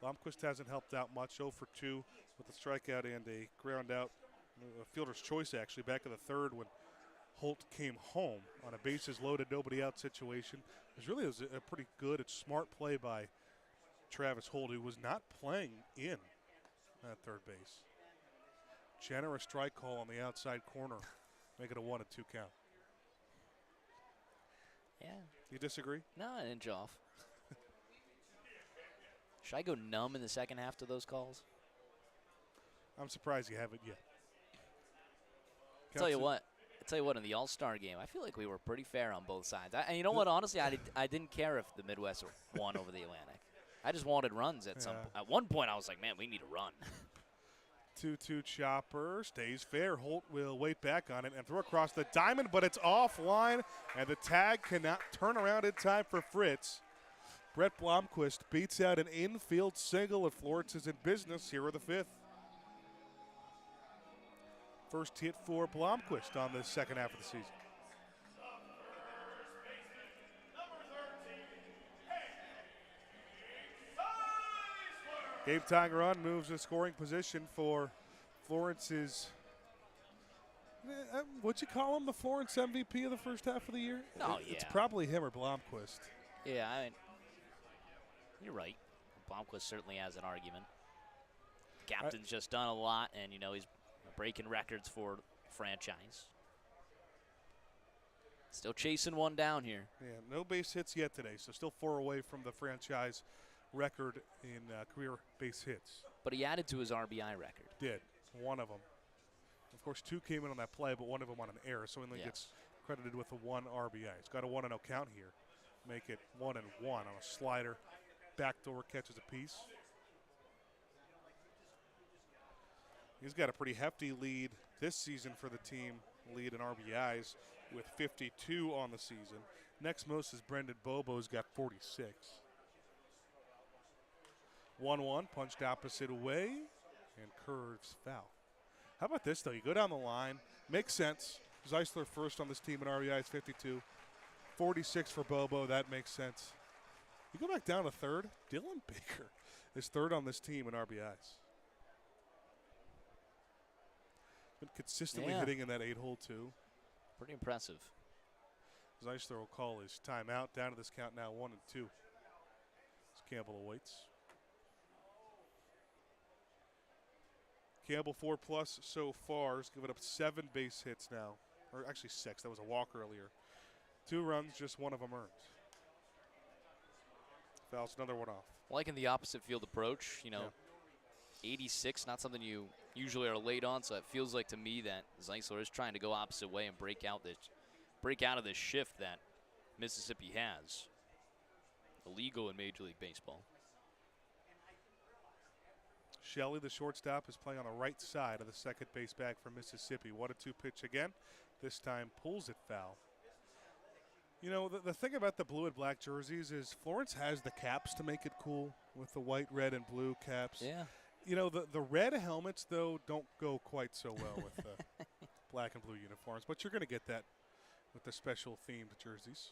Blomquist hasn't helped out much, 0 for 2 with a strikeout and a ground out. A fielder's choice actually back in the third when Holt came home on a bases loaded, nobody out situation. It was a pretty good and smart play by Travis Holt, who was not playing in at third base. Generous strike call on the outside corner, make it a 1-2 count. Yeah. You disagree? No, an inch off. Should I go numb in the second half to those calls? I'm surprised you haven't yet. I'll tell you what, in the All-Star game, I feel like we were pretty fair on both sides. And you know what, honestly, I didn't care if the Midwest won over the Atlantic. I just wanted runs at some point. At one point, I was like, man, we need a run. 2-2 chopper, stays fair. Holt will wait back on it and throw across the diamond, but it's offline, and the tag cannot turn around in time for Fritz. Brett Blomquist beats out an infield single, and Florence is in business here in the fifth. First hit for Blomquist on the second half of the season. Game tying run moves the scoring position for Florence's. Would you call him the Florence MVP of the first half of the year? Oh, It's probably him or Blomquist. Yeah, you're right. Blomquist certainly has an argument. Captain's just done a lot, and he's breaking records for franchise. Still chasing one down here. Yeah, no base hits yet today, so still 4 away from the franchise record in career base hits. But he added to his RBI record. Did. One of them. Of course, 2 came in on that play, but one of them on an error, so he only gets credited with a 1 RBI. He's got a 1-0 count here. Make it 1-1 on a slider. Backdoor catches a piece. He's got a pretty hefty lead this season for the team, lead in RBIs with 52 on the season. Next most is Brendan Bobo's got 46. 1-1, punched opposite way, and curves foul. How about this, though? You go down the line, makes sense. Zeisler first on this team in RBIs, 52. 46 for Bobo, that makes sense. You go back down to third, Dylan Baker is third on this team in RBIs. Been consistently hitting in that 8-hole, too. Pretty impressive. Zeisler will call his timeout. Down to this count now, 1-2. As Campbell awaits. Campbell 4+ so far. He's given up 7 base hits now. Or actually 6. That was a walk earlier. 2 runs, just 1 of them earned. Fouls another one off. Liking the opposite field approach, 86, not something you usually are late on, so it feels like to me that Zeisler is trying to go opposite way and break out of this shift that Mississippi has. Illegal in Major League Baseball. Shelley, the shortstop, is playing on the right side of the second base bag for Mississippi. 1-2 pitch again. This time pulls it foul. The thing about the blue and black jerseys is Florence has the caps to make it cool with the white, red, and blue caps. Yeah. You know, the red helmets, though, don't go quite so well with the black and blue uniforms, but you're going to get that with the special themed jerseys.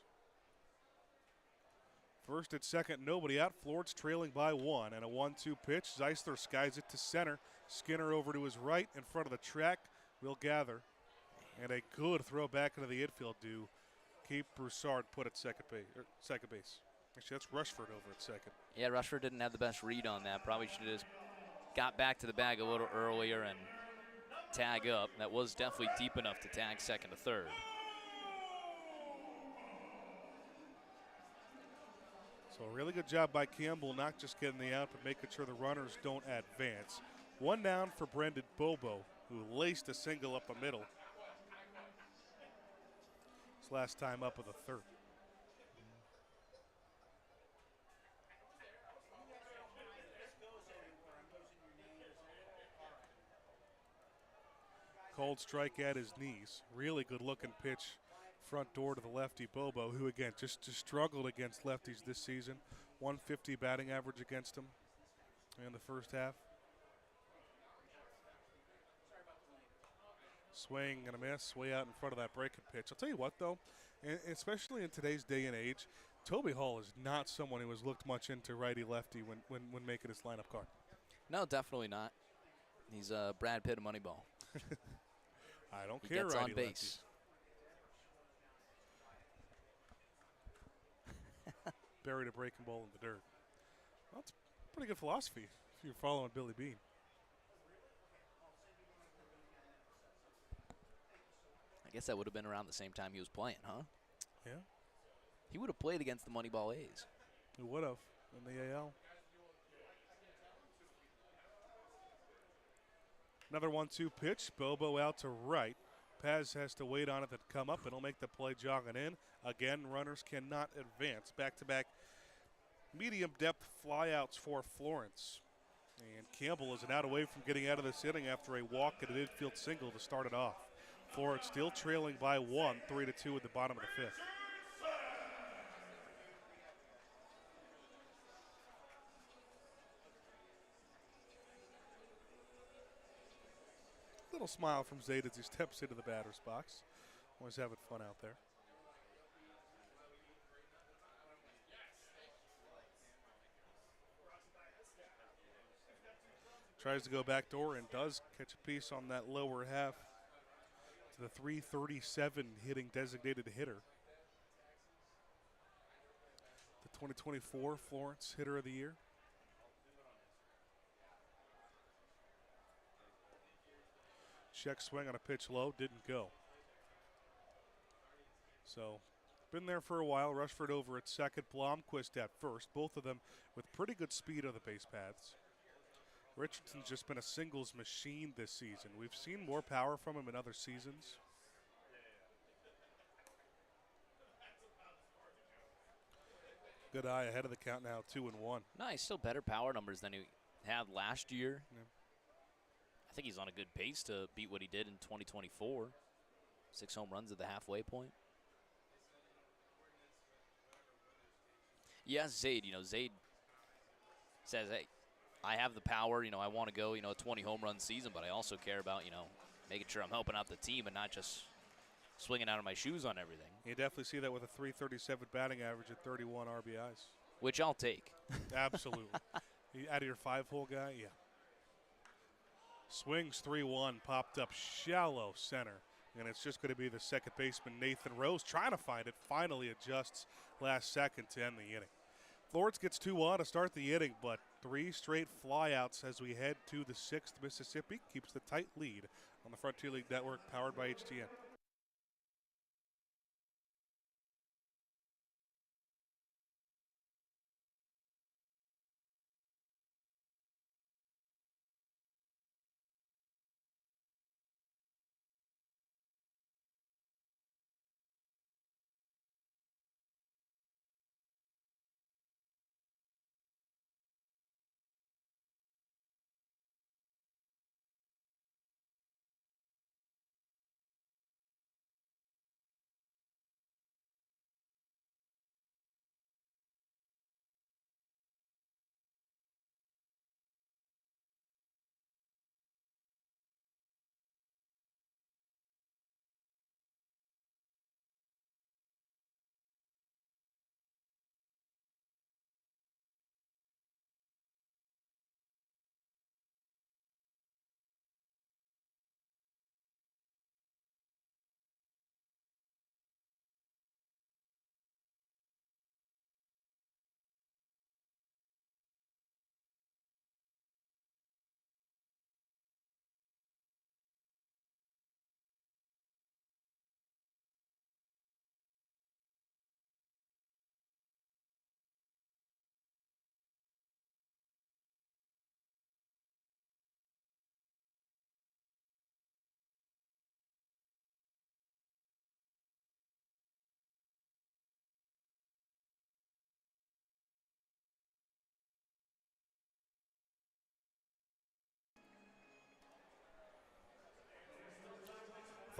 First at second, nobody out. Florence trailing by 1, and a 1-2 pitch. Zeisler skies it to center. Skinner over to his right in front of the track. Will gather. And a good throw back into the infield to keep Broussard put at second base. Actually, that's Rushford over at second. Yeah, Rushford didn't have the best read on that. Probably should have just got back to the bag a little earlier and tag up. That was definitely deep enough to tag second to third. So a really good job by Campbell, not just getting the out, but making sure the runners don't advance. One down for Brendan Bobo, who laced a single up the middle. His last time up with a third. Cold strike at his knees. Really good looking pitch front door to the lefty Bobo, who again just struggled against lefties this season. 150 batting average against him in the first half. Swing and a miss way out in front of that breaking pitch. I'll tell you what, though, and especially in today's day and age, Toby Hall is not someone who has looked much into righty-lefty when making his lineup card. No, definitely not. He's Brad Pitt of Moneyball. I don't He care. gets on base. Buried a breaking ball in the dirt. Well, that's pretty good philosophy if you're following Billy Beane. I guess that would have been around the same time he was playing, huh? Yeah. He would have played against the Moneyball A's. He would have in the AL. Another 1-2 pitch. Bobo out to right. Paz has to wait on it to come up. It'll make the play jogging in. Again, runners cannot advance. Back-to-back medium depth flyouts for Florence. And Campbell is an out away from getting out of this inning after a walk and an infield single to start it off. Florence still trailing by 1, 3-2 at the bottom of the fifth. Little smile from Zaid as he steps into the batter's box. Always having fun out there. Tries to go backdoor and does catch a piece on that lower half to the 337 hitting designated hitter. The 2024 Florence Hitter of the Year. Check swing on a pitch low, didn't go. So, been there for a while. Rushford over at second, Blomquist at first. Both of them with pretty good speed on the base paths. Richardson's just been a singles machine this season. We've seen more power from him in other seasons. Good eye ahead of the count now, 2-1. Nice, still better power numbers than he had last year. Yeah. I think he's on a good pace to beat what he did in 2024. 6 home runs at the halfway point. Yes, Zaid. Zaid says, hey, I have the power. I want to go, a 20 home run season, but I also care about, making sure I'm helping out the team and not just swinging out of my shoes on everything. You definitely see that with a 337 batting average at 31 RBIs. Which I'll take. Absolutely. Out of your 5-hole guy, yeah. Swings 3-1, popped up shallow center. And it's just going to be the second baseman, Nathan Rose, trying to find it. Finally adjusts last second to end the inning. Florence gets 2 on to start the inning, but 3 straight flyouts as we head to the 6th. Mississippi keeps the tight lead on the Frontier League Network, powered by HTN.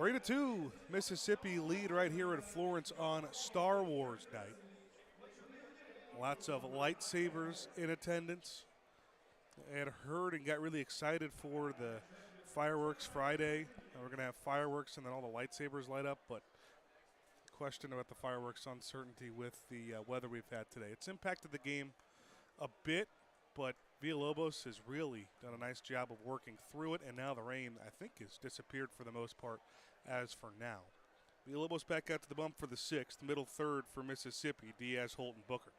3-2, Mississippi lead right here at Florence on Star Wars night. Lots of lightsabers in attendance. I had heard and got really excited for the fireworks Friday. We're going to have fireworks and then all the lightsabers light up, but question about the fireworks, uncertainty with the weather we've had today. It's impacted the game a bit, but Villalobos has really done a nice job of working through it, and now the rain, I think, has disappeared for the most part as for now. Villalobos back out to the bump for the sixth, middle third for Mississippi, Diaz, Holt, and Booker.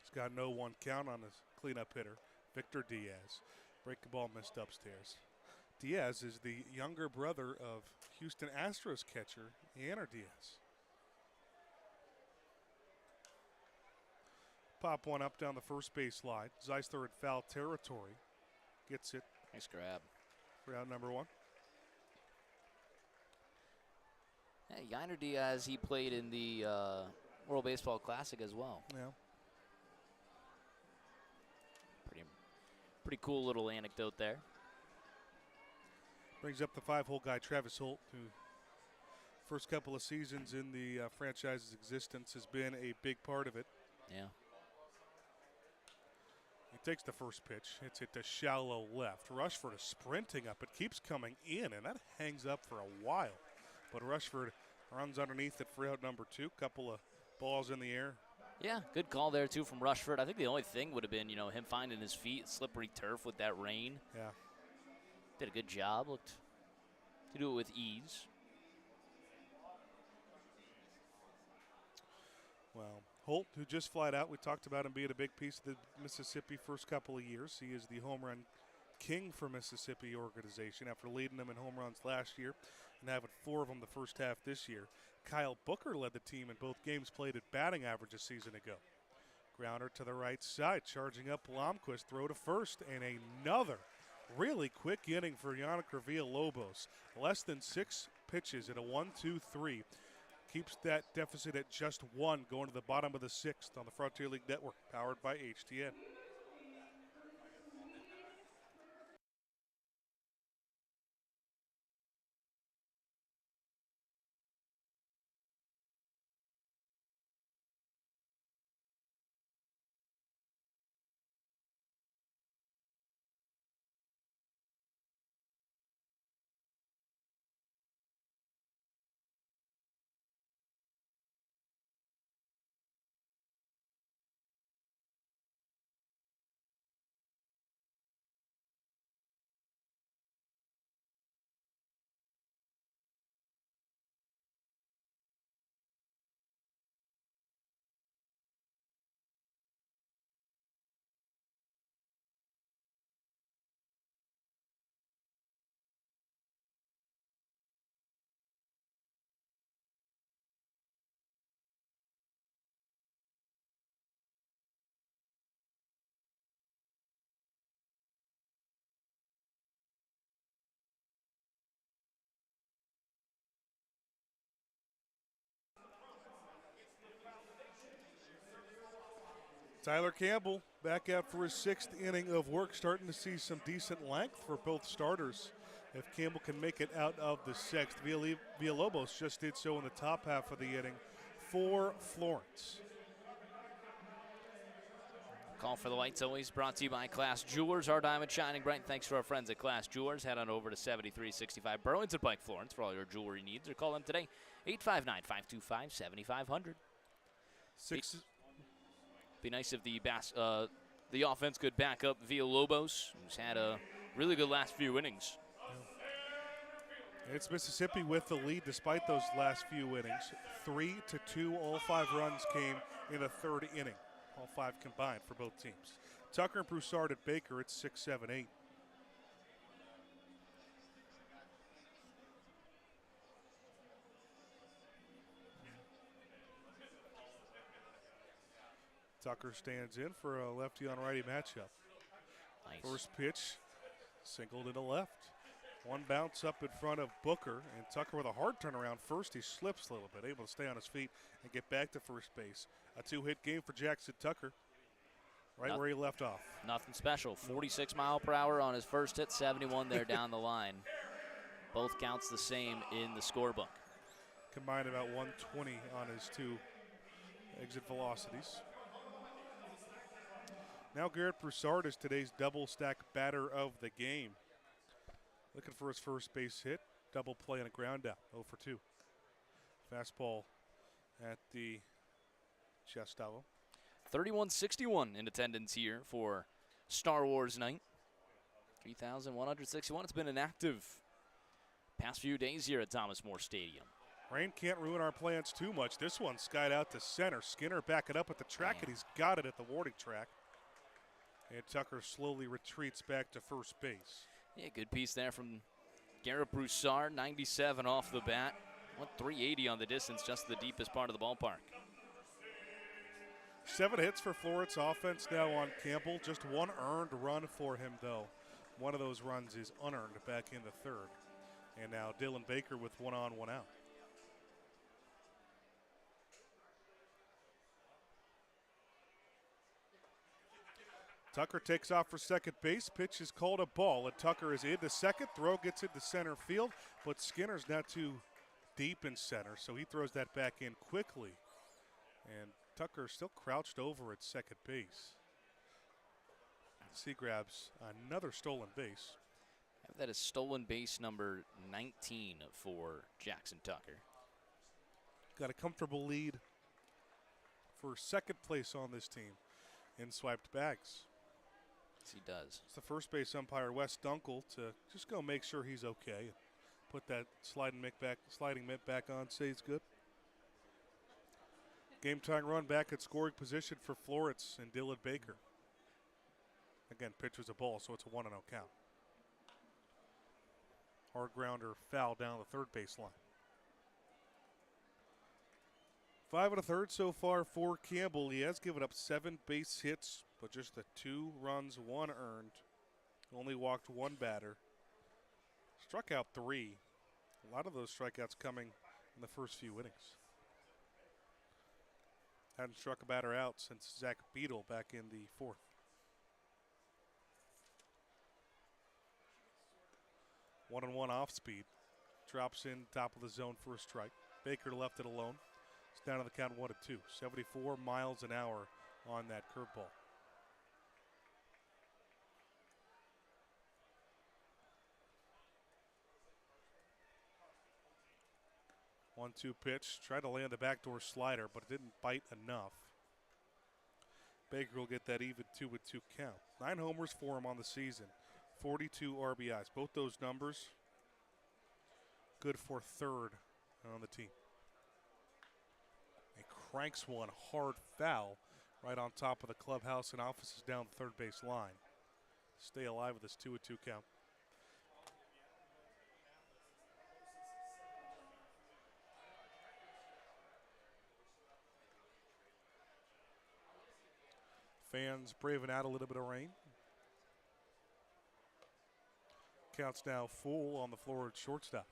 He's got no one count on his cleanup hitter, Victor Diaz. Break the ball missed upstairs. Diaz is the younger brother of Houston Astros catcher, Yanner Diaz. Pop one up down the first base line. Zeisler at foul territory. Gets it. Nice grab. For out number one. Yeah, Yanner Diaz, he played in the World Baseball Classic as well. Yeah. Pretty cool little anecdote there. Brings up the 5-hole guy, Travis Holt, who first couple of seasons in the franchise's existence has been a big part of it. Yeah. He takes the first pitch, hits it to shallow left. Rushford is sprinting up. It keeps coming in, and that hangs up for a while. But Rushford runs underneath it for out number two. Couple of balls in the air. Yeah, good call there, too, from Rushford. I think the only thing would have been, him finding his feet, slippery turf with that rain. Yeah. Did a good job. Looked to do it with ease. Well, Holt, who just flied out, we talked about him being a big piece of the Mississippi first couple of years. He is the home run king for Mississippi organization after leading them in home runs last year and having 4 of them the first half this year. Kyle Booker led the team in both games played at batting average a season ago. Grounder to the right side, charging up Blomquist, throw to first, and another really quick inning for Yannick Villalobos. Less than 6 pitches at a 1-2-3. Keeps that deficit at just 1 going to the bottom of the 6th on the Frontier League Network, powered by HTN. Tyler Campbell back out for his 6th inning of work, starting to see some decent length for both starters. If Campbell can make it out of the 6th, Villalobos just did so in the top half of the inning for Florence. Call for the Lights always brought to you by Class Jewelers. Our diamond shining bright. Thanks to our friends at Class Jewelers. Head on over to 7365 Burlington Pike, Florence for all your jewelry needs, or call them today, 859-525-7500. Be nice if the offense could back up Villalobos, who's had a really good last few innings. It's Mississippi with the lead despite those last few innings. 3-2, all 5 runs came in the 3rd inning. All 5 combined for both teams. Tucker and Broussard at Baker, it's 6-7-8. Tucker stands in for a lefty on righty matchup. Nice. First pitch, singled to the left. One bounce up in front of Booker, and Tucker with a hard turnaround first. He slips a little bit, able to stay on his feet and get back to first base. A 2-hit game for Jackson Tucker, right where he left off. Nothing special. 46 mile per hour on his first hit, 71 there down the line. Both counts the same in the scorebook. Combined about 120 on his 2 exit velocities. Now Garrett Broussard is today's double stack batter of the game. Looking for his first base hit. Double play and a ground out. 0 for 2. Fastball at the chest elbow. 3161 in attendance here for Star Wars night. 3,161. It's been an active past few days here at Thomas More Stadium. Rain can't ruin our plans too much. This one skied out to center. Skinner backing up at the track, and he's got it at the warning track. And Tucker slowly retreats back to first base. Yeah, good piece there from Garrett Broussard, 97 off the bat. Went 380 on the distance, just the deepest part of the ballpark. 7 hits for Florence offense now on Campbell. Just 1 earned run for him, though. One of those runs is unearned back in the 3rd. And now Dylan Baker with 1 on, 1 out. Tucker takes off for second base. Pitch is called a ball, and Tucker is into second. Throw gets into center field, but Skinner's not too deep in center, so he throws that back in quickly. And Tucker still crouched over at second base. He grabs another stolen base. That is stolen base number 19 for Jackson Tucker. Got a comfortable lead for second place on this team in swiped bags. Yes, he does. It's the first base umpire, Wes Dunkel, to just go make sure he's okay. Put that sliding mitt back on, say he's good. Game-tying run back at scoring position for Florence and Dylan Baker. Again, pitch was a ball, so it's a 1-0 count. Hard grounder foul down the third baseline. 5 1/3 so far for Campbell. He has given up 7 base hits, but just the 2 runs, 1 earned. Only walked 1 batter. Struck out 3. A lot of those strikeouts coming in the first few innings. Hadn't struck a batter out since Zach Beadle back in the 4th. 1-1 off speed. Drops in top of the zone for a strike. Baker left it alone. It's down to the count 1-2. 74 miles an hour on that curveball. 1-2 pitch. Tried to land the backdoor slider, but it didn't bite enough. Baker will get that even 2-2 count. 9 homers for him on the season. 42 RBIs. Both those numbers good for 3rd on the team. He cranks one hard foul right on top of the clubhouse and offices down the third base line. Stay alive with this 2-2 count. Fans braving out a little bit of rain. Count's now full on the Florida shortstop.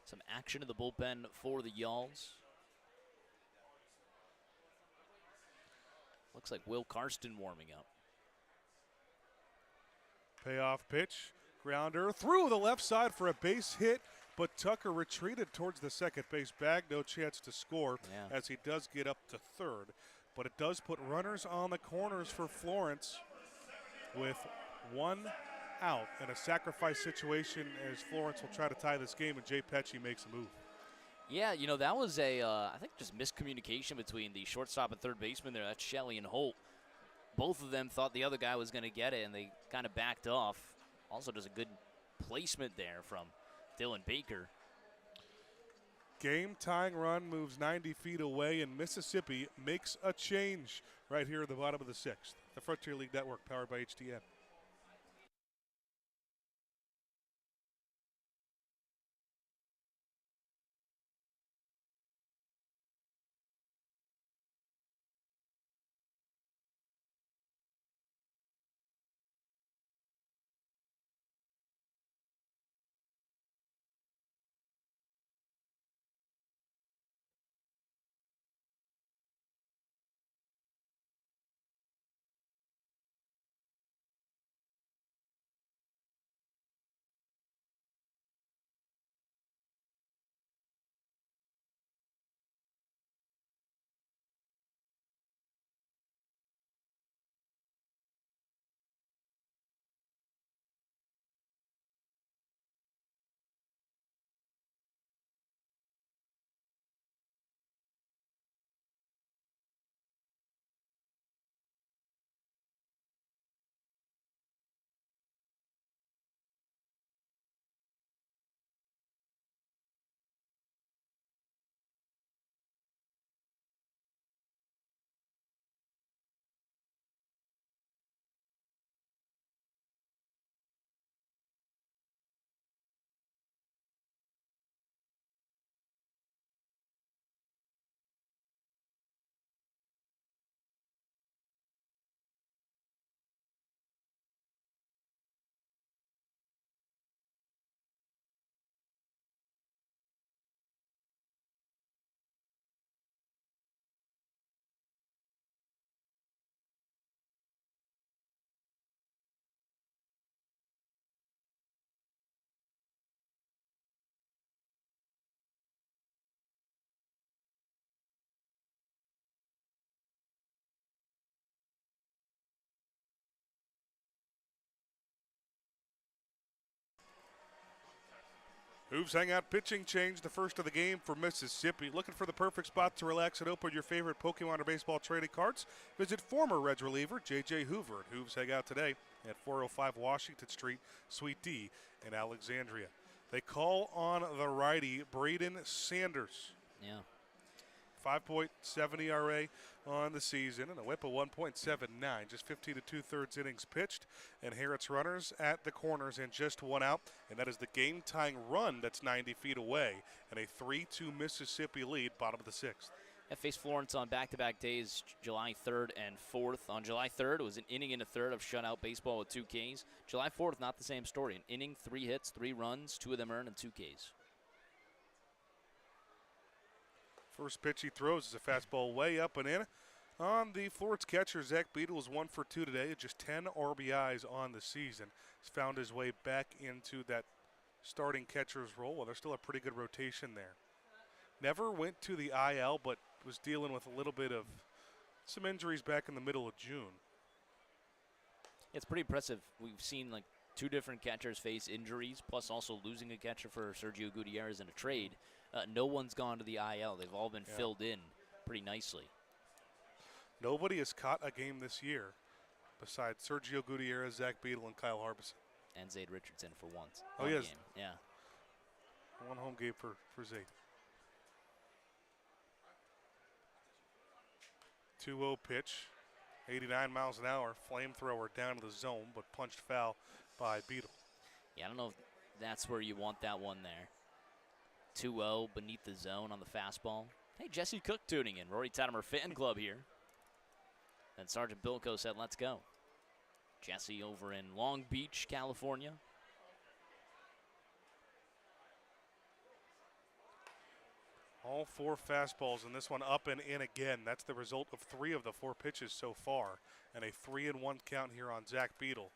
Some action in the bullpen for the Yalls. Looks like Will Karsten warming up. Payoff pitch. Grounder through the left side for a base hit, but Tucker retreated towards the second base bag. No chance to score as he does get up to 3rd. But it does put runners on the corners for Florence with 1 out in a sacrifice situation as Florence will try to tie this game and Jay Pesci makes a move. Yeah, you know, that was I think just miscommunication between the shortstop and third baseman there. That's Shelley and Holt. Both of them thought the other guy was going to get it, and they kind of backed off. Also does a good placement there from Dylan Baker. Game-tying run moves 90 feet away, and Mississippi makes a change right here at the bottom of the 6th. The Frontier League Network, powered by HTN. Hooves Hangout pitching change, the first of the game for Mississippi. Looking for the perfect spot to relax and open your favorite Pokemon or baseball trading cards? Visit former Reds reliever J.J. Hoover at Hooves Hangout today at 405 Washington Street, Suite D in Alexandria. They call on the righty, Braden Sanders. Yeah. 5.7 ERA on the season and a whip of 1.79. Just 15 2/3 innings pitched, and here it's runners at the corners and just one out, and that is the game-tying run that's 90 feet away, and a 3-2 Mississippi lead, bottom of the sixth. I faced Florence on back-to-back days, July 3rd and 4th. On July 3rd, it was an inning and a third of shutout baseball with 2 Ks. July 4th, not the same story. An inning, 3 hits, 3 runs, 2 of them earned, and 2 Ks. First pitch he throws is a fastball way up and in. On the Florence catcher, Zach Beadle is 1 for 2 today, just 10 RBIs on the season. He's found his way back into that starting catcher's role. Well, there's still a pretty good rotation there. Never went to the IL, but was dealing with a little bit of some injuries back in the middle of June. It's pretty impressive. We've seen like 2 different catchers face injuries, plus also losing a catcher for Sergio Gutierrez in a trade. No one's gone to the IL. They've all been filled in pretty nicely. Nobody has caught a game this year besides Sergio Gutierrez, Zach Beadle, and Kyle Harbison. And Zayd Richardson for once. Oh, yes. Game. Yeah. One home game for Zayd. 2-0 pitch, 89 miles an hour, flamethrower down to the zone, but punched foul by Beadle. Yeah, I don't know if that's where you want that one there. 2-0 beneath the zone on the fastball. Hey, Jesse Cook tuning in. Rory Tettemer Fan Club here. And Sergeant Bilko said, let's go. Jesse over in Long Beach, California. All 4 fastballs, and this one up and in again. That's the result of 3 of the 4 pitches so far, and a 3-1 count here on Zach Beadle.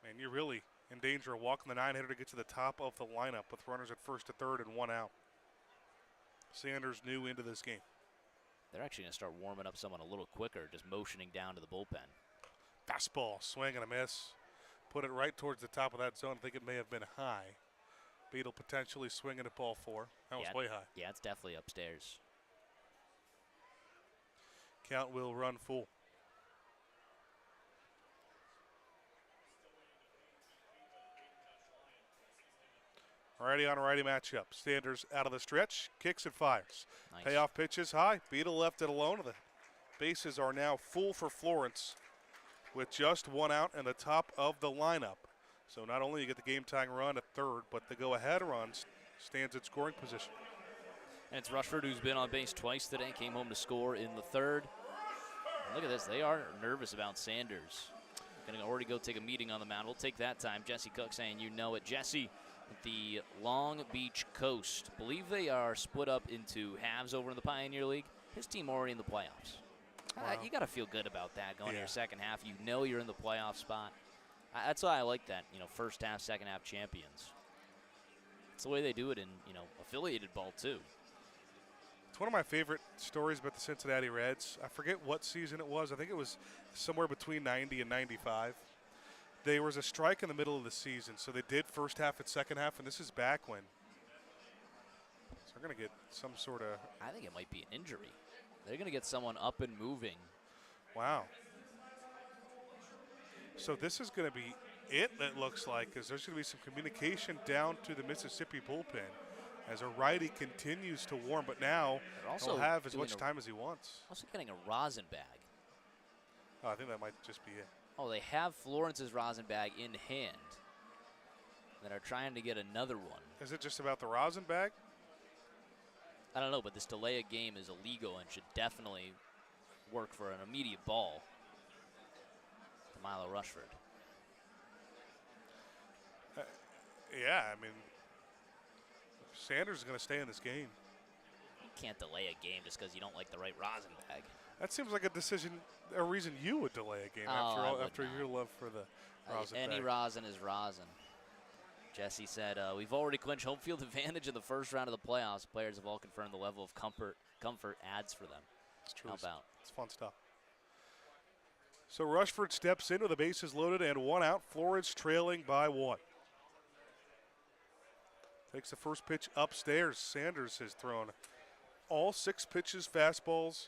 Man, you're really in danger of walking the 9-hitter to get to the top of the lineup with runners at first to third and 1 out. Sanders new into this game. They're actually going to start warming up someone a little quicker, just motioning down to the bullpen. Fastball, swing and a miss. Put it right towards the top of that zone. I think it may have been high. Beadle potentially swinging at ball 4. That was way high. Yeah, it's definitely upstairs. Count will run full. Righty on righty matchup. Sanders out of the stretch, kicks and fires. Nice. Payoff pitch is high. Beadle left it alone. The bases are now full for Florence with just 1 out and the top of the lineup. So not only you get the game-tying run at third, but the go-ahead run stands at scoring position. And it's Rushford who's been on base twice today, came home to score in the third. And look at this, they are nervous about Sanders. Going to already go take a meeting on the mound. We'll take that time. Jesse Cook saying, you know it. Jesse, the Long Beach Coast, believe they are split up into halves over in the Pioneer League. His team already in the playoffs. Wow. You got to feel good about that going to your second half. You know you're in the playoff spot. That's why I like that, first half, second half champions. It's the way they do it in, affiliated ball too. It's one of my favorite stories about the Cincinnati Reds. I forget what season it was. I think it was somewhere between 90 and 95. There was a strike in the middle of the season, so they did first half and second half, and this is back when. So they're going to get some sort of. I think it might be an injury. They're going to get someone up and moving. Wow. So this is going to be it looks like, because there's going to be some communication down to the Mississippi bullpen as a righty continues to warm, but now he'll have as much time as he wants. Also getting a rosin bag. Oh, I think that might just be it. Oh, they have Florence's rosin bag in hand. That are trying to get another one. Is it just about the rosin bag? I don't know, but this delay of game is illegal and should definitely work for an immediate ball to Milo Rushford. Yeah, I mean, Sanders is going to stay in this game. You can't delay a game just because you don't like the right rosin bag. That seems like a reason you would delay a game after your love for the rosin bag. Any rosin is rosin. Jesse said, we've already clinched home field advantage in the first round of the playoffs. Players have all confirmed the level of comfort adds for them. It's true. How about? It's fun stuff. So Rushford steps in with the bases loaded and 1 out. Florence trailing by 1. Takes the first pitch upstairs. Sanders has thrown all 6 pitches fastballs.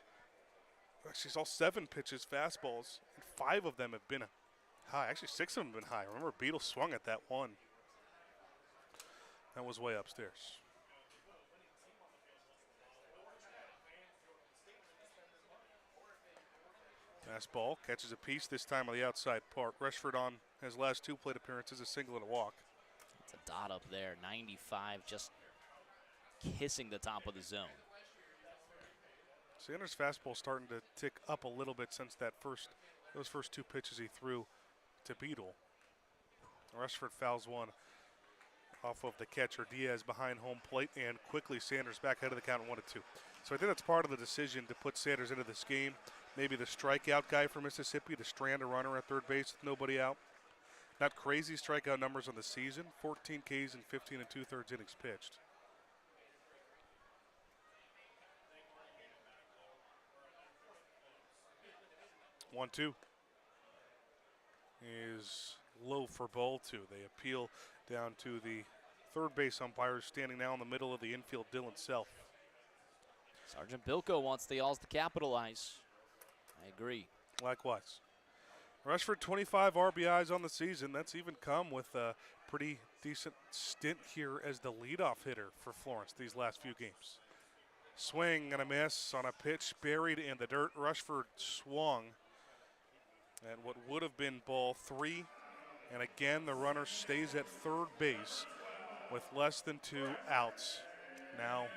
Actually, it's all 7 pitches fastballs, and 5 of them have been high. Actually, 6 of them have been high. Remember, Beetle swung at that one. That was way upstairs. Fastball catches a piece this time on the outside part. Rushford on his last 2 plate appearances, a single and a walk. It's a dot up there, 95, just kissing the top of the zone. Sanders' fastball starting to tick up a little bit since those first 2 pitches he threw to Beetle. Rushford fouls one off of the catcher. Diaz behind home plate, and quickly Sanders back ahead of the count 1-2. So I think that's part of the decision to put Sanders into this game. Maybe the strikeout guy for Mississippi to strand a runner at third base with nobody out. Not crazy strikeout numbers on the season. 14 Ks and 15 2/3 innings pitched. One, 2 is low for ball 2. They appeal down to the third base umpire standing now in the middle of the infield, Dylan Self. Sergeant Bilko wants the Alls to capitalize. I agree. Likewise. Rushford, 25 RBIs on the season. That's even come with a pretty decent stint here as the leadoff hitter for Florence these last few games. Swing and a miss on a pitch buried in the dirt. Rushford swung at what would have been ball 3. And again, the runner stays at third base with less than 2 outs. Now,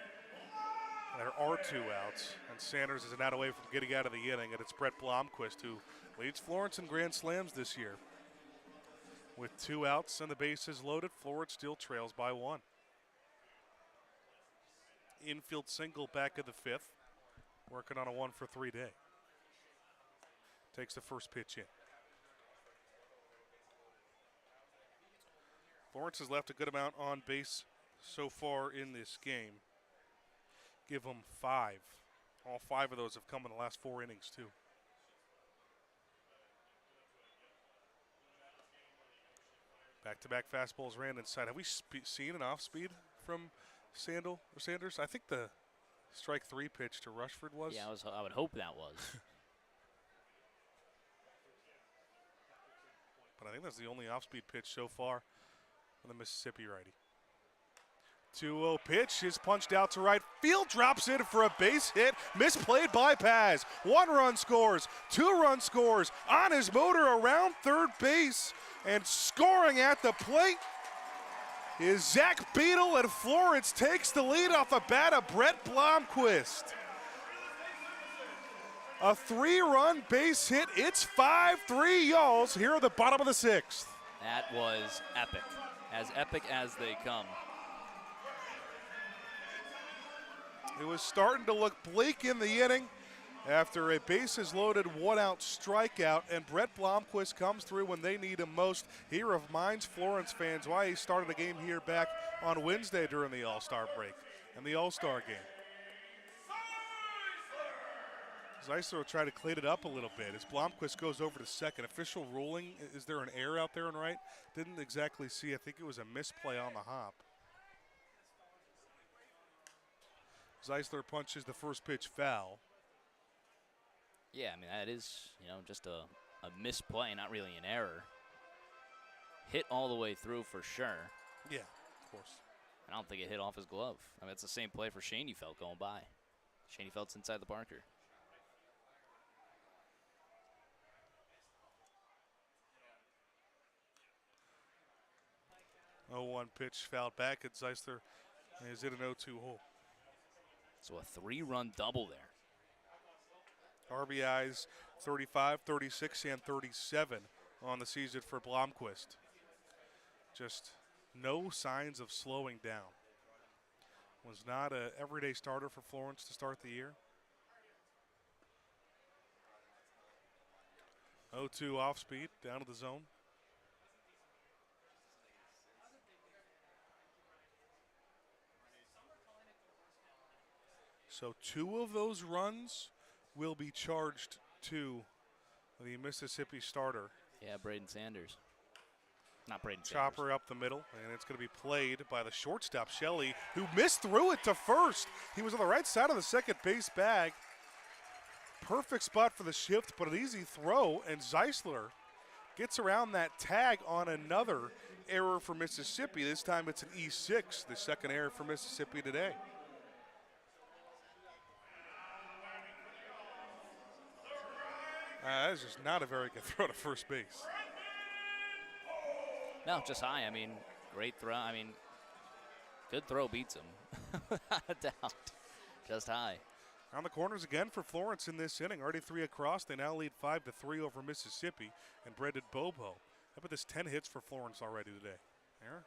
there are 2 outs, and Sanders is an out away from getting out of the inning, and it's Brett Blomquist who leads Florence in grand slams this year. With 2 outs and the bases loaded, Florence still trails by 1. Infield single back of the 5th, working on a 1-for-3 day. Takes the first pitch in. Florence has left a good amount on base so far in this game. Give them 5. All 5 of those have come in the last 4 innings, too. Back-to-back fastballs ran inside. Have we seen an off-speed from Sanders? I think the strike 3 pitch to Rushford was. Yeah, I would hope that was. But I think that's the only off-speed pitch so far from the Mississippi righty. 2-0 pitch is punched out to right field, drops in for a base hit, misplayed by Paz. 1 run scores, 2 run scores on his motor around third base, and scoring at the plate is Zach Beadle, and Florence takes the lead off the bat of Brett Blomquist. A 3-run base hit. It's 5-3 Y'alls here at the bottom of the 6th. That was epic as they come. It was starting to look bleak in the inning after a bases-loaded 1-out strikeout, and Brett Blomquist comes through when they need him most. He reminds Florence fans why he started the game here back on Wednesday during the All-Star break and the All-Star game. Zeisler will try to clean it up a little bit as Blomquist goes over to second. Official ruling, is there an error out there on right? Didn't exactly see. I think it was a misplay on the hop. Zeisler punches the first pitch foul. Yeah, I mean, that is, just a misplay, not really an error. Hit all the way through for sure. Yeah, of course. I don't think it hit off his glove. I mean, it's the same play for Schoenfeld going by. Schoenfeld's inside the Parker. 0-1 pitch fouled back at Zeisler. Is it an 0-2 hole? So a 3-run double there. RBIs 35, 36, and 37 on the season for Blomquist. Just no signs of slowing down. Was not an everyday starter for Florence to start the year. 0-2 off speed, down to the zone. So 2 of those runs will be charged to the Mississippi starter. Yeah, Braden Sanders. Not Braden Chopper up the middle, and it's going to be played by the shortstop, Shelley, who missed through it to first. He was on the right side of the second base bag. Perfect spot for the shift, but an easy throw, and Zeisler gets around that tag on another error for Mississippi. This time it's an E6, the second error for Mississippi today. That is just not a very good throw to first base. No, just high. I mean, great throw. I mean, good throw beats him. Without a doubt. Just high. On the corners again for Florence in this inning. Already 3 across. They now lead 5-3 over Mississippi. And Brendan Bobo. How about this 10 hits for Florence already today? They're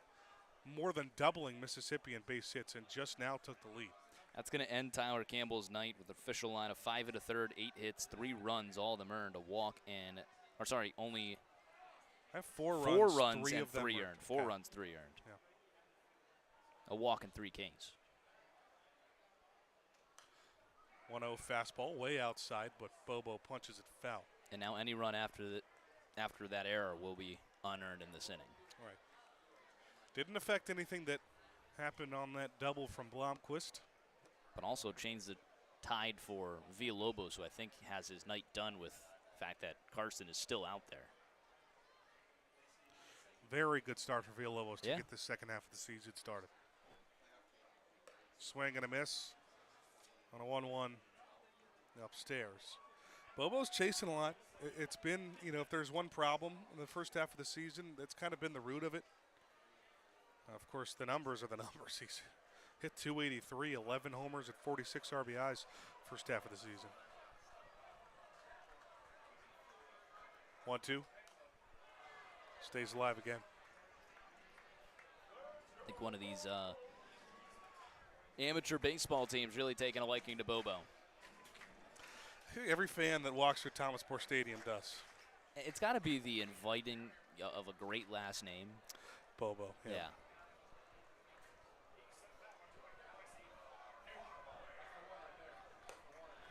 more than doubling Mississippi in base hits and just now took the lead. That's going to end Tyler Campbell's night with an official line of 5 1/3, 8 hits, 3 runs, all of them earned, a walk, and, or sorry, only I have 4 runs, three and of them 3 earned. 4 runs, 3 earned. Yeah. A walk and 3 Ks. 1-0 fastball, way outside, but Bobo punches it foul. And now any run after that error will be unearned in this inning. Right. Didn't affect anything that happened on that double from Blomquist. But also changed the tide for Villalobos, who I think has his night done with the fact that Carson is still out there. Very good start for Villalobos to Yeah. get the second half of the season started. Swing and a miss on a 1-1 upstairs. Bobo's chasing a lot. It's been, if there's one problem in the first half of the season, that's kind of been the root of it. Of course, the numbers are the numbers. He's hit 283, 11 homers at 46 RBIs first half of the season. 1-2. Stays alive again. I think one of these amateur baseball teams really taking a liking to Bobo. Every fan that walks through Thomas More Stadium does. It's got to be the inviting of a great last name. Bobo. Yeah.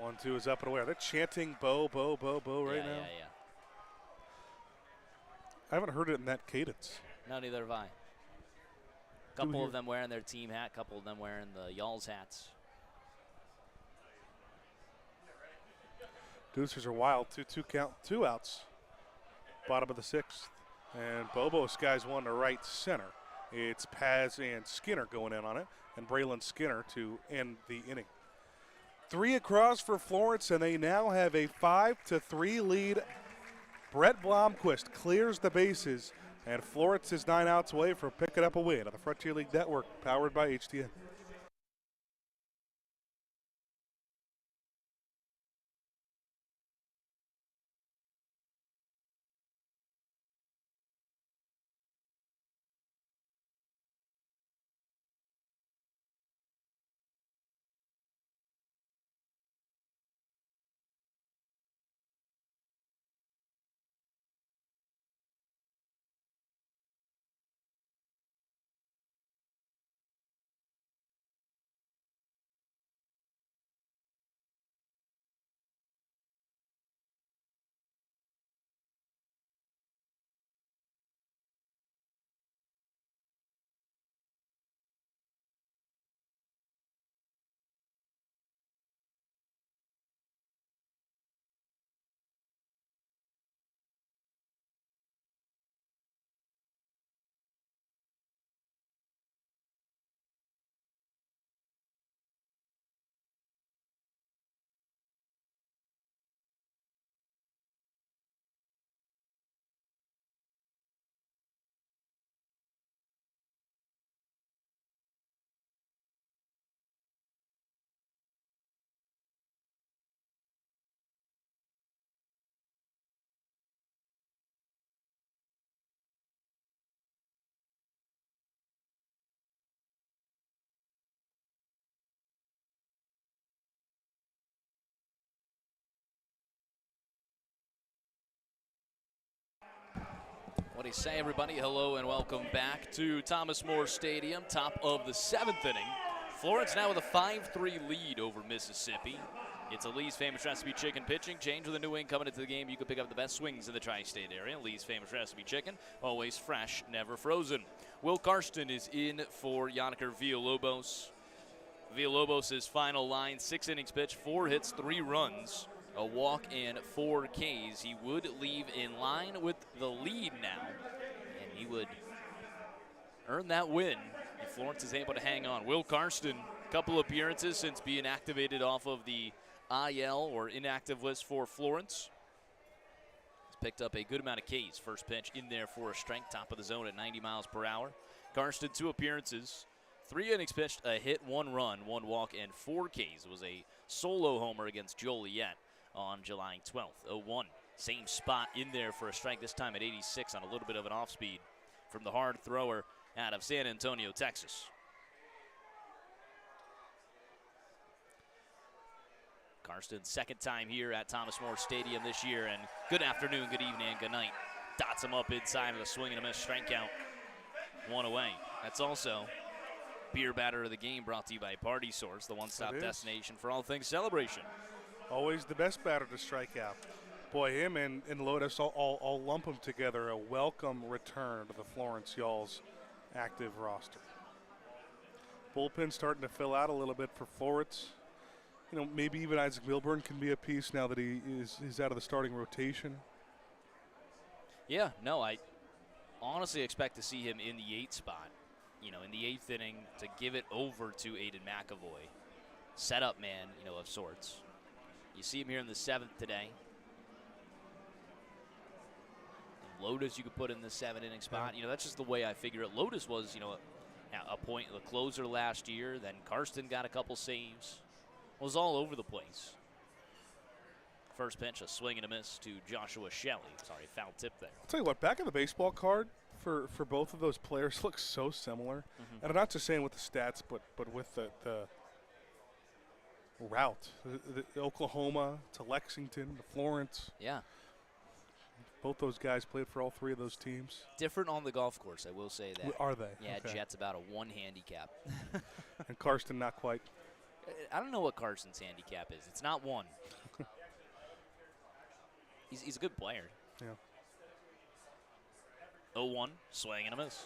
1-2 is up and away. They're chanting Bo, Bo, Bo, Bo right now. Yeah. I haven't heard it in that cadence. No, neither have I. Couple of them wearing their team hat, couple of them wearing the Y'all's hats. Deucers are wild. 2-2 count, 2 outs. Bottom of the 6th. And Bobo skies one to right center. It's Paz and Skinner going in on it, and Braylon Skinner to end the inning. 3 across for Florence, and they now have a 5-3 lead. Brett Blomquist clears the bases, and Florence is 9 outs away from picking up a win on the Frontier League Network, powered by HTN. What do you say, everybody? Hello and welcome back to Thomas More Stadium, top of the 7th inning. Florence now with a 5-3 lead over Mississippi. It's a Lee's Famous Recipe Chicken pitching change with a new wing coming into the game. You can pick up the best swings in the tri-state area. Lee's Famous Recipe Chicken, always fresh, never frozen. Will Karsten is in for Yanniker Villalobos. Villalobos' final line, 6 innings pitched, 4 hits, 3 runs, a walk, and 4 Ks. He would leave in line with the lead now, and he would earn that win if Florence is able to hang on. Will Karsten, couple appearances since being activated off of the IL or inactive list for Florence. He's picked up a good amount of Ks. First pitch in there for a strike, top of the zone at 90 miles per hour. Karsten, 2 appearances, 3 innings pitched, a hit, 1 run, 1 walk, and 4 Ks. It was a solo homer against Joliet on July 12th. 0-1. Same spot in there for a strike, this time at 86 on a little bit of an off speed from the hard thrower out of San Antonio, Texas. Karsten's second time here at Thomas More Stadium this year, and good afternoon, good evening, and good night. Dots him up inside of a swing and a miss, strike count, 1 away. That's also Beer Batter of the Game, brought to you by Party Source, the one-stop destination for all things celebration. Always the best batter to strike out. Boy, him and Lotus, I'll lump them together. A welcome return to the Florence Y'all's active roster. Bullpen starting to fill out a little bit for Florence. You know, maybe even Isaac Milburn can be a piece now that he's out of the starting rotation. Yeah, no, I honestly expect to see him in the 8th spot. You know, in the 8th inning, to give it over to Aiden McAvoy. Setup man, you know, of sorts. You see him here in the 7th today. And Lotus you could put in the 7th-inning spot. Yeah. You know, that's just the way I figure it. Lotus was, you know, a point, the closer last year. Then Karsten got a couple saves. Was all over the place. First pitch, a swing and a miss to Joshua Shelley. Sorry, foul tip there. I'll tell you what, back of the baseball card for both of those players looks so similar. And I'm not just saying with the stats, but with the route. The Oklahoma to Lexington to Florence. Yeah. Both those guys played for all 3 of those teams. Different on the golf course, I will say that. Are they? Yeah, okay. Jets about a 1 handicap. And Karsten not quite. I don't know what Carson's handicap is. It's not 1. He's a good player. Yeah. 0-1, swing and a miss.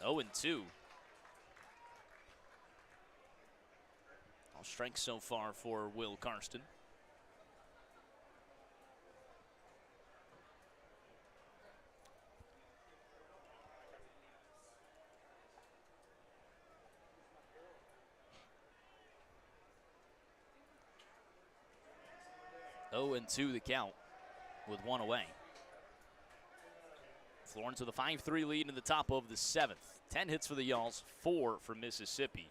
0-2. All strikes so far for Will Karsten. Oh, and 2 the count with 1 away. Florence with a 5-3 lead in the top of the 7th. 10 hits for the Y'alls, 4 for Mississippi.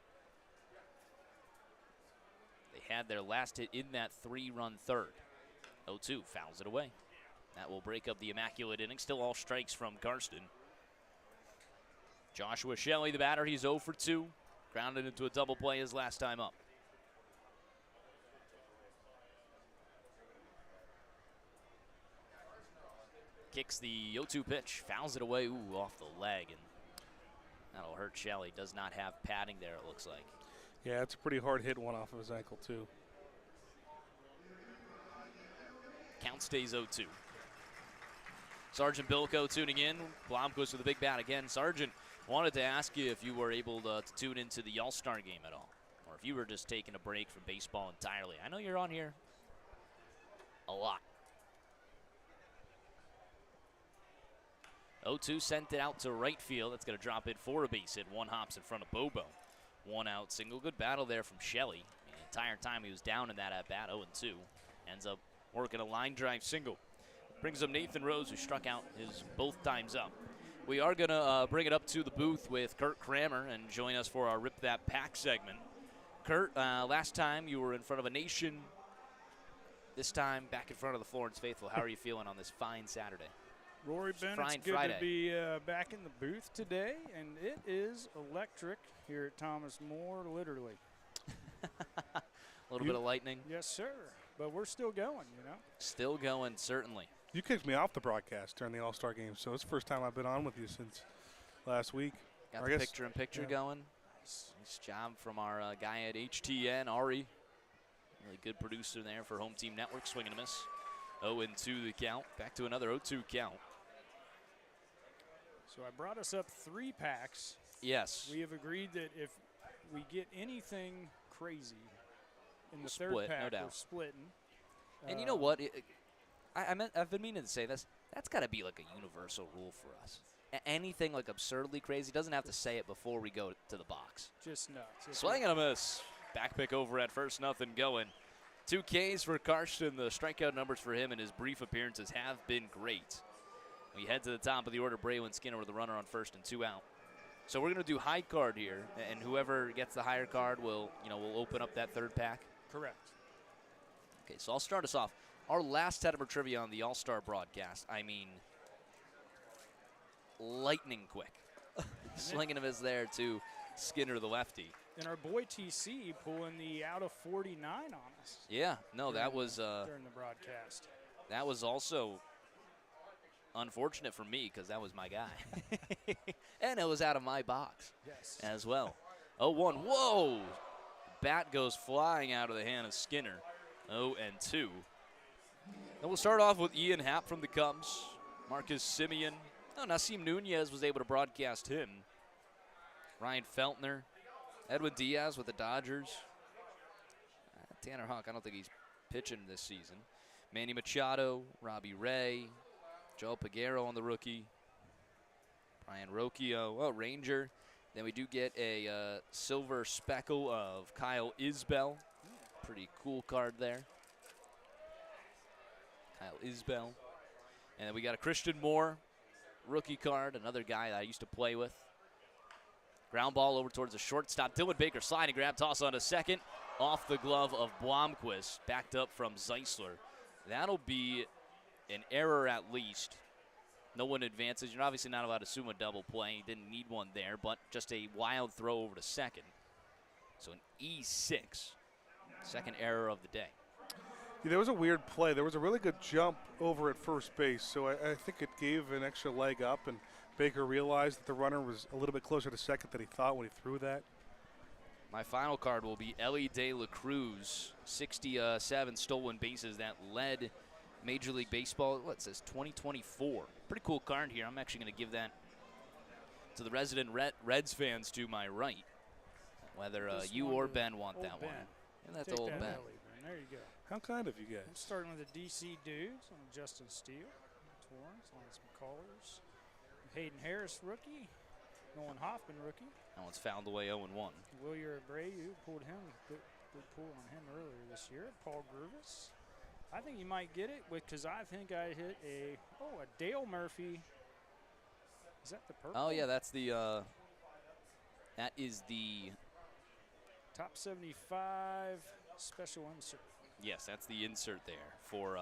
They had their last hit in that 3-run third. 0-2 fouls it away. That will break up the immaculate inning. Still all strikes from Karsten. Joshua Shelley, the batter, he's 0 for 2. Grounded into a double play his last time up. Kicks the 0-2 pitch, fouls it away, off the leg, and that'll hurt Shelley. Does not have padding there, it looks like. Yeah, it's a pretty hard hit one off of his ankle, too. Count stays 0-2. Sergeant Bilko tuning in. Blomquist with a big bat again. Sergeant, wanted to ask you if you were able to tune into the All-Star game at all, or if you were just taking a break from baseball entirely. I know you're on here a lot. 0-2 sent it out to right field. That's going to drop it for a base hit. 1 hops in front of Bobo. 1 out single. Good battle there from Shelley. The entire time he was down in that at-bat, 0-2. Ends up working a line drive single. Brings up Nathan Rose, who struck out his both times up. We are going to bring it up to the booth with Kurt Kramer and join us for our Rip That Pack segment. Kurt, last time you were in front of a nation. This time back in front of the Florence faithful. How are you feeling on this fine Saturday? Rory Ben, it's good to be back in the booth today, and it is electric here at Thomas More, literally. A little bit of lightning. Yes, sir. But we're still going, you know. Still going, certainly. You kicked me off the broadcast during the All-Star game, so it's the first time I've been on with you since last week. Got the picture-in-picture going. Nice job from our guy at HTN, Ari. Really good producer there for Home Team Network. Swing and a miss. 0-2 the count. Back to another 0-2 count. So I brought us up 3 packs. Yes. We have agreed that if we get anything crazy in the Split, third pack, no doubt. we're splitting. And you know what? I've been meaning to say this. That's got to be like a universal rule for us. Anything like absurdly crazy doesn't have to say it before we go to the box. Just nuts. Swing and a miss. Back pick over at first, nothing going. 2 Ks for Karsten. The strikeout numbers for him in his brief appearances have been great. We head to the top of the order. Braylon Skinner with the runner on first and 2 out. So we're going to do high card here, and whoever gets the higher card will open up that third pack. Correct. Okay, so I'll start us off. Our last Tettemer trivia on the All-Star broadcast, I mean, lightning quick. Slinging him is there to Skinner, the lefty. And our boy TC pulling the out of 49 on us. Yeah, no, that was during the broadcast. That was also unfortunate for me because that was my guy. And it was out of my box as well. 0-1, whoa! Bat goes flying out of the hand of Skinner. 0-2. Then we'll start off with Ian Happ from the Cubs. Marcus Simeon. Oh, Nasim Nunez was able to broadcast him. Ryan Feltner. Edwin Diaz with the Dodgers. Tanner Houck, I don't think he's pitching this season. Manny Machado, Robbie Ray, Joe Pagero on the rookie. Brian Rocchio, Ranger. Then we do get a silver speckle of Kyle Isbell. Pretty cool card there. Kyle Isbell. And then we got a Christian Moore rookie card, another guy that I used to play with. Ground ball over towards the shortstop. Dylan Baker sliding grab, toss on a second. Off the glove of Blomquist, backed up from Zeisler. That'll be an error at least. No one advances. You're obviously not allowed to assume a double play. Didn't need one there, but just a wild throw over to second. So an E6. Second error of the day. Yeah, there was a weird play. There was a really good jump over at first base, so I think it gave an extra leg up, and Baker realized that the runner was a little bit closer to second than he thought when he threw that. My final card will be Ellie De La Cruz, 67 stolen bases that led Major League Baseball, what it says 2024. Pretty cool card here. I'm actually going to give that to the resident Reds fans to my right. Whether you or Ben want that one. And that's old Ben. There you go. How kind of you guys. I'm starting with the DC dudes on Justin Steele, Florence, Lance McCullers, Hayden Harris rookie, Nolan Hoffman rookie. That one's fouled away 0-1. Wilyer Abreu pulled him, good pull on him earlier this year. Paul Grubus. I think you might get it because I think I hit a Dale Murphy. Is that the purple? Oh yeah, that's the that is the top 75 special insert. Yes, that's the insert there for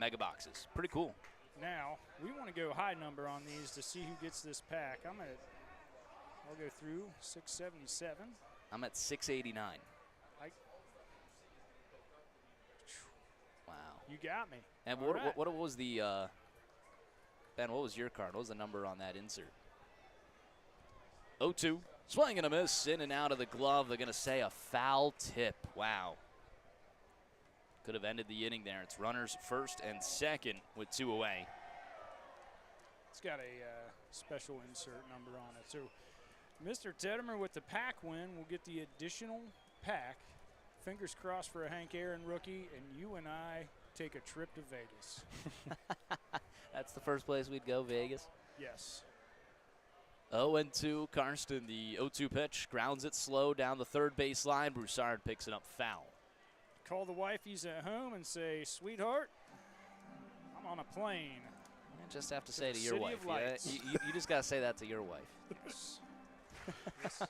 mega boxes. Pretty cool. Now we want to go high number on these to see who gets this pack. I'll go through 677. I'm at 689. Wow. You got me. And what was the Ben? What was your card? What was the number on that insert? 0-2. Swing and a miss, in and out of the glove. They're going to say a foul tip. Wow. Could have ended the inning there. It's runners first and second with 2 away. It's got a special insert number on it. So Mr. Tettemer with the pack win will get the additional pack. Fingers crossed for a Hank Aaron rookie, and you and I take a trip to Vegas. That's the first place we'd go, Vegas? Yes. 0-2, Karsten, the 0-2 pitch, grounds it slow down the third base line. Broussard picks it up foul. Call the wifeys at home and say, sweetheart, I'm on a plane. You just have to say to your wife. Yeah, you just got to say that to your wife. Yes. Yes.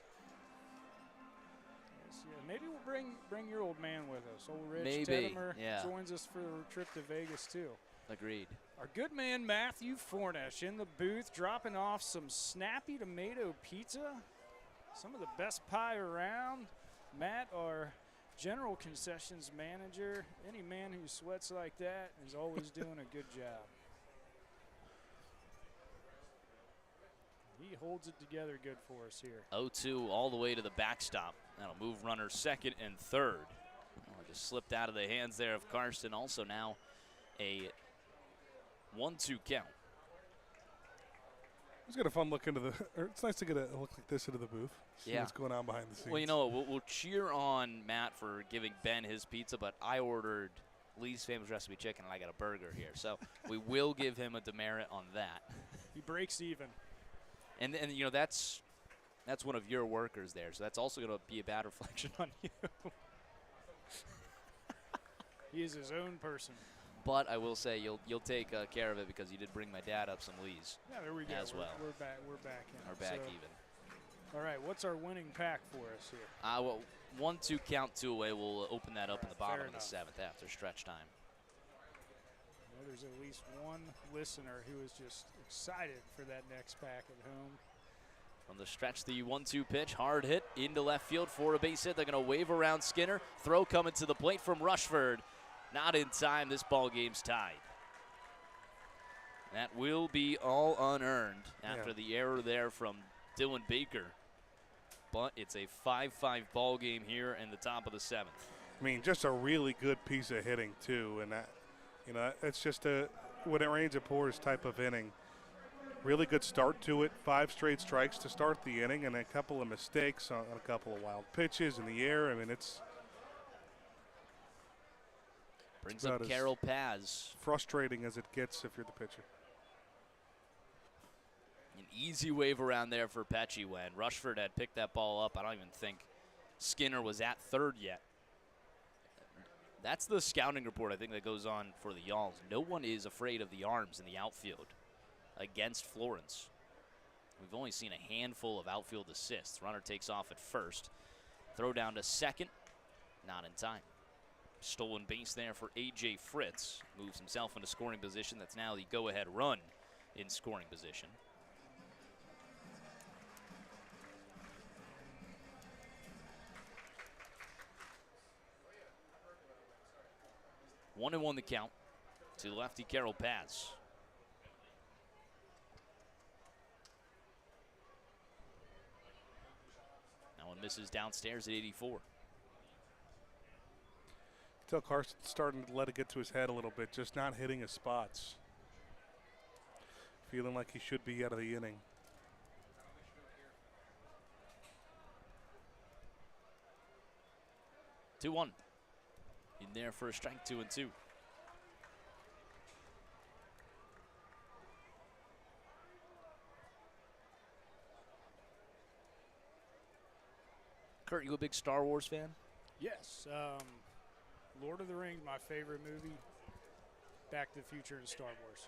Maybe we'll bring your old man with us. Old Rich Tettemer joins us for the trip to Vegas, too. Agreed. Our good man Matthew Fornesh in the booth dropping off some snappy tomato pizza. Some of the best pie around. Matt, our general concessions manager, any man who sweats like that is always doing a good job. He holds it together good for us here. 0-2 all the way to the backstop. That'll move runners second and third. Just slipped out of the hands there of Karsten. Also now a 1-2 count. It's got a fun look into the. Or it's nice to get a look like this into the booth. See what's going on behind the scenes. Well, you know what? We'll cheer on Matt for giving Ben his pizza, but I ordered Lee's Famous Recipe Chicken, and I got a burger here. So we will give him a demerit on that. He breaks even. And you know, that's one of your workers there, so that's also going to be a bad reflection on you. He is his own person. But I will say you'll take care of it because you did bring my dad up some Lees. Yeah, there we go. As well. We're back in. Or back even. All right, what's our winning pack for us here? Well, 1-2 count, 2 away. We'll open that up in the bottom of the enough. 7th after stretch time. Well, there's at least one listener who is just excited for that next pack at home. From the stretch, the 1-2 pitch, hard hit into left field for a base hit. They're going to wave around Skinner. Throw coming to the plate from Rushford. Not in time. This ball game's tied. That will be all unearned after the error there from Dylan Baker. But it's a 5-5 ball game here in the top of the 7th. I mean, just a really good piece of hitting too, and that, you know, it's just a when it rains it pours type of inning. Really good start to it. 5 straight strikes to start the inning, and a couple of mistakes on a couple of wild pitches in the air. I mean, it's brings up Carol Paz. Frustrating as it gets if you're the pitcher. An easy wave around there for Pecci when Rushford had picked that ball up. I don't even think Skinner was at third yet. That's the scouting report, I think, that goes on for the Y'alls. No one is afraid of the arms in the outfield against Florence. We've only seen a handful of outfield assists. Runner takes off at first. Throw down to second. Not in time. Stolen base there for A.J. Fritz. Moves himself into scoring position. That's now the go-ahead run in scoring position. One and one the count to lefty Carol Paz. That one misses downstairs at 84. Tell Carson's starting to let it get to his head a little bit, just not hitting his spots. Feeling like he should be out of the inning. Two one. In there for a strike, 2-2. Kurt, you a big Star Wars fan? Yes. Lord of the Rings, my favorite movie. Back to the Future and Star Wars.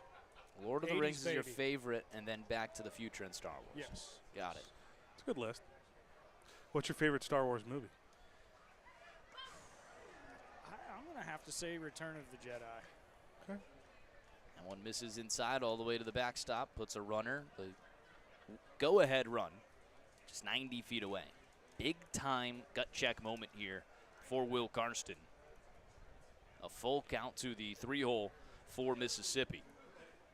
Lord of the 80s Rings is your baby. favorite, and then Back to the Future and Star Wars. Yes. Got it. It's a good list. What's your favorite Star Wars movie? I'm going to have to say Return of the Jedi. Okay. And one misses inside all the way to the backstop, puts a runner, the go-ahead run, just 90 feet away. Big-time gut check moment here for Will Karsten. A full count to the 3-hole for Mississippi.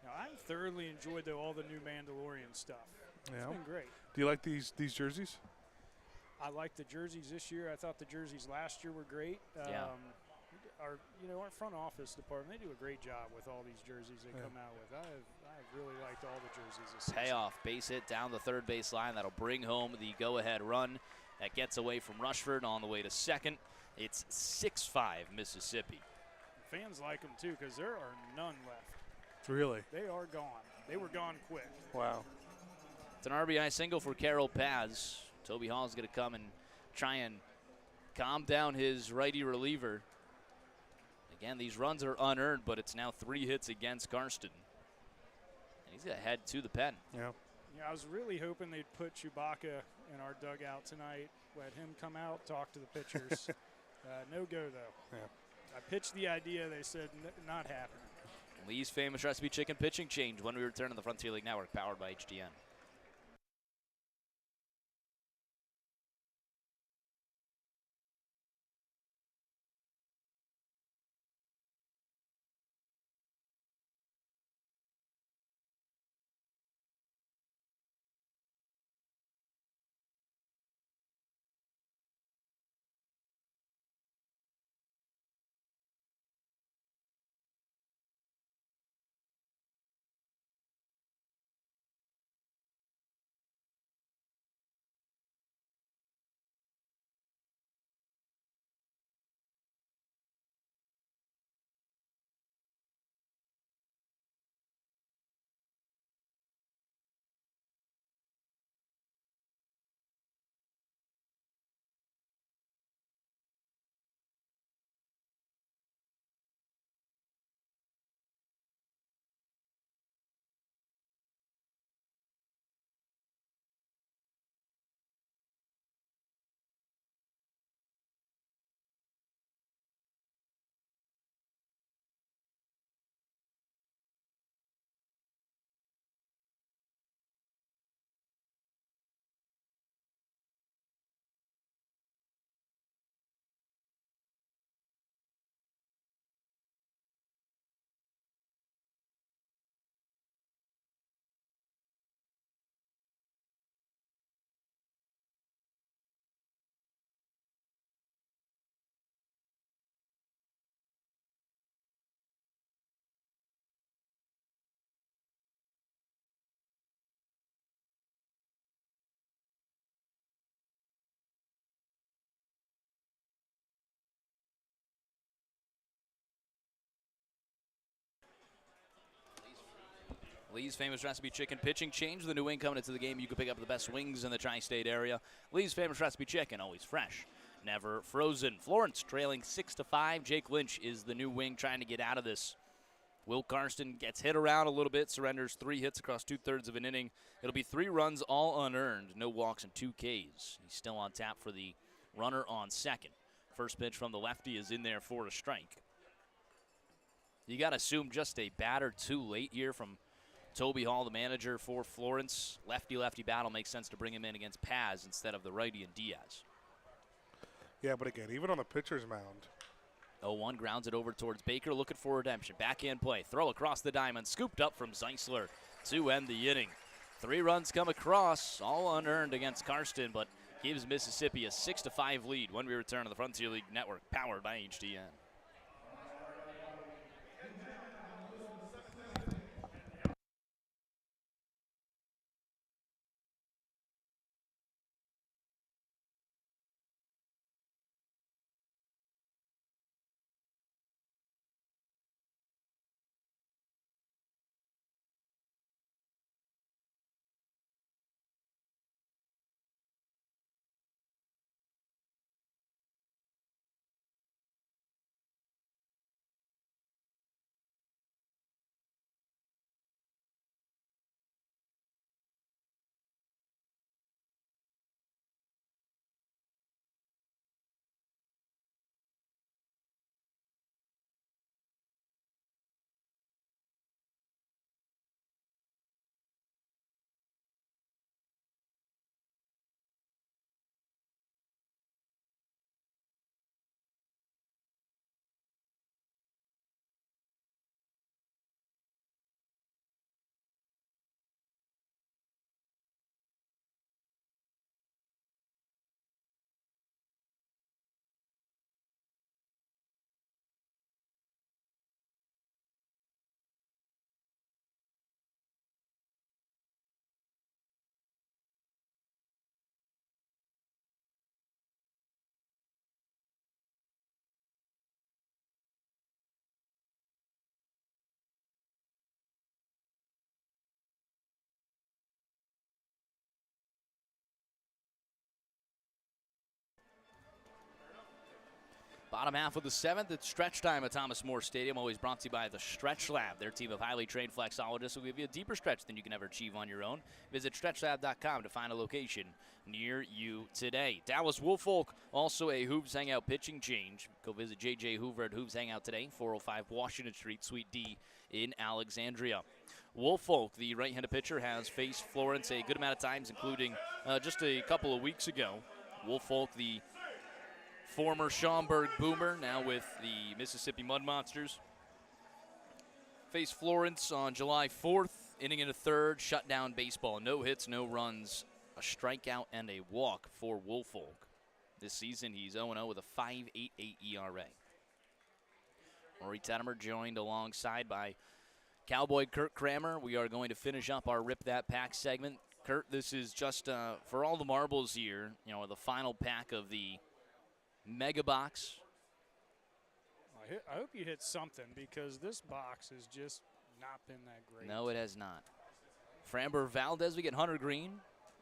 Now, I've thoroughly enjoyed all the new Mandalorian stuff. It's been great. Do you like these jerseys? I like the jerseys this year. I thought the jerseys last year were great. Yeah. Our front office department, they do a great job with all these jerseys they come out with. I've really liked all the jerseys this season. Payoff, base hit down the third base line. That'll bring home the go-ahead run. That gets away from Rushford on the way to second. It's 6-5 Mississippi. Fans like them, too, because there are none left. Really? They are gone. They were gone quick. Wow. It's an RBI single for Carol Paz. Toby Hall's going to come and try and calm down his righty reliever. Again, these runs are unearned, but it's now 3 hits against Karsten. And he's going to head to the pen. Yeah. Yeah, I was really hoping they'd put Chewbacca in our dugout tonight, let him come out, talk to the pitchers. No go, though. Yeah. I pitched the idea. They said not happening. Lee's Famous Recipe Chicken pitching change when we return on the Frontier League Network, powered by HDN. Lee's Famous Recipe Chicken pitching change. The new wing coming into the game. You can pick up the best wings in the tri-state area. Lee's Famous Recipe Chicken, always fresh, never frozen. Florence trailing 6-5. Jake Lynch is the new wing trying to get out of this. Will Karsten gets hit around a little bit, surrenders 3 hits across 2/3 of an inning. It'll be 3 runs, all unearned, no walks and 2 Ks. He's still on tap for the runner on second. First pitch from the lefty is in there for a strike. You got to assume just a batter too late here from Toby Hall, the manager for Florence. Lefty-lefty battle makes sense to bring him in against Paz instead of the righty and Diaz. Yeah, but again, even on the pitcher's mound. 0-1 grounds it over towards Baker, looking for redemption. Backhand play, throw across the diamond, scooped up from Zeisler to end the inning. 3 runs come across, all unearned against Karsten, but gives Mississippi a 6-5 lead when we return to the Frontier League Network, powered by HDN. Bottom half of the 7th, it's stretch time at Thomas More Stadium, always brought to you by the Stretch Lab. Their team of highly trained flexologists will give you a deeper stretch than you can ever achieve on your own. Visit stretchlab.com to find a location near you today. Dallas Woolfolk, also a Hooves Hangout pitching change. Go visit J.J. Hoover at Hooves Hangout today, 405 Washington Street, Suite D in Alexandria. Woolfolk, the right-handed pitcher, has faced Florence a good amount of times, including just a couple of weeks ago. Woolfolk, the former Schaumburg Boomer, now with the Mississippi Mud Monsters, faced Florence on July 4th, inning in a third, shut down baseball. No hits, no runs, a strikeout, and a walk for Woolfolk. This season, he's 0-0 with a 5.88 ERA. Rory Tettemer joined alongside by Cowboy Kurt Kramer. We are going to finish up our Rip That Pack segment. Kurt, this is just for all the marbles here, the final pack of the Mega Box. I hope you hit something, because this box has just not been that great. No, it has not. Framber Valdez, we get Hunter Green.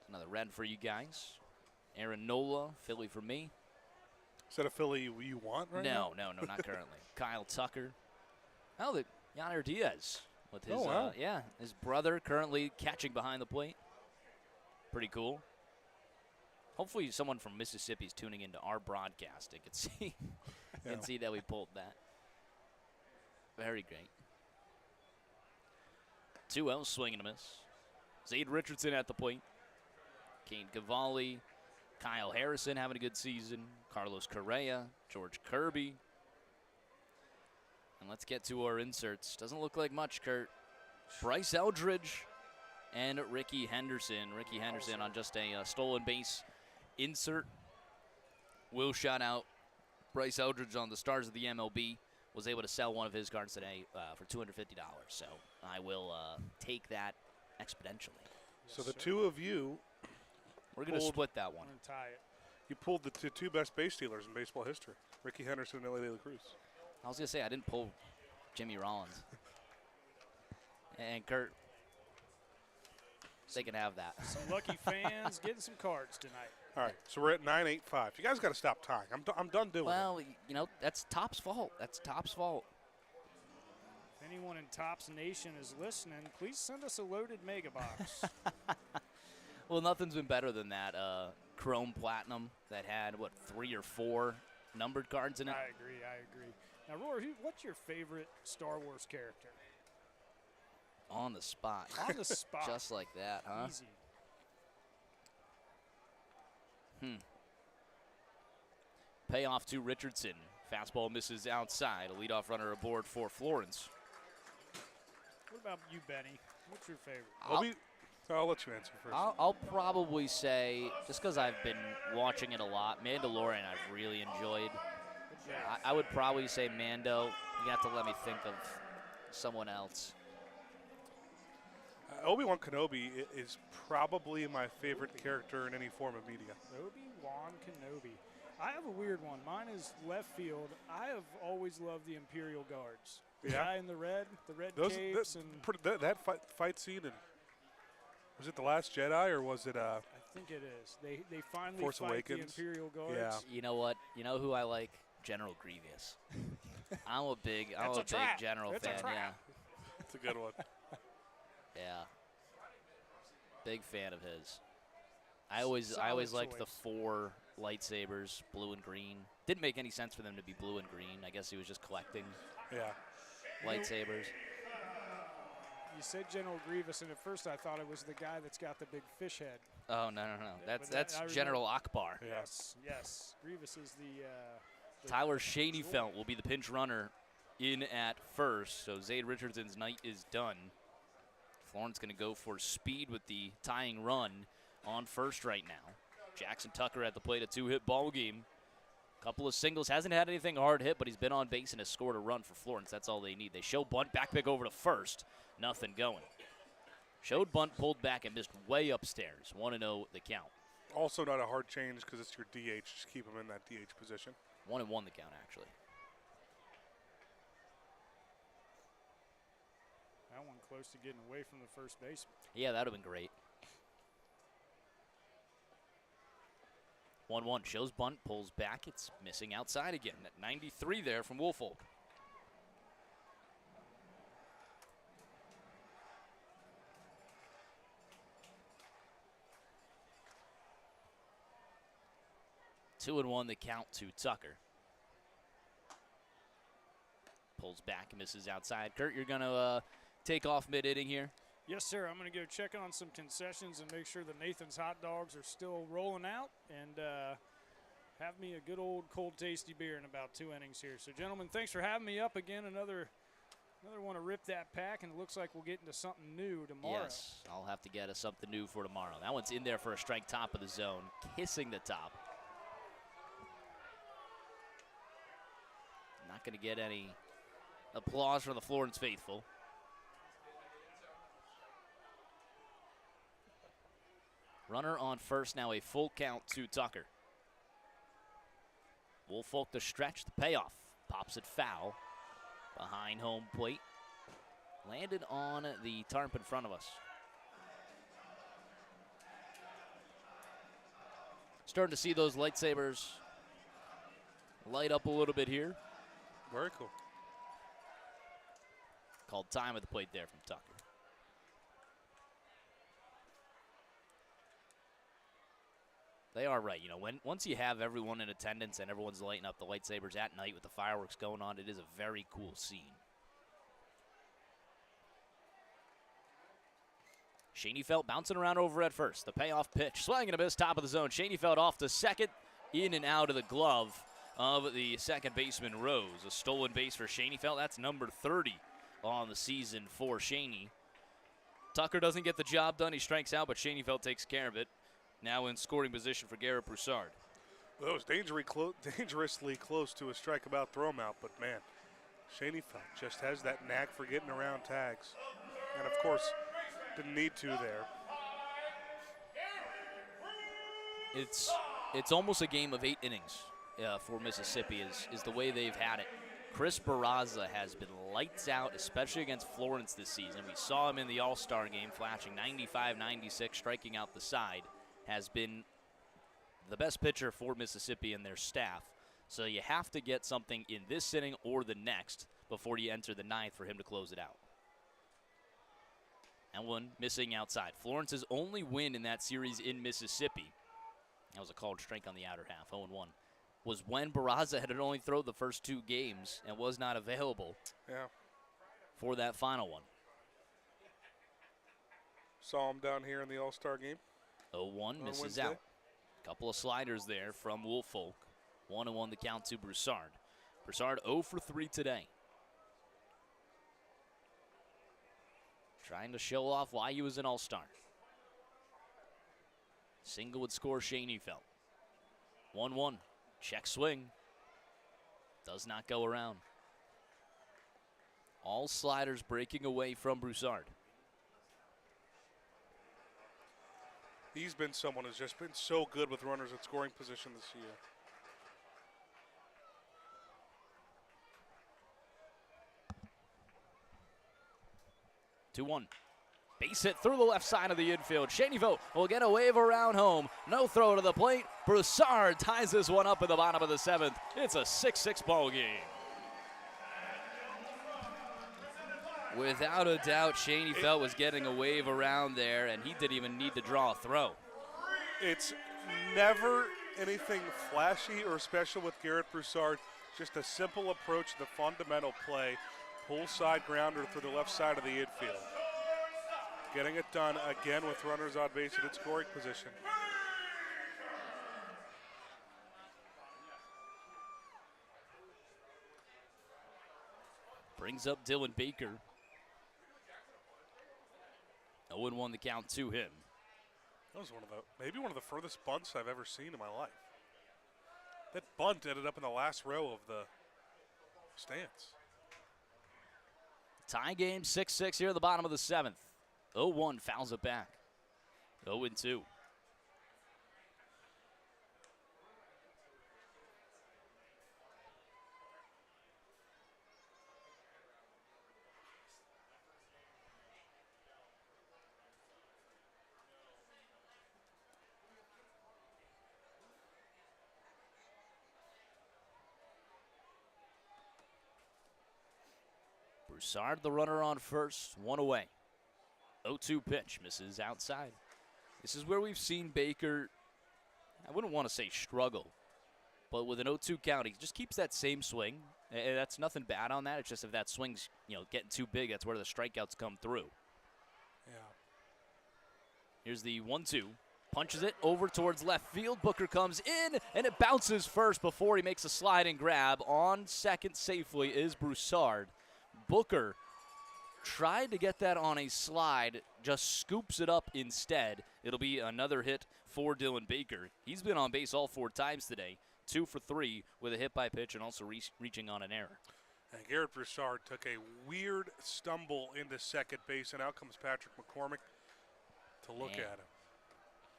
Another red for you guys. Aaron Nola, Philly for me. Is that a Philly you want right now? No, not currently. Kyle Tucker. Oh, the Yonder Diaz with his his brother currently catching behind the plate. Pretty cool. Hopefully someone from Mississippi is tuning into our broadcast and can see that we pulled that. Very great. 2-0, swing and a miss. Zade Richardson at the plate. Kane Cavalli, Kyle Harrison having a good season. Carlos Correa, George Kirby. And let's get to our inserts. Doesn't look like much, Kurt. Bryce Eldridge and Ricky Henderson. Ricky Henderson on just a stolen base insert. Will shout out Bryce Eldridge on the Stars of the MLB. Was able to sell one of his cards today for $250. So I will take that exponentially. So the two of you, we're going to split that one. I'm going to tie it. You pulled the two best base stealers in baseball history, Ricky Henderson and Ellie De La Cruz. I was going to say, I didn't pull Jimmy Rollins. And Kurt, they can have that. Some lucky fans getting some cards tonight. All right, so we're at 9-8-5. You guys got to stop tying. I'm done doing it. Well, you know, that's Top's fault. That's Top's fault. If anyone in Top's Nation is listening, please send us a loaded mega box. Well, nothing's been better than that Chrome Platinum that had, 3 or 4 numbered cards in it. I agree. Now, Rory, what's your favorite Star Wars character? On the spot. On the spot. Just like that, huh? Easy. Payoff to Richardson. Fastball misses outside. A leadoff runner aboard for Florence. What about you, Benny? What's your favorite? I'll let you answer first. I'll probably say, just because I've been watching it a lot, Mandalorian I've really enjoyed. I would probably say Mando. You have to let me think of someone else. Obi-Wan Kenobi is probably my favorite character in any form of media. Obi-Wan Kenobi. I have a weird one. Mine is left field. I have always loved the Imperial Guards. The guy in the red capes. That fight scene, was it The Last Jedi or was it I think it is. They finally Force fight Awakens? the Imperial Guards. Yeah. You know what? You know who I like? General Grievous. I'm a big General It's a fan. trap. Yeah. It's a good one. Yeah. Big fan of his. I always liked the 4 lightsabers, blue and green. Didn't make any sense for them to be blue and green. I guess he was just collecting lightsabers. You said General Grievous, and at first I thought it was the guy that's got the big fish head. Oh, no. That's General Akbar. Yes. Grievous is the Tyler Shaneyfelt will be the pinch runner in at first. So Zayd Richardson's night is done. Florence going to go for speed with the tying run on first right now. Jackson Tucker at the plate, a 2-hit ball game. Couple of singles, hasn't had anything hard hit, but he's been on base and has scored a run for Florence. That's all they need. They show bunt, back pick over to first. Nothing going. Showed bunt, pulled back, and missed way upstairs. 1-0 the count. Also not a hard change because it's your DH. Just keep him in that DH position. 1-1 the count, actually. That one close to getting away from the first baseman. Yeah, that would have been great. 1-1, shows bunt, pulls back. It's missing outside again. At 93 there from Woolfolk. Two and 1 the count to Tucker. Pulls back and misses outside. Kurt, you're going to take off mid-inning here? Yes, sir. I'm going to go check on some concessions and make sure the Nathan's hot dogs are still rolling out and have me a good old cold tasty beer in about 2 innings here. So, gentlemen, thanks for having me up again. Another one to rip that pack, and it looks like we'll get into something new tomorrow. Yes, I'll have to get us something new for tomorrow. That one's in there for a strike, top of the zone, kissing the top. Not going to get any applause from the Florence faithful. Runner on first, now a full count to Tucker. Woolfolk to stretch, the payoff. Pops it foul. Behind home plate. Landed on the tarp in front of us. Starting to see those lightsabers light up a little bit here. Very cool. Called time at the plate there from Tucker. They are right. You know, once you have everyone in attendance and everyone's lighting up the lightsabers at night with the fireworks going on, it is a very cool scene. Shaneyfelt bouncing around over at first. The payoff pitch. Swing and a miss, top of the zone. Shaneyfelt off to second. In and out of the glove of the second baseman, Rose. A stolen base for Shaneyfelt. That's number 30 on the season for Shaney. Tucker doesn't get the job done. He strikes out, but Shaneyfelt takes care of it. Now in scoring position for Garrett Broussard. Well, it was dangerously close to a strikeout throw him out, but man, Shaneyfelt just has that knack for getting around tags. And of course, didn't need to there. It's almost a game of 8 innings for Mississippi is the way they've had it. Chris Barraza has been lights out, especially against Florence this season. We saw him in the All-Star game flashing 95-96, striking out the side. Has been the best pitcher for Mississippi and their staff. So you have to get something in this inning or the next before you enter the ninth for him to close it out. And one missing outside. Florence's only win in that series in Mississippi, that was a called strike on the outer half, 0-1, was when Barraza had only thrown the first 2 games and was not available for that final one. Saw him down here in the All-Star game. 0-1, misses Wednesday. out. Couple of sliders there from Woolfolk. 1-1 the count to Broussard. Broussard 0 for 3 today. Trying to show off why he was an All-Star. Single would score Schoenfeld. 1-1. Check swing. Does not go around. All sliders breaking away from Broussard. He's been someone who's just been so good with runners at scoring position this year. 2-1. Base hit through the left side of the infield. Schoenfeld will get a wave around home. No throw to the plate. Broussard ties this one up at the bottom of the 7th. It's a 6-6 ball game. Without a doubt, Schoenfeld was getting a wave around there, and he didn't even need to draw a throw. It's never anything flashy or special with Garrett Broussard. Just a simple approach to the fundamental play. Pull side grounder through the left side of the infield. Getting it done again with runners on base in its scoring position. Brings up Dylan Baker. 0-1 the count to him. That was maybe one of the furthest bunts I've ever seen in my life. That bunt ended up in the last row of the stands. Tie game, 6-6 here at the bottom of the 7th. 0-1 fouls it back. 0-2. Broussard, the runner on first, 1 away. 0-2 pitch, misses outside. This is where we've seen Baker, I wouldn't want to say struggle, but with an 0-2 count, he just keeps that same swing. That's nothing bad on that. It's just if that swing's getting too big, that's where the strikeouts come through. Yeah. Here's the 1-2. Punches it over towards left field. Booker comes in, and it bounces first before he makes a sliding grab. On second safely is Broussard. Booker tried to get that on a slide, just scoops it up instead. It'll be another hit for Dylan Baker. He's been on base all 4 times today, 2 for 3 with a hit by pitch and also reaching on an error. And Garrett Broussard took a weird stumble into second base, and out comes Patrick McCormick to look at him.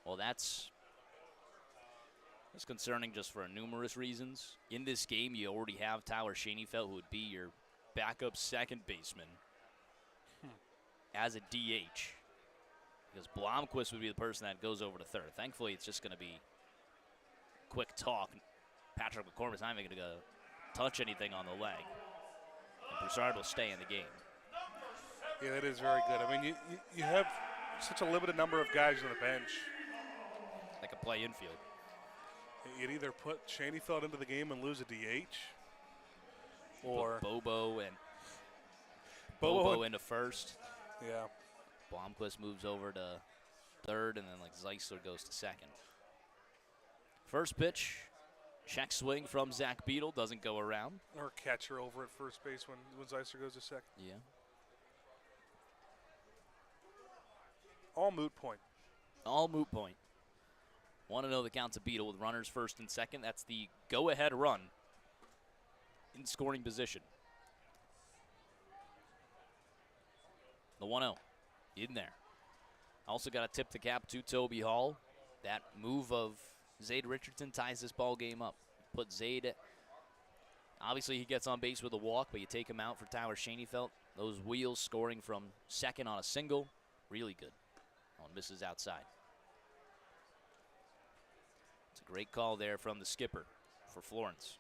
Well, that's concerning just for numerous reasons. In this game, you already have Tyler Schoenfeld, who would be your backup second baseman as a DH, because Blomquist would be the person that goes over to third. Thankfully, it's just going to be quick talk. Patrick McCormick's not even going to go touch anything on the leg. And Broussard will stay in the game. Yeah, that is very good. I mean, you have such a limited number of guys on the bench that can play infield. You'd either put Schoenfeld into the game and lose a DH, or put Bobo into first. Yeah. Blomquist moves over to third, and then Zeisler goes to second. First pitch, check swing from Zach Beadle, doesn't go around. Or catcher over at first base when Zeisler goes to second. Yeah. All moot point. All moot point. 1-0 the count to Beadle with runners first and second. That's the go-ahead run in scoring position. The 1-0 in there. Also got to tip the cap to Toby Hall. That move of Zade Richardson ties this ball game up. Put Zade Obviously, he gets on base with a walk, but you take him out for Tyler Schoenfeld. Those wheels scoring from second on a single, really good. Oh, and misses outside. It's a great call there from the skipper for Florence.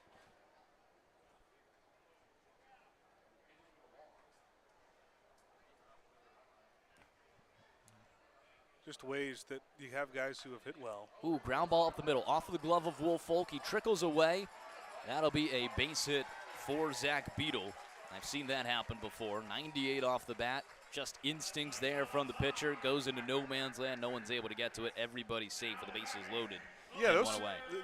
Just ways that you have guys who have hit well. Ooh, ground ball up the middle, off of the glove of Woolfolk. He trickles away. That'll be a base hit for Zach Beadle. I've seen that happen before. 98 off the bat. Just instincts there from the pitcher. Goes into no man's land. No one's able to get to it. Everybody's safe with the bases loaded. Yeah,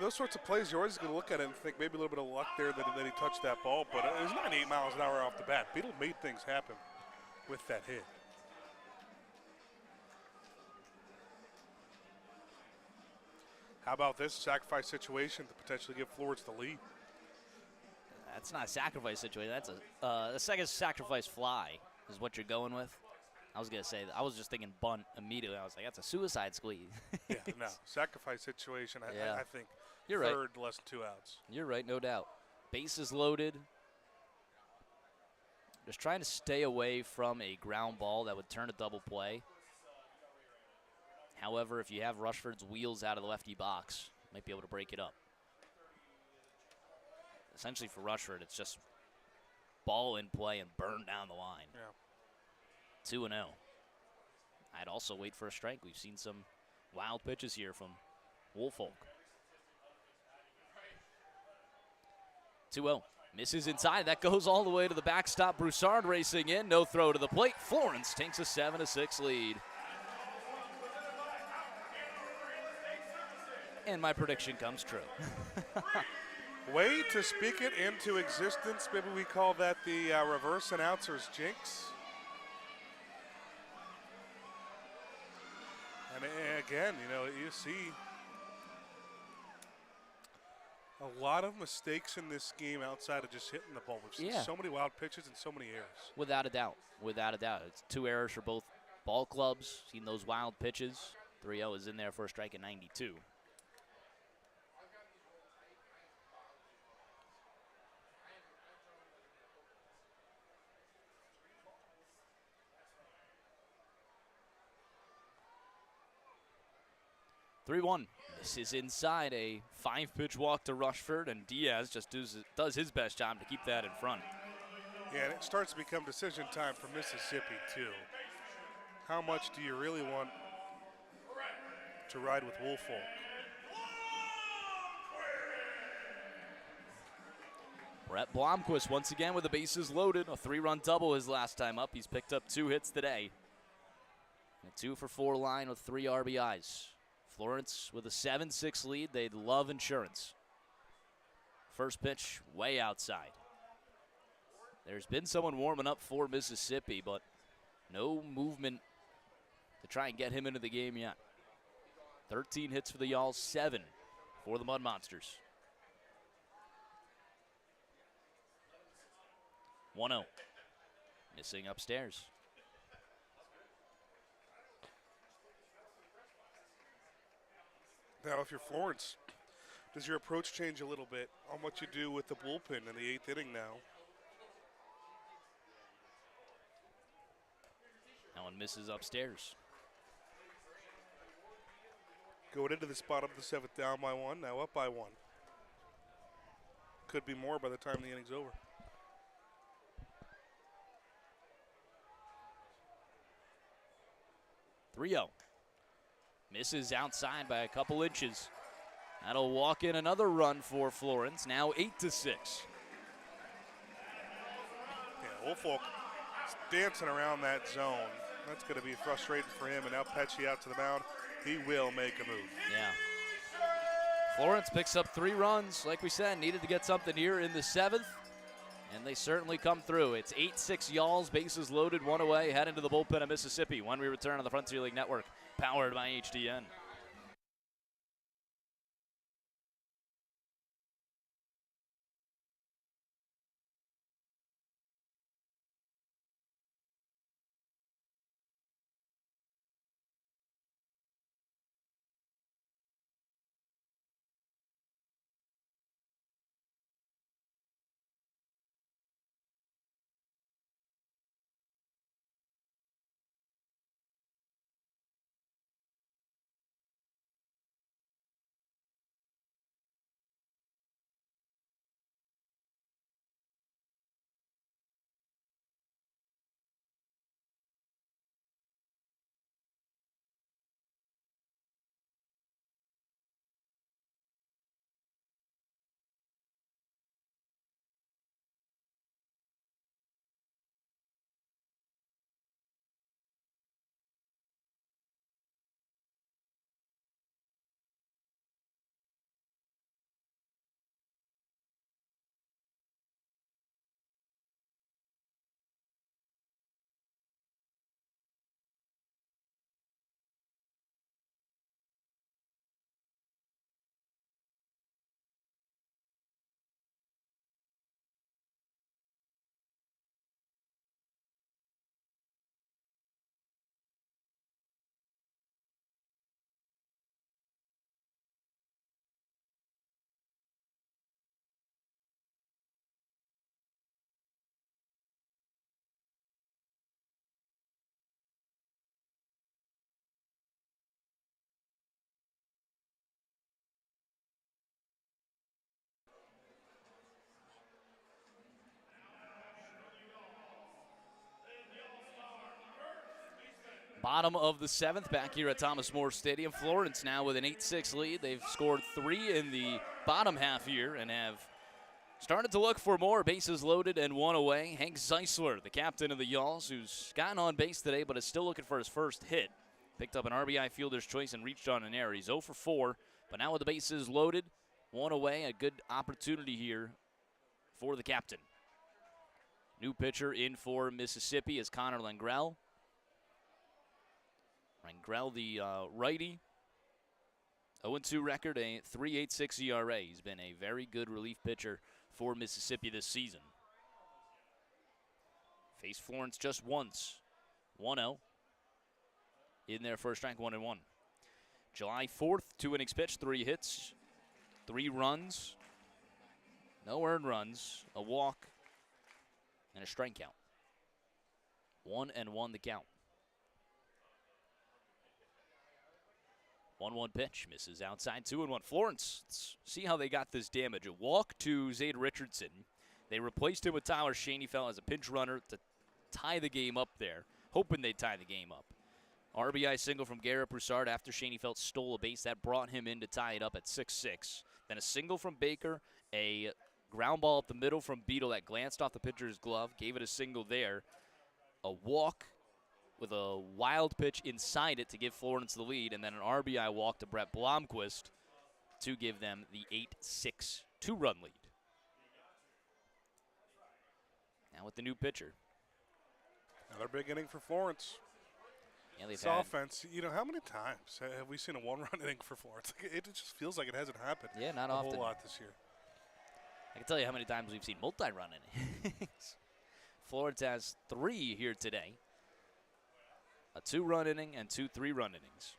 those sorts of plays, you're always going to look at it and think maybe a little bit of luck there that he touched that ball. But it was 98 miles an hour off the bat. Beadle made things happen with that hit. How about this sacrifice situation to potentially give Florence the lead? That's not a sacrifice situation. That's a second sacrifice fly is what you're going with. I was going to say, I was just thinking bunt immediately. I was like, that's a suicide squeeze. Yeah, no. Sacrifice situation, I think you're third, right. less than 2 outs. You're right, no doubt. Bases loaded. Just trying to stay away from a ground ball that would turn a double play. However, if you have Rushford's wheels out of the lefty box, might be able to break it up. Essentially for Rushford, it's just ball in play and burn down the line. Yeah. 2-0. I'd also wait for a strike. We've seen some wild pitches here from Woolfolk. 2-0. Misses inside. That goes all the way to the backstop. Broussard racing in. No throw to the plate. Florence takes a 7-6 lead. And my prediction comes true. Way to speak it into existence. Maybe we call that the reverse announcer's jinx. And again, you see a lot of mistakes in this game outside of just hitting the ball. We've seen so many wild pitches and so many errors. Without a doubt. Without a doubt. It's 2 errors for both ball clubs. Seen those wild pitches. 3-0 is in there for a strike at 92. This is inside, a 5-pitch walk to Rushford, and Diaz just does his best job to keep that in front. Yeah, and it starts to become decision time for Mississippi, too. How much do you really want to ride with Woolfolk? Brett Blomquist once again with the bases loaded. A 3-run double his last time up. He's picked up 2 hits today. A 2-for-4 line with 3 RBIs. Florence with a 7-6 lead. They'd love insurance. First pitch way outside. There's been someone warming up for Mississippi, but no movement to try and get him into the game yet. 13 hits for the Y'alls, 7 for the Mud Monsters. 1-0. Missing upstairs. Now, if you're Florence, does your approach change a little bit on what you do with the bullpen in the 8th inning now? That one misses upstairs. Going into the spot of the 7th, down by 1, now up by 1. Could be more by the time the inning's over. .3-0. Misses outside by a couple inches. That'll walk in another run for Florence. Now 8-6. Yeah, Woolfolk dancing around that zone. That's going to be frustrating for him. And now Pxp out to the mound. He will make a move. Yeah. Florence picks up 3 runs. Like we said, needed to get something here in the 7th. And they certainly come through. It's 8-6 Y'alls, bases loaded, 1 away, head into the bullpen of Mississippi when we return on the Frontier League Network, powered by HDN. Bottom of the 7th back here at Thomas More Stadium. Florence now with an 8-6 lead. They've scored 3 in the bottom half here and have started to look for more. Bases loaded and 1 away. Hank Zeisler, the captain of the Yalls, who's gotten on base today but is still looking for his first hit. Picked up an RBI fielder's choice and reached on an error. He's 0 for 4, but now with the bases loaded, 1 away, a good opportunity here for the captain. New pitcher in for Mississippi is Connor Langrell. Langrell, the righty, 0-2 record, a 3.86 ERA. He's been a very good relief pitcher for Mississippi this season. Faced Florence just once, 1-0. In their first strike, 1-1. July 4th, 2 innings pitched, 3 hits, 3 runs, no earned runs, a walk, and a strike count. 1-1 the count. 1-1 pitch, misses outside, 2-1. Florence, let's see how they got this damage. A walk to Zade Richardson. They replaced him with Tyler Schoenfeld as a pinch runner to tie the game up there, hoping they'd tie the game up. RBI single from Garrett Broussard after Schoenfeld stole a base. That brought him in to tie it up at 6-6. Then a single from Baker, a ground ball up the middle from Beadle that glanced off the pitcher's glove, gave it a single there. A walk with a wild pitch inside it to give Florence the lead, and then an RBI walk to Brett Blomquist to give them the 8-6 two-run lead. Now with the new pitcher. Another big inning for Florence. Yeah, they've This had, offense, you know, how many times have we seen a one-run inning for Florence? It just feels like it hasn't happened yeah, not a often. whole lot this year. I can tell you how many times we've seen multi-run innings. Florence has 3 here today. A 2-run inning and 2 3-run innings.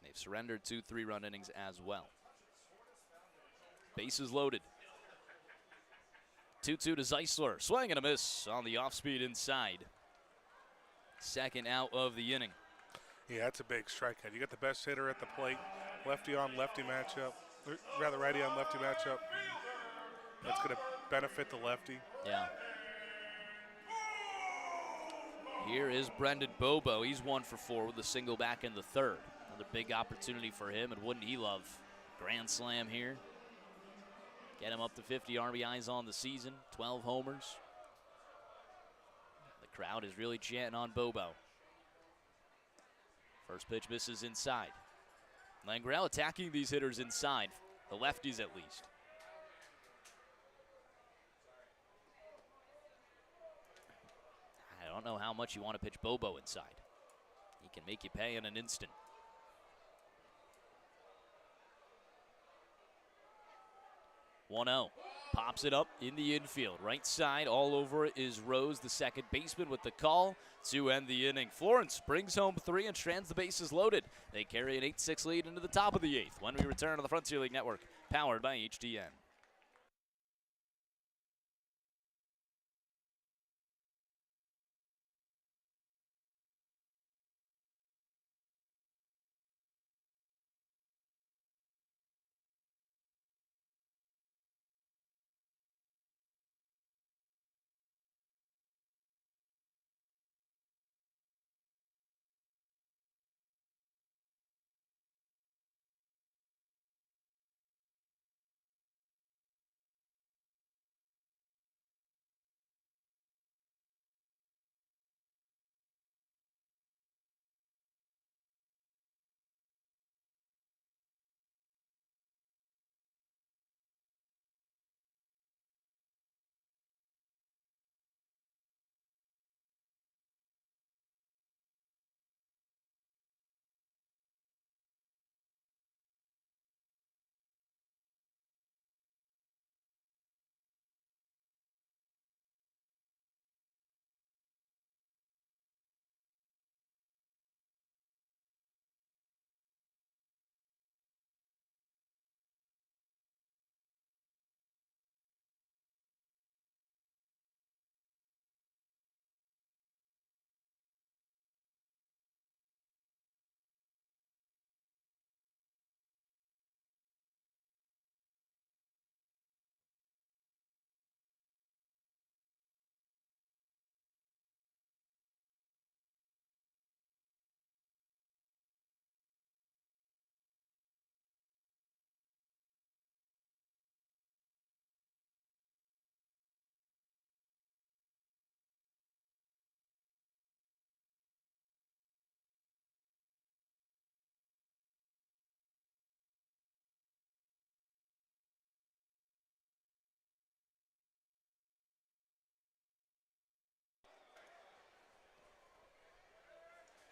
They've surrendered 2 3-run innings as well. Bases loaded. 2-2 to Zeisler. Swing and a miss on the off-speed inside. Second out of the inning. Yeah, that's a big strikeout. You got the best hitter at the plate, lefty on lefty matchup, or rather righty on lefty matchup. That's going to benefit the lefty. Yeah. Here is Brendan Bobo. He's 1 for 4 with a single back in the 3rd. Another big opportunity for him, and wouldn't he love grand slam here? Get him up to 50 RBIs on the season, 12 homers. The crowd is really chanting on Bobo. First pitch misses inside. Langrell attacking these hitters inside, the lefties at least. I don't know how much you want to pitch Bobo inside. He can make you pay in an instant. 1-0. Pops it up in the infield. Right side, all over it is Rose, the second baseman, with the call to end the inning. Florence brings home 3 and strands the bases loaded. They carry an 8-6 lead into the top of the 8th when we return to the Frontier League Network, powered by HDN.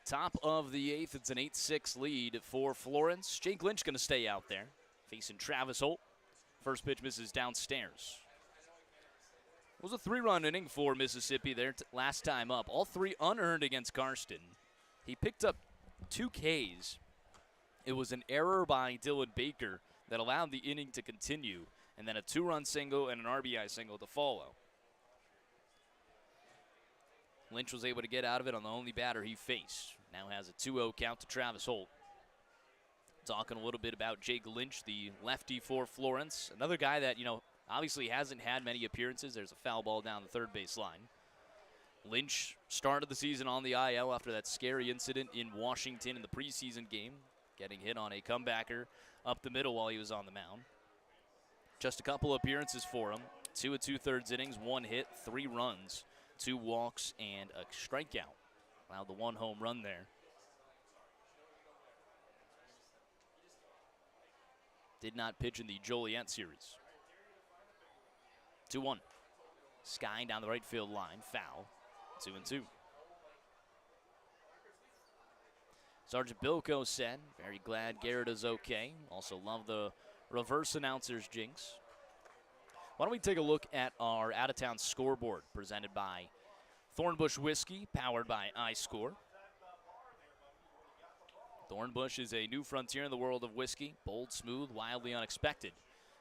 Top of the 8th, it's an 8-6 lead for Florence. Jake Lynch going to stay out there, facing Travis Holt. First pitch misses downstairs. It was a 3-run inning for Mississippi there last time up. All 3 unearned against Karsten. He picked up 2 Ks. It was an error by Dylan Baker that allowed the inning to continue, and then a 2-run single and an RBI single to follow. Lynch was able to get out of it on the only batter he faced. Now has a 2-0 count to Travis Holt. Talking a little bit about Jake Lynch, the lefty for Florence. Another guy that, obviously hasn't had many appearances. There's a foul ball down the third base line. Lynch started the season on the IL after that scary incident in Washington in the preseason game, getting hit on a comebacker up the middle while he was on the mound. Just a couple appearances for him. 2 2/3 innings, 1 hit, 3 runs, 2 walks, and a strikeout. Allowed the 1 home run there. Did not pitch in the Joliet series. 2-1. Sky down the right field line, foul. 2-2. Sergeant Bilko said, very glad Garrett is okay. Also love the reverse announcer's jinx. Why don't we take a look at our out-of-town scoreboard presented by Thornbush Whiskey, powered by iScore. Thornbush is a new frontier in the world of whiskey. Bold, smooth, wildly unexpected.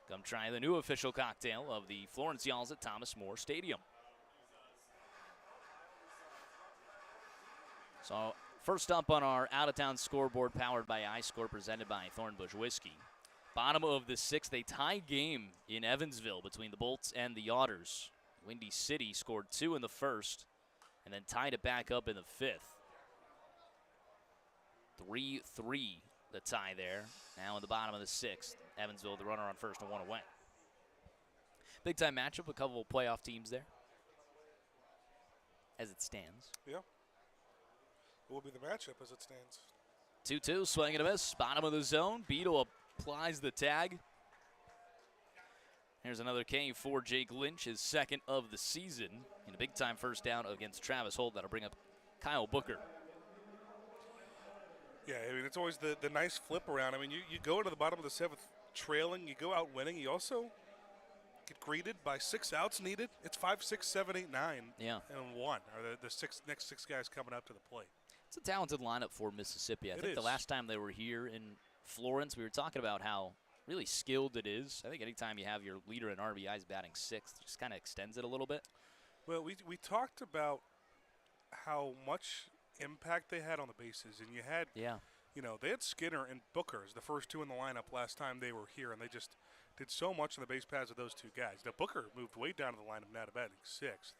Come try the new official cocktail of the Florence Y'alls at Thomas More Stadium. So first up on our out-of-town scoreboard powered by iScore presented by Thornbush Whiskey. Bottom of the 6th, a tie game in Evansville between the Bolts and the Otters. Windy City scored 2 in the first and then tied it back up in the 5th. 3-3 the tie there. Now in the bottom of the 6th, Evansville the runner on first and 1 away. Big time matchup, a couple of playoff teams there as it stands. Yeah. It will be the matchup as it stands. 2-2, swing and a miss, bottom of the zone. Beetle applies the tag. Here's another K for Jake Lynch, his 2nd of the season, in a big-time first down against Travis Holt. That'll bring up Kyle Booker. Yeah, I mean, it's always the nice flip around. I mean, you go into the bottom of the 7th trailing, you go out winning. You also get greeted by 6 outs needed. It's 5, 6, 7, 8, 9, yeah, and 1 are the next 6 guys coming up to the plate. It's a talented lineup for Mississippi. I think the last time they were here in Florence, we were talking about how really skilled it is. I think anytime you have your leader in RBIs batting 6th, just kind of extends it a little bit. Well, we talked about how much impact they had on the bases, and you had, they had Skinner and Booker as the first 2 in the lineup last time they were here, and they just did so much on the base paths with those 2 guys. Now, Booker moved way down to the lineup now to batting 6th.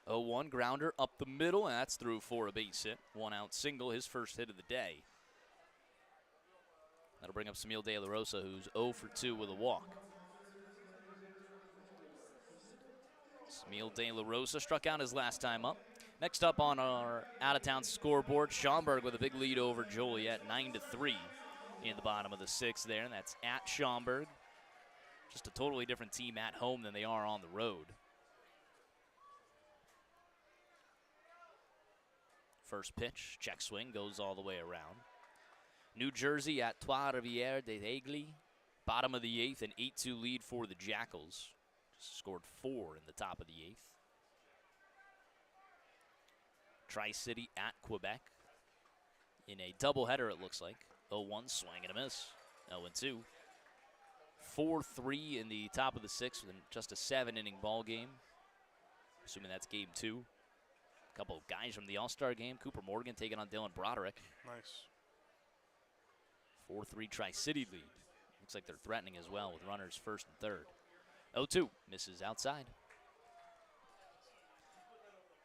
0-1 grounder up the middle, and that's through for a base hit. 1-out single, his first hit of the day. That'll bring up Samil De La Rosa, who's 0 for 2 with a walk. Samil De La Rosa struck out his last time up. Next up on our out-of-town scoreboard, Schaumburg with a big lead over Joliet, 9-3 in the bottom of the 6th there, and that's at Schaumburg. Just a totally different team at home than they are on the road. First pitch, check swing, goes all the way around. New Jersey at Trois-Rivières des Aigles. Bottom of the 8th, an 8-2 lead for the Jackals. Just scored 4 in the top of the 8th. Tri-City at Quebec. In a doubleheader, it looks like. 0-1, swing and a miss. 0-2. 4-3 in the top of the 6th, and just a 7-inning ball game. Assuming that's game 2. A couple of guys from the All-Star game. Cooper Morgan taking on Dylan Broderick. Nice. 4-3 Tri-City lead. Looks like they're threatening as well with runners first and third. 0-2, misses outside.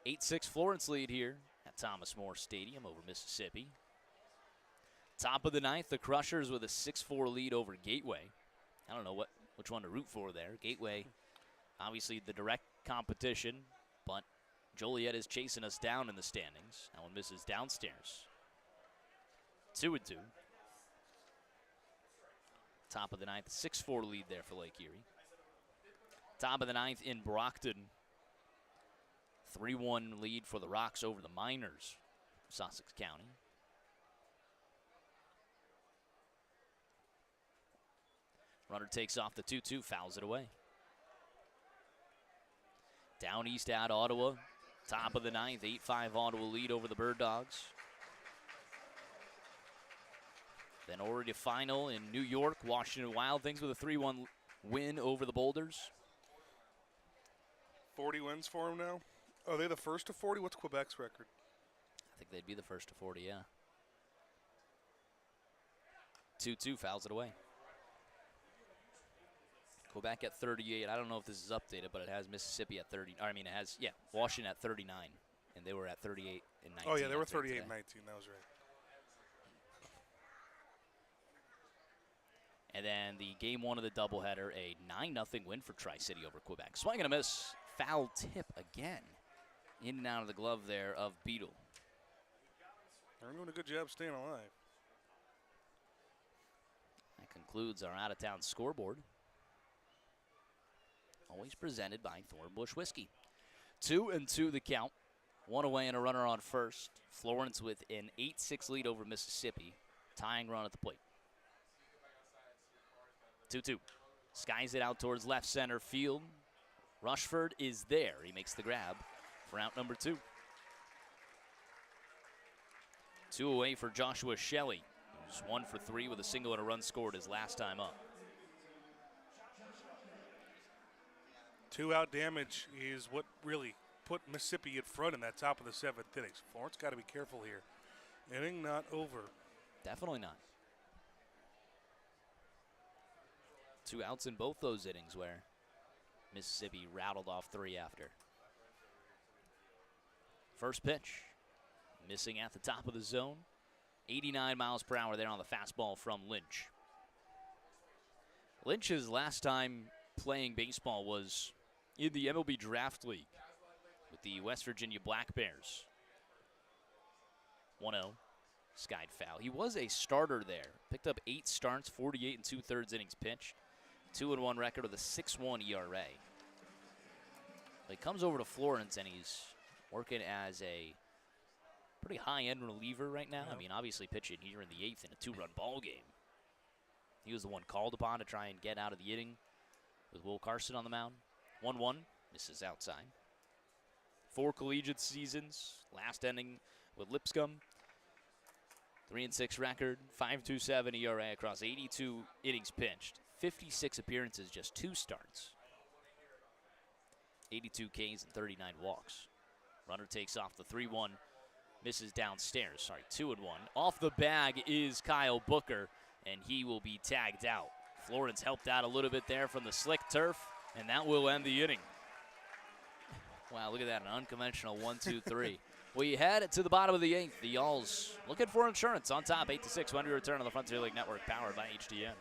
8-6 Florence lead here at Thomas More Stadium over Mississippi. Top of the 9th, the Crushers with a 6-4 lead over Gateway. I don't know which one to root for there. Gateway, obviously the direct competition, but Joliet is chasing us down in the standings. That one misses downstairs. 2-2. Top of the 9th, 6-4 lead there for Lake Erie. Top of the 9th in Brockton. 3-1 lead for the Rocks over the Miners, Sussex County. Runner takes off the 2-2, fouls it away. Down east at Ottawa, top of the ninth, 8-5 Ottawa lead over the Bird Dogs. Then already final in New York, Washington Wild Things with a 3-1 win over the Boulders. 40 wins for them now. Are they the first to 40? What's Quebec's record? I think they'd be the first to 40, yeah. 2-2 fouls it away. Quebec at 38. I don't know if this is updated, but it has Mississippi at 30. I mean, it has, yeah, Washington at 39. And they were at 38 and 19. Oh, yeah, they were 38 and 19. That was right. And then the game one of the doubleheader, a 9-0 win for Tri-City over Quebec. Swing and a miss. Foul tip again. In and out of the glove there of Beadle. They're doing a good job staying alive. That concludes our out-of-town scoreboard. Always presented by Thornbush Whiskey. 2-2 the count. One away and a runner on first. Florence with an 8-6 lead over Mississippi. Tying run at the plate. 2-2. Skies it out towards left center field. Rushford is there. He makes the grab for out number 2. 2 away for Joshua Shelley, who's 1 for 3 with a single and a run scored his last time up. 2-out damage is what really put Mississippi in front in that top of the 7th inning. Florence got to be careful here. Inning not over. Definitely not. 2 outs in both those innings where Mississippi rattled off 3 after. First pitch, missing at the top of the zone. 89 miles per hour there on the fastball from Lynch. Lynch's last time playing baseball was in the MLB Draft League with the West Virginia Black Bears. 1-0, skied foul. He was a starter there. Picked up 8 starts, 48 2/3 innings pitched. 2-1 record with a 6.1 ERA. He comes over to Florence and he's working as a pretty high-end reliever right now. I mean, obviously pitching here in the 8th in a 2-run ball game. He was the one called upon to try and get out of the inning with Will Carson on the mound. 1-1, misses outside. 4 collegiate seasons, last ending with Lipscomb. 3-6 record, 5.27 ERA across 82 innings pitched. 56 appearances, just 2 starts. 82 Ks and 39 walks. Runner takes off the 3-1, misses downstairs. Sorry, 2-1. Off the bag is Kyle Booker, and he will be tagged out. Florence helped out a little bit there from the slick turf, and that will end the inning. Wow, look at that, an unconventional 1-2-3. We head to the bottom of the 8th. The Y'alls looking for insurance on top, 8-6 when we return on the Frontier League Network, powered by HDN.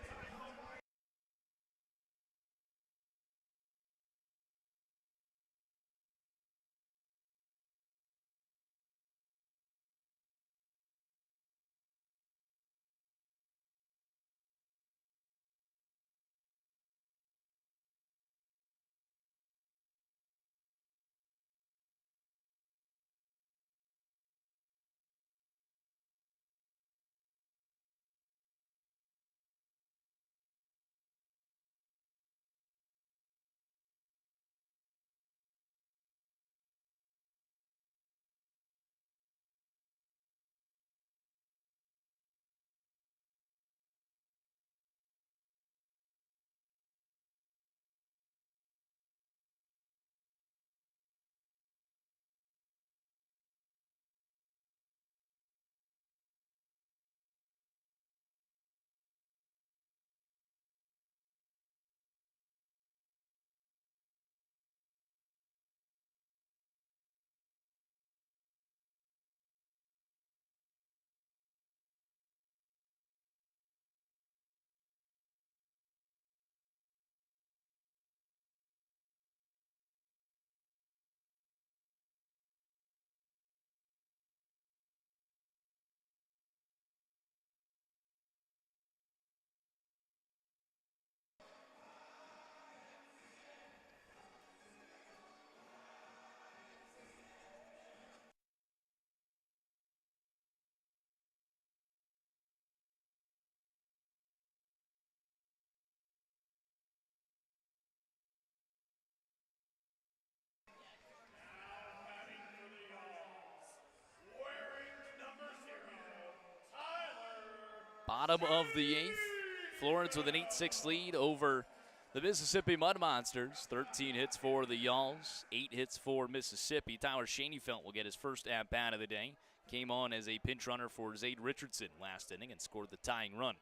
Bottom of the 8th. Florence with an 8-6 lead over the Mississippi Mud Monsters. 13 hits for the Yalls, 8 hits for Mississippi. Tyler Schoenfeld will get his first at-bat of the day. Came on as a pinch runner for Zade Richardson last inning and scored the tying run.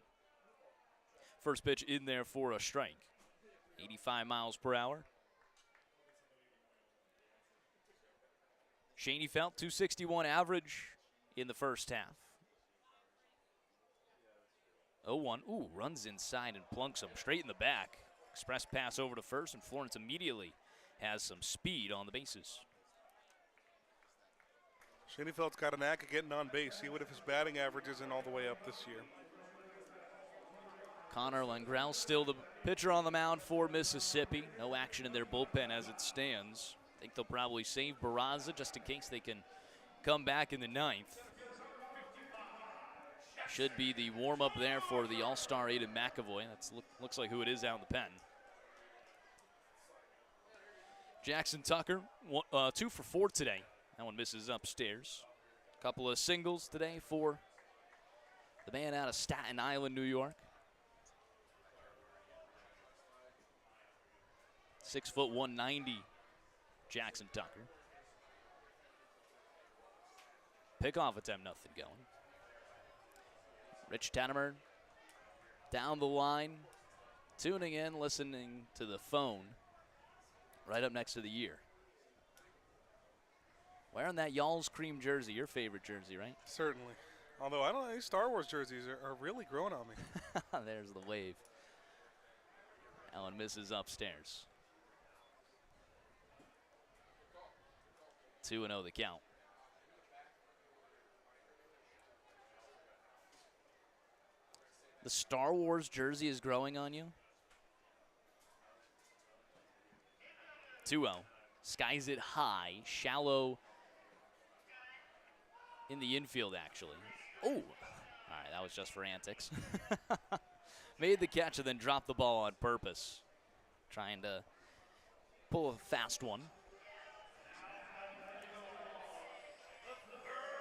First pitch in there for a strike. 85 miles per hour. Schoenfeld, 261 average in the first half. 0-1. Ooh, runs inside and plunks him straight in the back. Express pass over to first, and Florence immediately has some speed on the bases. Schoenfeld's got a knack of getting on base. See what if his batting average isn't all the way up this year. Connor Langrell still the pitcher on the mound for Mississippi. No action in their bullpen as it stands. I think they'll probably save Barraza just in case they can come back in the 9th. Should be the warm-up there for the All-Star Aiden McAvoy. That looks like who it is out in the pen. Jackson Tucker, 2 for 4 today. That one misses upstairs. Couple of singles today for the man out of Staten Island, New York. 6 foot 190, Jackson Tucker. Pickoff attempt, nothing going. Rich Tettemer down the line, tuning in, listening to the phone, right up next to the ear. Wearing that Y'all's cream jersey, your favorite jersey, right? Certainly. Although I don't know, these Star Wars jerseys are really growing on me. There's the wave. Allen misses upstairs. 2-0 the count. The Star Wars jersey is growing on you. 2-0. Skies it high, shallow in the infield, actually. Oh, all right, that was just for antics. Made the catch and then dropped the ball on purpose. Trying to pull a fast one.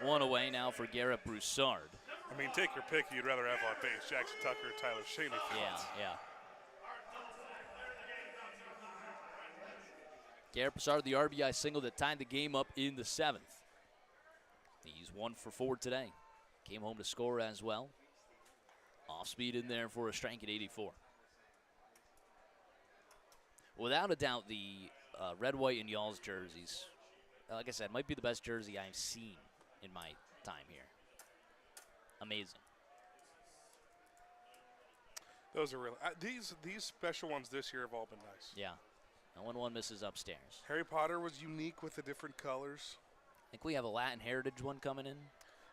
1 away now for Garrett Broussard. I mean, take your pick. You'd rather have on base Jackson Tucker or Tyler Schoenfeld. Yeah. Garrett Broussard, the RBI single that tied the game up in the 7th. He's 1 for 4 today. Came home to score as well. Off speed in there for a strike at 84. Without a doubt, the red, white, and Y'all's jerseys, like I said, might be the best jersey I've seen in my time here. Amazing. Those are really these special ones this year have all been nice. Yeah. No one misses upstairs. Harry Potter was unique with the different colors. I think we have a Latin Heritage one coming in.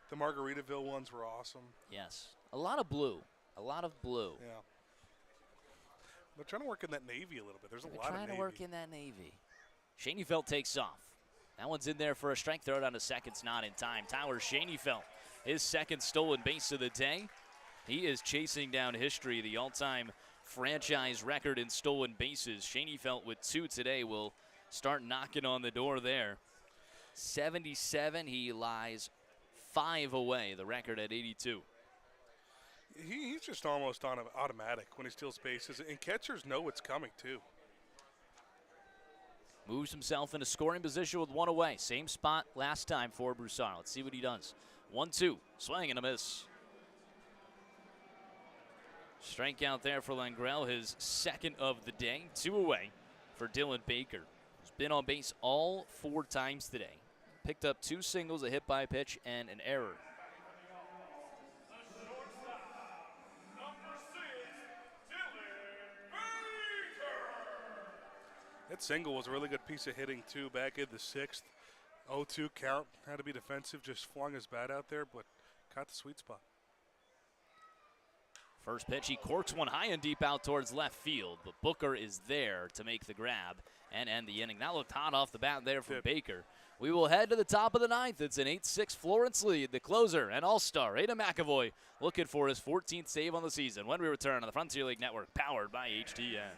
The Margaritaville ones were awesome. Yes. A lot of blue. A lot of blue. Yeah. They're trying to work in that navy a little bit. There's a lot of navy. Trying to work in that navy. Schoenfeld takes off. That one's in there for a strike. Throw it on to second's not in time. Tyler Schoenfeld, his second stolen base of the day. He is chasing down history, the all-time franchise record in stolen bases. Schoenfeld with 2 today will start knocking on the door there. 77, he lies 5 away, the record at 82. He's just almost on automatic when he steals bases, and catchers know it's coming too. Moves himself into scoring position with 1 away. Same spot last time for Broussard. Let's see what he does. 1-2, swing and a miss. Strikeout there for Langrell, his second of the day. 2 away for Dylan Baker, who's been on base all 4 times today. Picked up 2 singles, a hit by pitch, and an error. That single was a really good piece of hitting too back in the 6th. 0-2 count, had to be defensive, just flung his bat out there, but caught the sweet spot. First pitch, he corks one high and deep out towards left field, but Booker is there to make the grab and end the inning. That looked hot off the bat there from Baker. We will head to the top of the 9th. It's an 8-6 Florence lead. The closer and all-star, Aiden McAvoy, looking for his 14th save on the season when we return on the Frontier League Network, powered by HTN.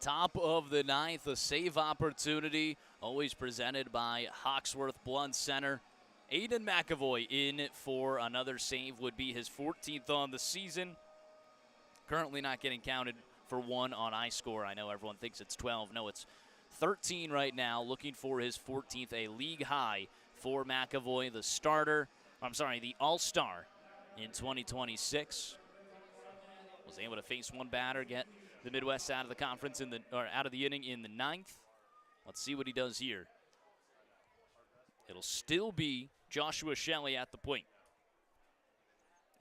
Top of the ninth, a save opportunity, always presented by Hawksworth Blunt Center. Aiden McAvoy in for another save, would be his 14th on the season. Currently not getting counted for one on iScore. I know everyone thinks it's 12. No, it's 13 right now, looking for his 14th, a league high for McAvoy, the starter. The all-star in 2026. Was able to face one batter, get the Midwest out of the conference out of the inning in the ninth. Let's see what he does here. It'll still be Joshua Shelley at the plate.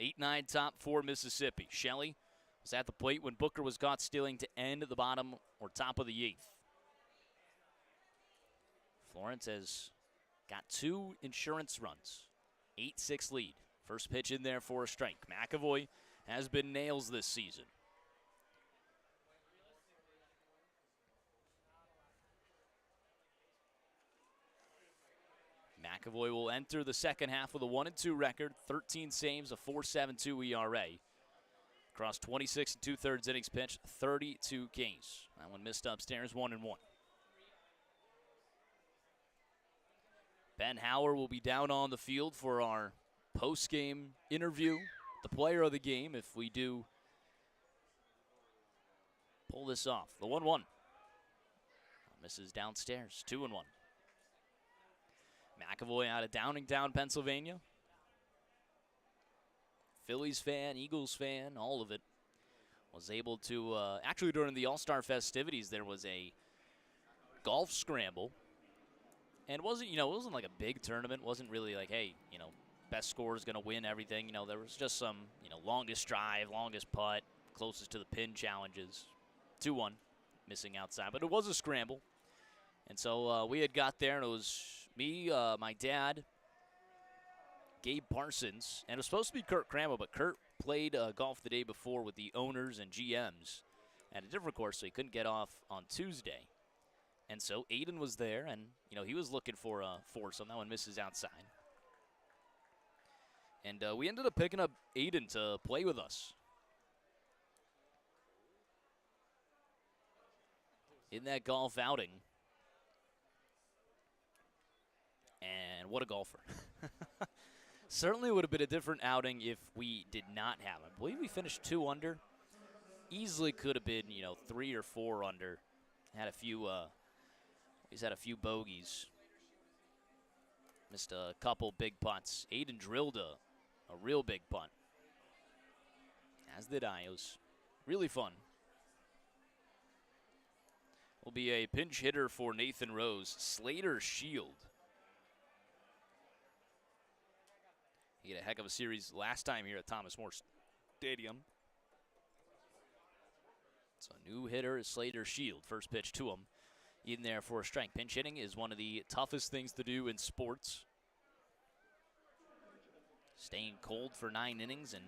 8-9 top for Mississippi. Shelley was at the plate when Booker was caught stealing to end the bottom or top of the eighth. Florence has got 2 insurance runs. 8-6 lead. First pitch in there for a strike. McAvoy has been nails this season. McAvoy will enter the second half with a 1-2 record, 13 saves, a 4.72 ERA. Across 26 2/3 innings pitched, 32 Ks. That one missed upstairs, 1-1. Ben Hauer will be down on the field for our post-game interview. The player of the game, if we do pull this off. The 1-1. Misses downstairs, 2-1. McAvoy out of Downingtown, Pennsylvania. Phillies fan, Eagles fan, all of it. Was able to, actually during the All-Star festivities, there was a golf scramble. And it wasn't like a big tournament. It wasn't really like, hey, best score is going to win everything. There was just some, longest drive, longest putt, closest to the pin challenges. 2-1, missing outside. But it was a scramble. And so we had got there, and it was me, my dad, Gabe Parsons, and it was supposed to be Kurt Cramble, but Kurt played golf the day before with the owners and GMs at a different course, so he couldn't get off on Tuesday. And so Aiden was there, and, he was looking for a foursome. That one misses outside. And we ended up picking up Aiden to play with us. In that golf outing. And what a golfer. Certainly would have been a different outing if we did not have him. I believe we finished 2 under. Easily could have been, 3 or 4 under. Had a few, he's had a few bogeys. Missed a couple big putts. Aiden drilled a real big putt. As did I. It was really fun. Will be a pinch hitter for Nathan Rose. Slater Shield. He had a heck of a series last time here at Thomas More Stadium. So a new hitter is Slater Shield. First pitch to him. In there for a strike. Pinch hitting is one of the toughest things to do in sports. Staying cold for 9 innings and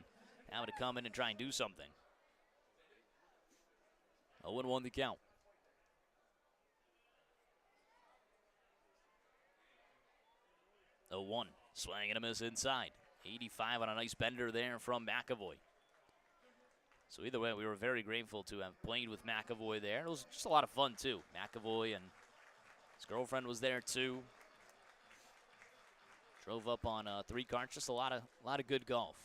having to come in and try and do something. 0-1 the count. 0-1. Swing and a miss inside. 85 on a nice bender there from McAvoy. So either way, we were very grateful to have played with McAvoy there. It was just a lot of fun, too. McAvoy and his girlfriend was there, too. Drove up on 3 carts. Just a lot of good golf.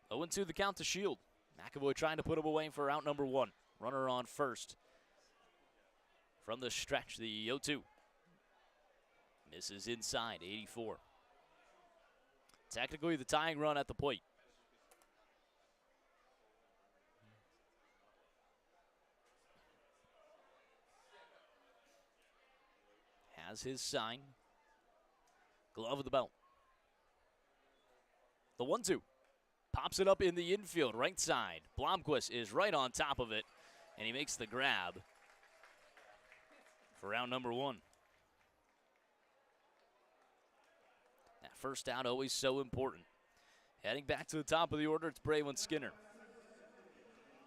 0-2 the count to Shield. McAvoy trying to put him away for out number 1. Runner on first. From the stretch, the 0-2. Misses inside, 84. Technically the tying run at the plate. Has his sign. Glove of the belt. The 1-2. Pops it up in the infield, right side. Blomquist is right on top of it, and he makes the grab for round number 1. That first out always so important. Heading back to the top of the order, it's Braylon Skinner.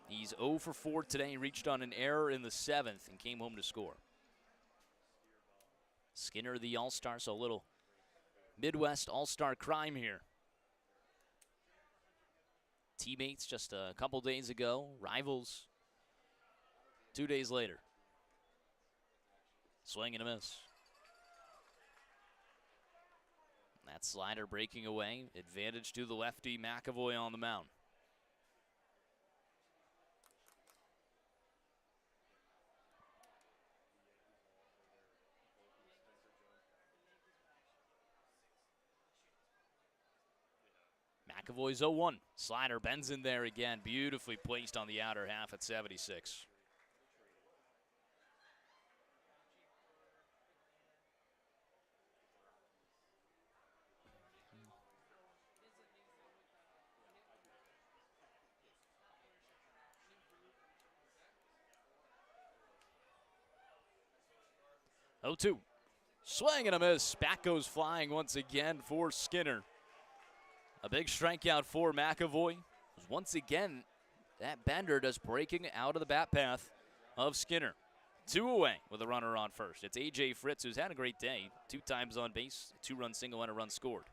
He's 0 for 4 today. He reached on an error in the 7th and came home to score. Skinner, the all-star, so a little Midwest all-star crime here. teammates just a couple days ago, rivals 2 days later. Swing and a miss. That slider breaking away. Advantage to the lefty, McAvoy on the mound. McAvoy's 0-1. Slider bends in there again. Beautifully placed on the outer half at 76. Oh, 2. Swing and a miss. Back goes flying once again for Skinner. A big strikeout for McAvoy. Once again, that bender just breaking out of the bat path of Skinner. 2 away with a runner on first. It's A.J. Fritz, who's had a great day. 2 times on base, 2-run single and a run scored.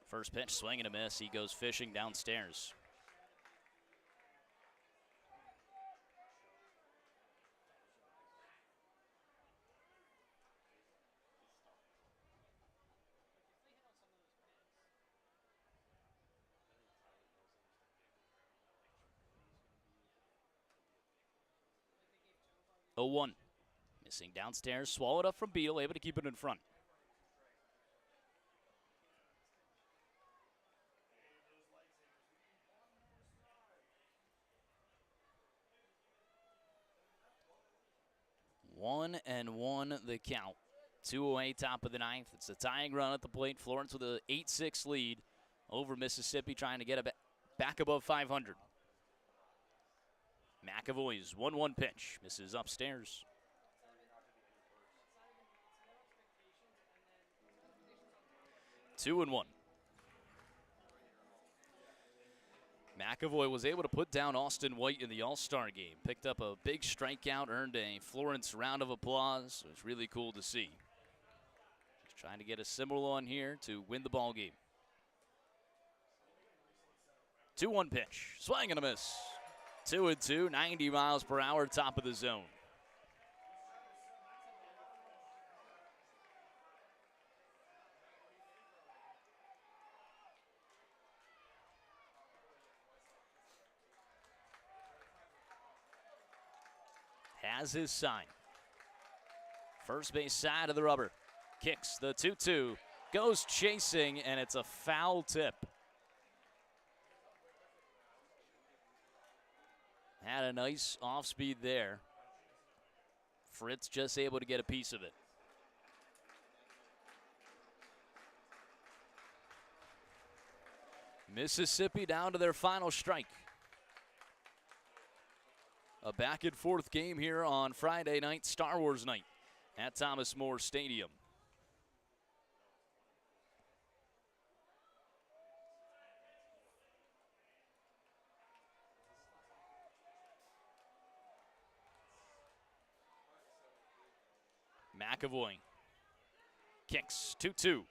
First pitch, swing and a miss. He goes fishing downstairs. Oh, 1. Missing downstairs, swallowed up from Beal, able to keep it in front. One and 1 the count. 2 away, top of the 9th. It's a tying run at the plate. Florence with an 8-6 lead over Mississippi, trying to get it back above 500. McAvoy's 1-1 pitch. Misses upstairs. Two and 1. McAvoy was able to put down Austin White in the All-Star game. Picked up a big strikeout, earned a Florence round of applause. It was really cool to see. Just trying to get a similar one here to win the ball game. 2-1 pitch. Swing and a miss. 2-2, 90 miles per hour, top of the zone. Has his sign. First base side of the rubber. Kicks the 2-2. Goes chasing, and it's a foul tip. Had a nice off speed there. Fritz just able to get a piece of it. Mississippi down to their final strike. A back and forth game here on Friday night, Star Wars night at Thomas More Stadium. McAvoy kicks 2-2.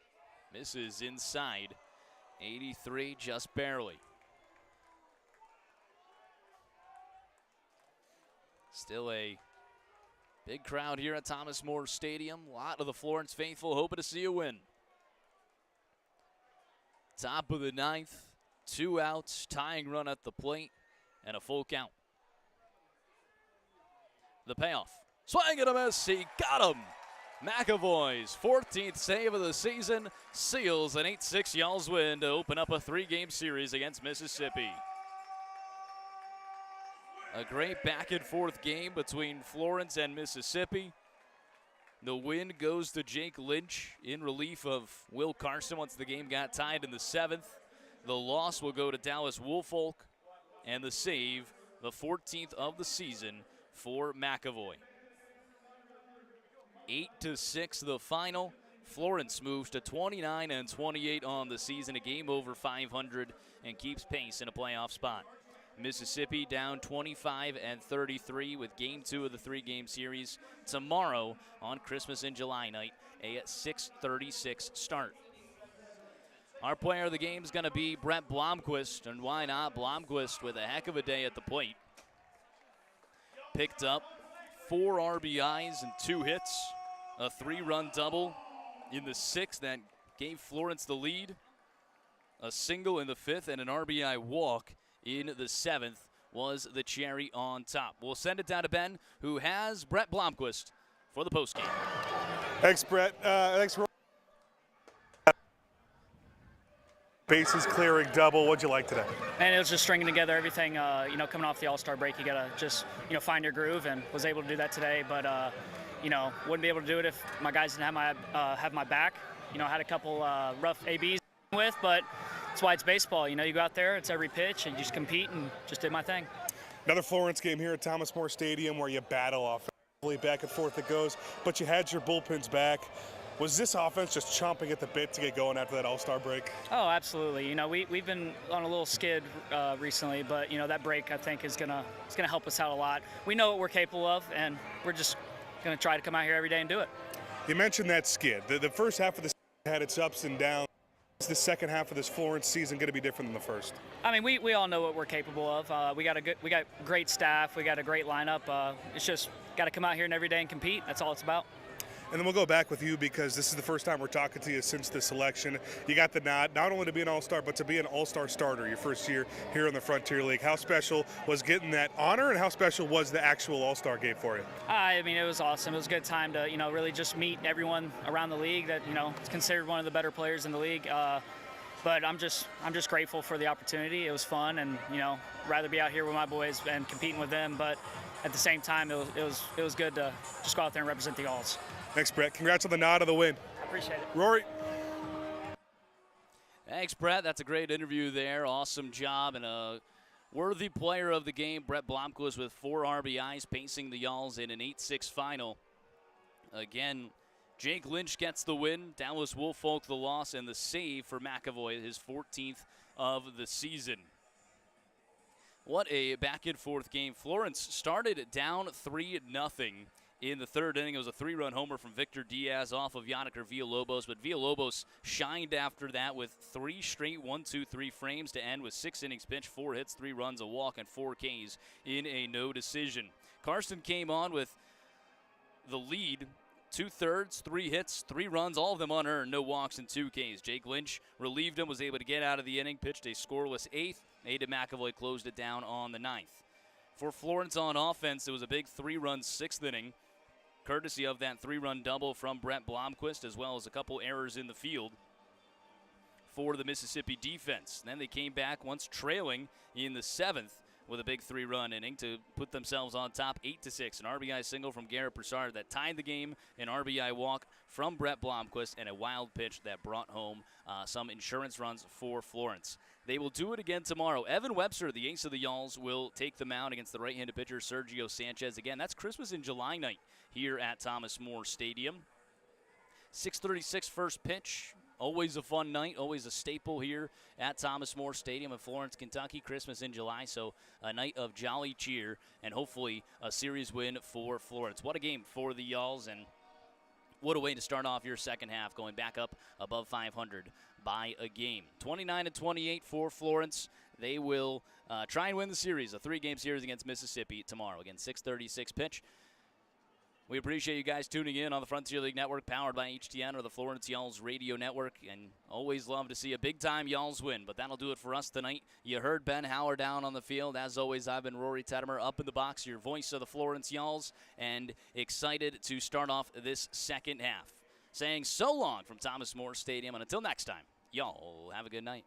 Misses inside. 83 just barely. Still a big crowd here at Thomas More Stadium. A lot of the Florence faithful hoping to see a win. Top of the 9th, 2 outs, tying run at the plate, and a full count. The payoff. Swing and a miss. He got him. McAvoy's 14th save of the season seals an 8-6 Y'all's win to open up a 3-game series against Mississippi. A great back and forth game between Florence and Mississippi. The win goes to Jake Lynch in relief of Will Carson once the game got tied in the 7th. The loss will go to Dallas Woolfolk, and the save the 14th of the season for McAvoy. 8-6 the final. Florence moves to 29-28 on the season, a game over 500, and keeps pace in a playoff spot. Mississippi down 25-33 with game 2 of the 3-game series tomorrow on Christmas in July night, a 6:36 start. Our player of the game is going to be Brett Blomquist, and why not? Blomquist with a heck of a day at the plate. Picked up 4 RBIs and 2 hits, a 3-run double in the 6th that gave Florence the lead, a single in the 5th, and an RBI walk in the 7th was the cherry on top. We'll send it down to Ben, who has Brett Blomquist for the postgame. Thanks, Brett. Thanks, Rory. Bases clearing double. What'd you like today? And it was just stringing together everything. Coming off the All-Star break, you gotta just find your groove, and was able to do that today. But wouldn't be able to do it if my guys didn't have my back. I had a couple rough ABs with, but that's why it's baseball. You go out there, it's every pitch, and you just compete, and just did my thing. Another Florence game here at Thomas More Stadium where you battle offensively, back and forth it goes, but you had your bullpens back. Was this offense just chomping at the bit to get going after that All-Star break? Oh, absolutely. We've been on a little skid recently, but that break I think is gonna help us out a lot. We know what we're capable of, and we're just gonna try to come out here every day and do it. You mentioned that skid. The first half of the season had its ups and downs. Is the second half of this Florence season going to be different than the first? I mean, we all know what we're capable of. We got great staff. We got a great lineup. It's just got to come out here and every day and compete. That's all it's about. And then we'll go back with you because this is the first time we're talking to you since the selection. You got the nod, not only to be an All-Star, but to be an All-Star starter your first year here in the Frontier League. How special was getting that honor, and how special was the actual All-Star game for you? I mean, it was awesome. It was a good time to, really just meet everyone around the league that, is considered one of the better players in the league. But I'm just grateful for the opportunity. It was fun, and, rather be out here with my boys and competing with them. But at the same time, it was good to just go out there and represent the Alls. Thanks, Brett. Congrats on the nod of the win. I appreciate it. Rory. Thanks, Brett. That's a great interview there. Awesome job, and a worthy player of the game. Brett Blomquist with 4 RBIs, pacing the Yalls in an 8-6 final. Again, Jake Lynch gets the win. Dallas Woolfolk the loss, and the save for McAvoy, his 14th of the season. What a back-and-forth game. Florence started down 3-0 in the 3rd inning. It was a 3-run homer from Victor Diaz off of Yanniker Villalobos, but Villalobos shined after that with 3 straight 1-2-3 frames to end with 6 innings pitched, 4 hits, 3 runs, a walk, and 4 Ks in a no decision. Karsten came on with the lead, 2/3, 3 hits, 3 runs, all of them unearned, no walks, and 2 Ks. Jake Lynch relieved him, was able to get out of the inning, pitched a scoreless 8th. Aiden McAvoy closed it down on the 9th. For Florence on offense, it was a big 3-run 6th inning, courtesy of that 3-run double from Brett Blomquist, as well as a couple errors in the field for the Mississippi defense. Then they came back once trailing in the 7th with a big 3-run inning to put themselves on top 8-6. An RBI single from Garrett Broussard that tied the game, an RBI walk from Brett Blomquist, and a wild pitch that brought home some insurance runs for Florence. They will do it again tomorrow. Evan Webster, the ace of the Yalls, will take the mound against the right-handed pitcher Sergio Sanchez. Again, that's Christmas in July night here at Thomas More Stadium. 6:36 first pitch. Always a fun night, always a staple here at Thomas More Stadium in Florence, Kentucky. Christmas in July, so a night of jolly cheer and hopefully a series win for Florence. What a game for the Yalls, and what a way to start off your second half, going back up above 500 by a game. 29-28 for Florence. They will try and win the series, a 3-game series against Mississippi tomorrow. Again, 6:36 pitch. We appreciate you guys tuning in on the Frontier League Network, powered by HTN or the Florence Yalls Radio Network, and always love to see a big-time Yalls win, but that'll do it for us tonight. You heard Ben Howard down on the field. As always, I've been Rory Tettemer up in the box, your voice of the Florence Yalls, and excited to start off this second half. Saying so long from Thomas More Stadium, and until next time, y'all have a good night.